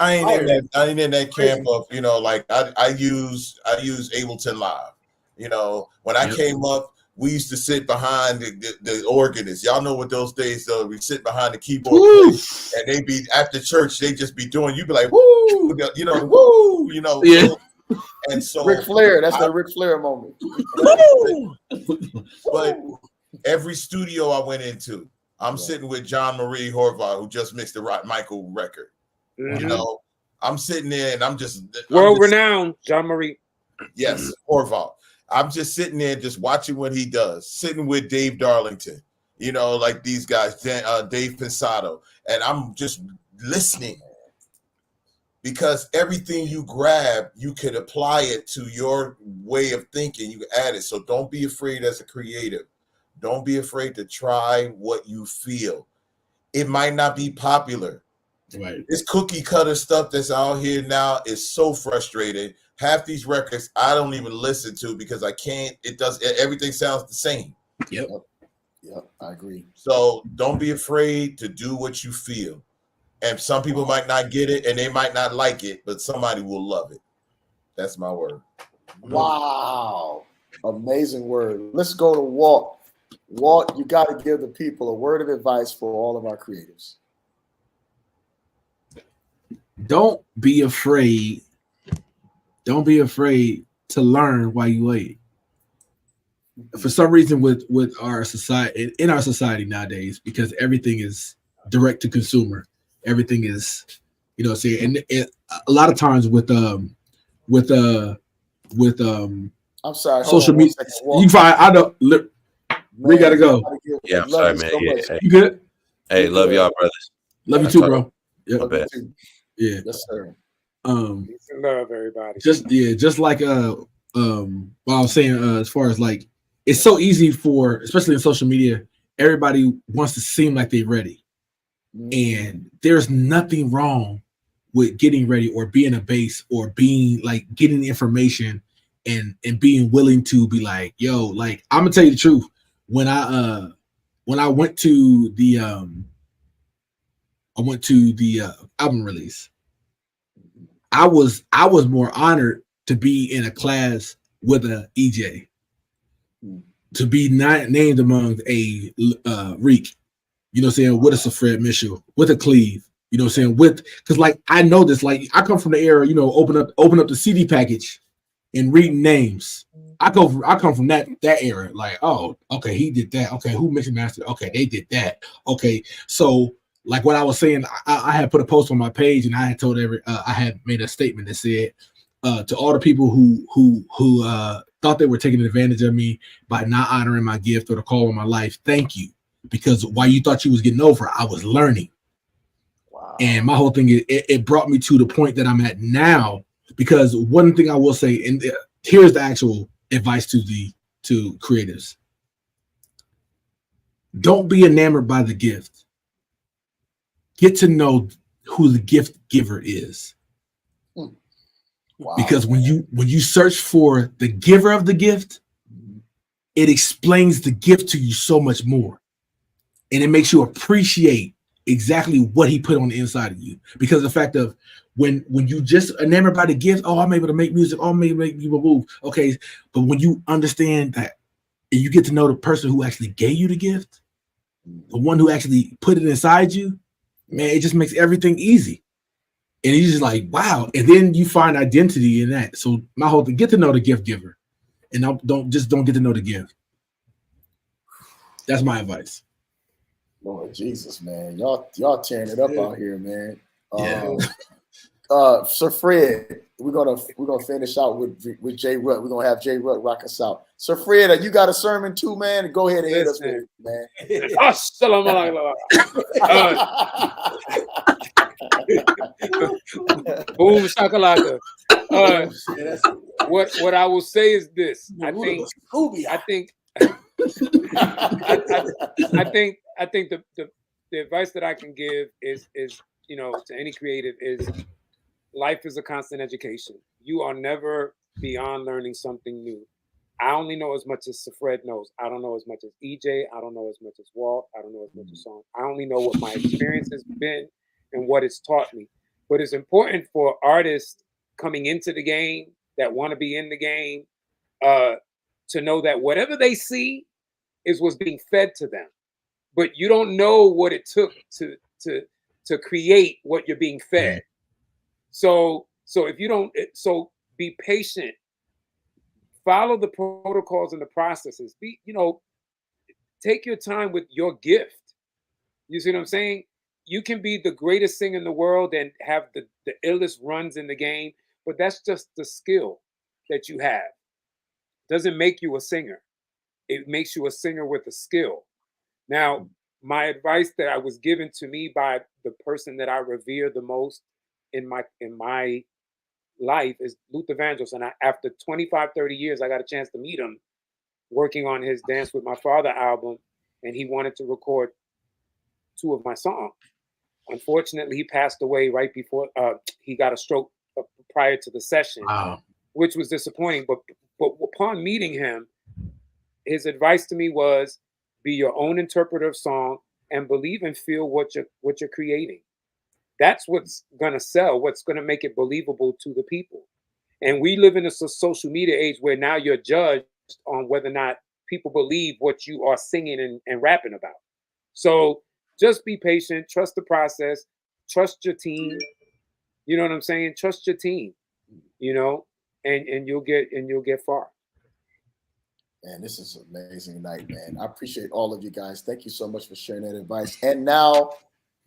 ain't in that camp of, you know, like I use Ableton Live. You know, when I came up, we used to sit behind the organist. Y'all know what those days though. We sit behind the keyboard and they be after church. They just be doing. You be like, woo, you know, woo, you know. Yeah. And so Ric Flair, that's the Ric Flair moment. But every studio I went into, I'm sitting with John Marie Horvath, who just mixed the Michael record. You know, I'm sitting there and I'm just world-renowned John Marie. Yes, Horvath. I'm just sitting there just watching what he does, sitting with Dave Darlington, you know, like these guys, Dave Pensado, and I'm just listening because everything you grab, you can apply it to your way of thinking. You add it. So don't be afraid as a creative. Don't be afraid to try what you feel. It might not be popular. Right. This cookie cutter stuff that's out here now is so frustrating. Half these records I don't even listen to because I can't. Everything sounds the same. Yep. Yep, I agree. So don't be afraid to do what you feel. And some people might not get it and they might not like it, but somebody will love it. That's my word. Wow. Amazing word. Let's go to Walt. Walt, you got to give the people a word of advice for all of our creatives. Don't be afraid. Don't be afraid to learn while you wait. For some reason, with our society, in our society nowadays, because everything is direct to consumer, everything is, you know, see, and a lot of times with I'm sorry, social media, you find I don't. We gotta go. Yeah, I'm sorry, man. So you good? Hey, love y'all, brothers. Love you too, bro. Yeah. Yeah. Yes, sir. Peace and love, everybody. Just like what I was saying, as far as like, it's so easy for, especially in social media, everybody wants to seem like they're ready, and there's nothing wrong with getting ready or being a base or being like getting information and being willing to be like, yo, like I'm gonna tell you the truth. When I went to the album release, I was more honored to be in a class with a EJ, to be not named among a Reek, you know what I'm saying, with a Fred Mitchell, with a Cleve, you know what I'm saying, because like I know this, like I come from the era, you know, open up the CD package and reading names. I come from that era. Like, oh, okay, he did that. Okay, who mixed and mastered? Okay, they did that. Okay, so like what I was saying, I had put a post on my page, and I had told I had made a statement that said to all the people who thought they were taking advantage of me by not honoring my gift or the call of my life, thank you, because while you thought you was getting over, I was learning. Wow. And my whole thing is it brought me to the point that I'm at now. Because one thing I will say, and here's the actual advice to creatives: don't be enamored by the gift. Get to know who the gift giver is. Wow. Because when you search for the giver of the gift, it explains the gift to you so much more, and it makes you appreciate exactly what he put on the inside of you. Because the fact of when you just enamored by the gift, oh, I'm able to make music, oh, I'm able to make people move. Okay, but when you understand that and you get to know the person who actually gave you the gift, the one who actually put it inside you, man, it just makes everything easy. And you're just like, wow. And then you find identity in that. So my whole thing, get to know the gift giver, and don't get to know the gift. That's my advice. Lord Jesus, man, y'all tearing it up out here, man. Yeah. Sir Fred, we're gonna finish out with Jay Rut. We're gonna have Jay Rut rock us out. Sir Fred, you got a sermon too, man? Go ahead and hit us with it, man. Boom shakalaka. What I will say is this: I think the advice that I can give is to any creative is life is a constant education. You are never beyond learning something new. I only know as much as Fred knows. I don't know as much as EJ. I don't know as much as Walt. I don't know as much as Song. I only know what my experience has been and what it's taught me. But it's important for artists coming into the game that want to be in the game to know that whatever they see is what's being fed to them. But you don't know what it took to create what you're being fed. So if you don't, so be patient. Follow the protocols and the processes. Take your time with your gift. You see what I'm saying? You can be the greatest singer in the world and have the illest runs in the game, but that's just the skill that you have. Doesn't make you a singer. It makes you a singer with a skill. Now, my advice that I was given to me by the person that I revere the most in my life is Luther Vandross. And after 25, 30 years, I got a chance to meet him working on his Dance with My Father album, and he wanted to record 2 of my songs. Unfortunately, he passed away right before he got a stroke prior to the session, which was disappointing. But upon meeting him, his advice to me was, be your own interpreter of song and believe and feel what you're creating. That's what's going to sell, what's going to make it believable to the people. And we live in a social media age where now you're judged on whether or not people believe what you are singing and rapping about. So just be patient, trust the process, trust your team. You know what I'm saying? Trust your team, and you'll get far. Man, this is an amazing night, man. I appreciate all of you guys. Thank you so much for sharing that advice. And now,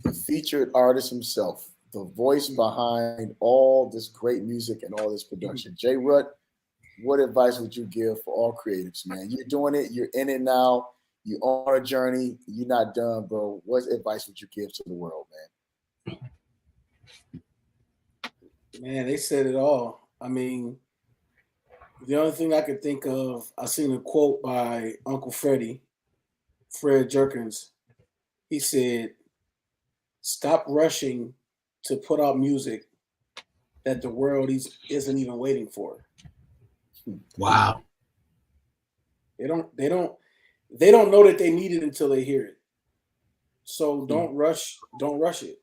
the featured artist himself, the voice behind all this great music and all this production. Jay Rut, what advice would you give for all creatives, man? You're doing it. You're in it now. You're on a journey. You're not done, bro. What advice would you give to the world, man? Man, they said it all. I mean, the only thing I could think of, I seen a quote by Uncle Fred Jerkins. He said, "Stop rushing to put out music that the world isn't even waiting for." Wow. They don't know that they need it until they hear it. So don't rush it.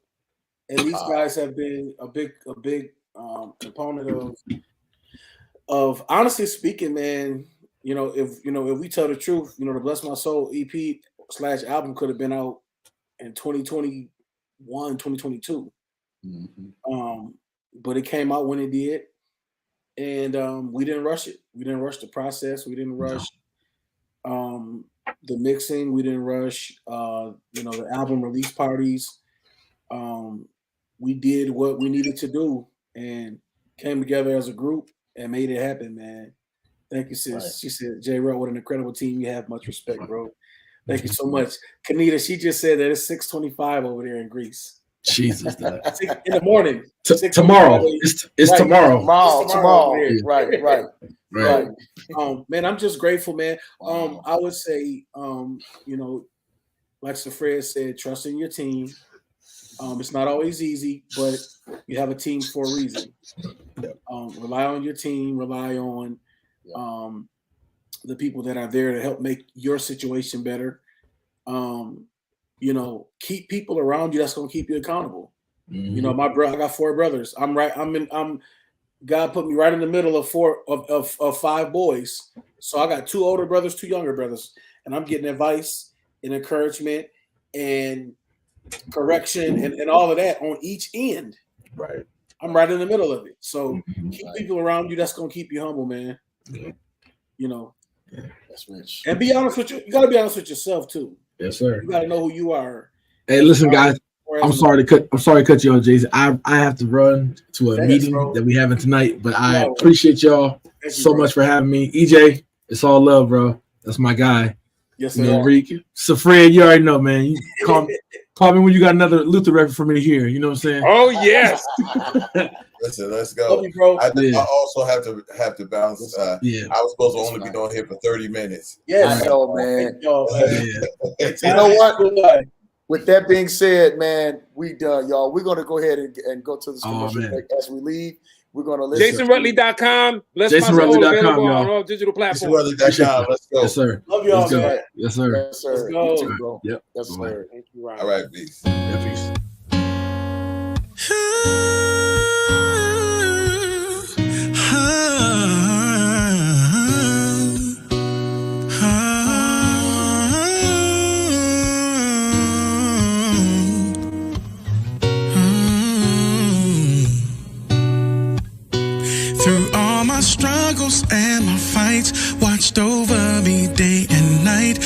And these guys have been a big component of honestly speaking, man. If we tell the truth, the Bless My Soul EP/album could have been out in 2021, 2022. Mm-hmm. But it came out when it did. And we didn't rush it. We didn't rush the process. We didn't rush the mixing. We didn't rush, the album release parties. We did what we needed to do and came together as a group and made it happen, man. Thank you, sis. Right. She said, J. Rutt, what an incredible team you have. Much respect, bro. Thank you so much. Kanita, she just said that it's 6:25 over there in Greece. Jesus, in the morning. Tomorrow. It's right, tomorrow. Tomorrow. Right. Right. Man, I'm just grateful, man. I would say, like Sir Fred said, trust in your team. It's not always easy, but you have a team for a reason. Rely on your team. Rely on the people that are there to help make your situation better. Keep people around you that's gonna keep you accountable. Mm-hmm. My brother, I got 4 brothers. God put me right in the middle of 5 boys. So I got 2 older brothers, 2 younger brothers, and I'm getting advice and encouragement and correction and all of that on each end. Right. I'm right in the middle of it. So keep people around you that's gonna keep you humble, man. That's rich. And be honest with you. You gotta be honest with yourself too. Yes, sir. You gotta know who you are. Hey, listen, guys. I'm sorry to cut you off, Jason. I have to run to a meeting that we having tonight, but I appreciate y'all so much for having me. EJ, it's all love, bro. That's my guy. Yes, sir. So Fred, you already know, man. You call me when you got another Luther record for me to hear. You know what I'm saying? Oh yes. Listen, let's go. Love you, bro. I also have to bounce. I was supposed to only be doing here for 30 minutes. Yes, I know, man. You know what? With that being said, man, we done, y'all. We're gonna go ahead and go to this commercial break. As we leave, we're gonna listen. JasonRutley.com. JasonRutley.com, y'all. On all digital platforms. JasonRutley.com. Let's go. Yes, sir. Love y'all, man. Yes, sir. Yes, sir. Let's go. You too, bro. Yep. Yes, sir. Thank you, Ryan. All right, peace. Yeah, peace. Through all my struggles and my fights, watched over me day and night,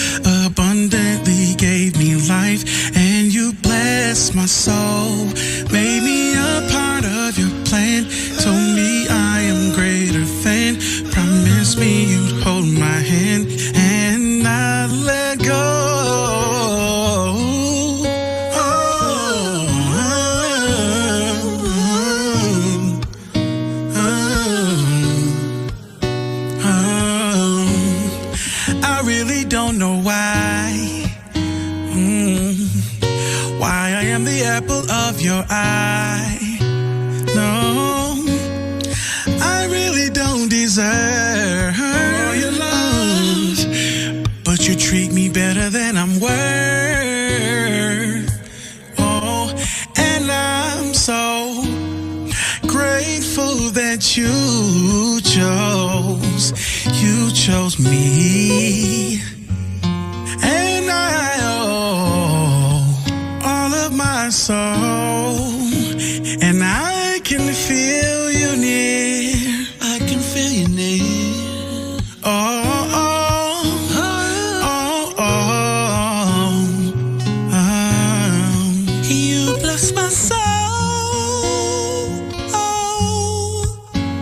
abundantly gave me life, and you blessed my soul, made me a part of your plan, told me I am greater than, promised me you'd hold my hand and not let go. I really don't know why I am the apple of your eye. No, I really don't deserve your love, but you treat me better than I'm worth. Oh, and I'm so grateful that you chose me, and I owe all of my soul, and I can feel you near. I can feel you near. You bless my soul.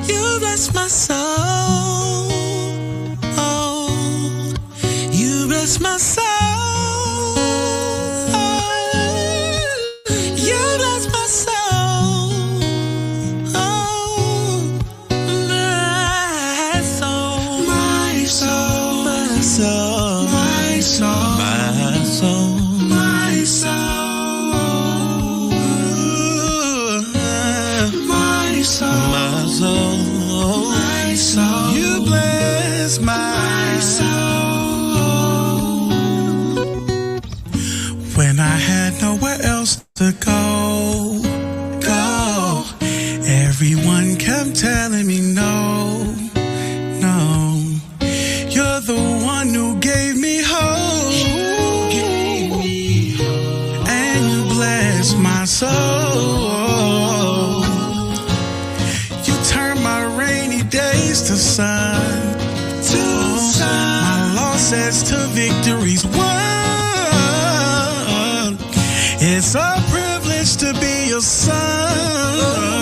You bless my soul. You bless my soul. You bless my soul. My soul. My soul. My soul. My soul. My soul. My soul. My soul. My soul. My soul. You bless my soul. When I had nowhere else to go, everyone kept telling me no. You're the one who gave me hope, and you blessed my soul. You turned my rainy day to son. My law says to victory's won. It's a privilege to be your son.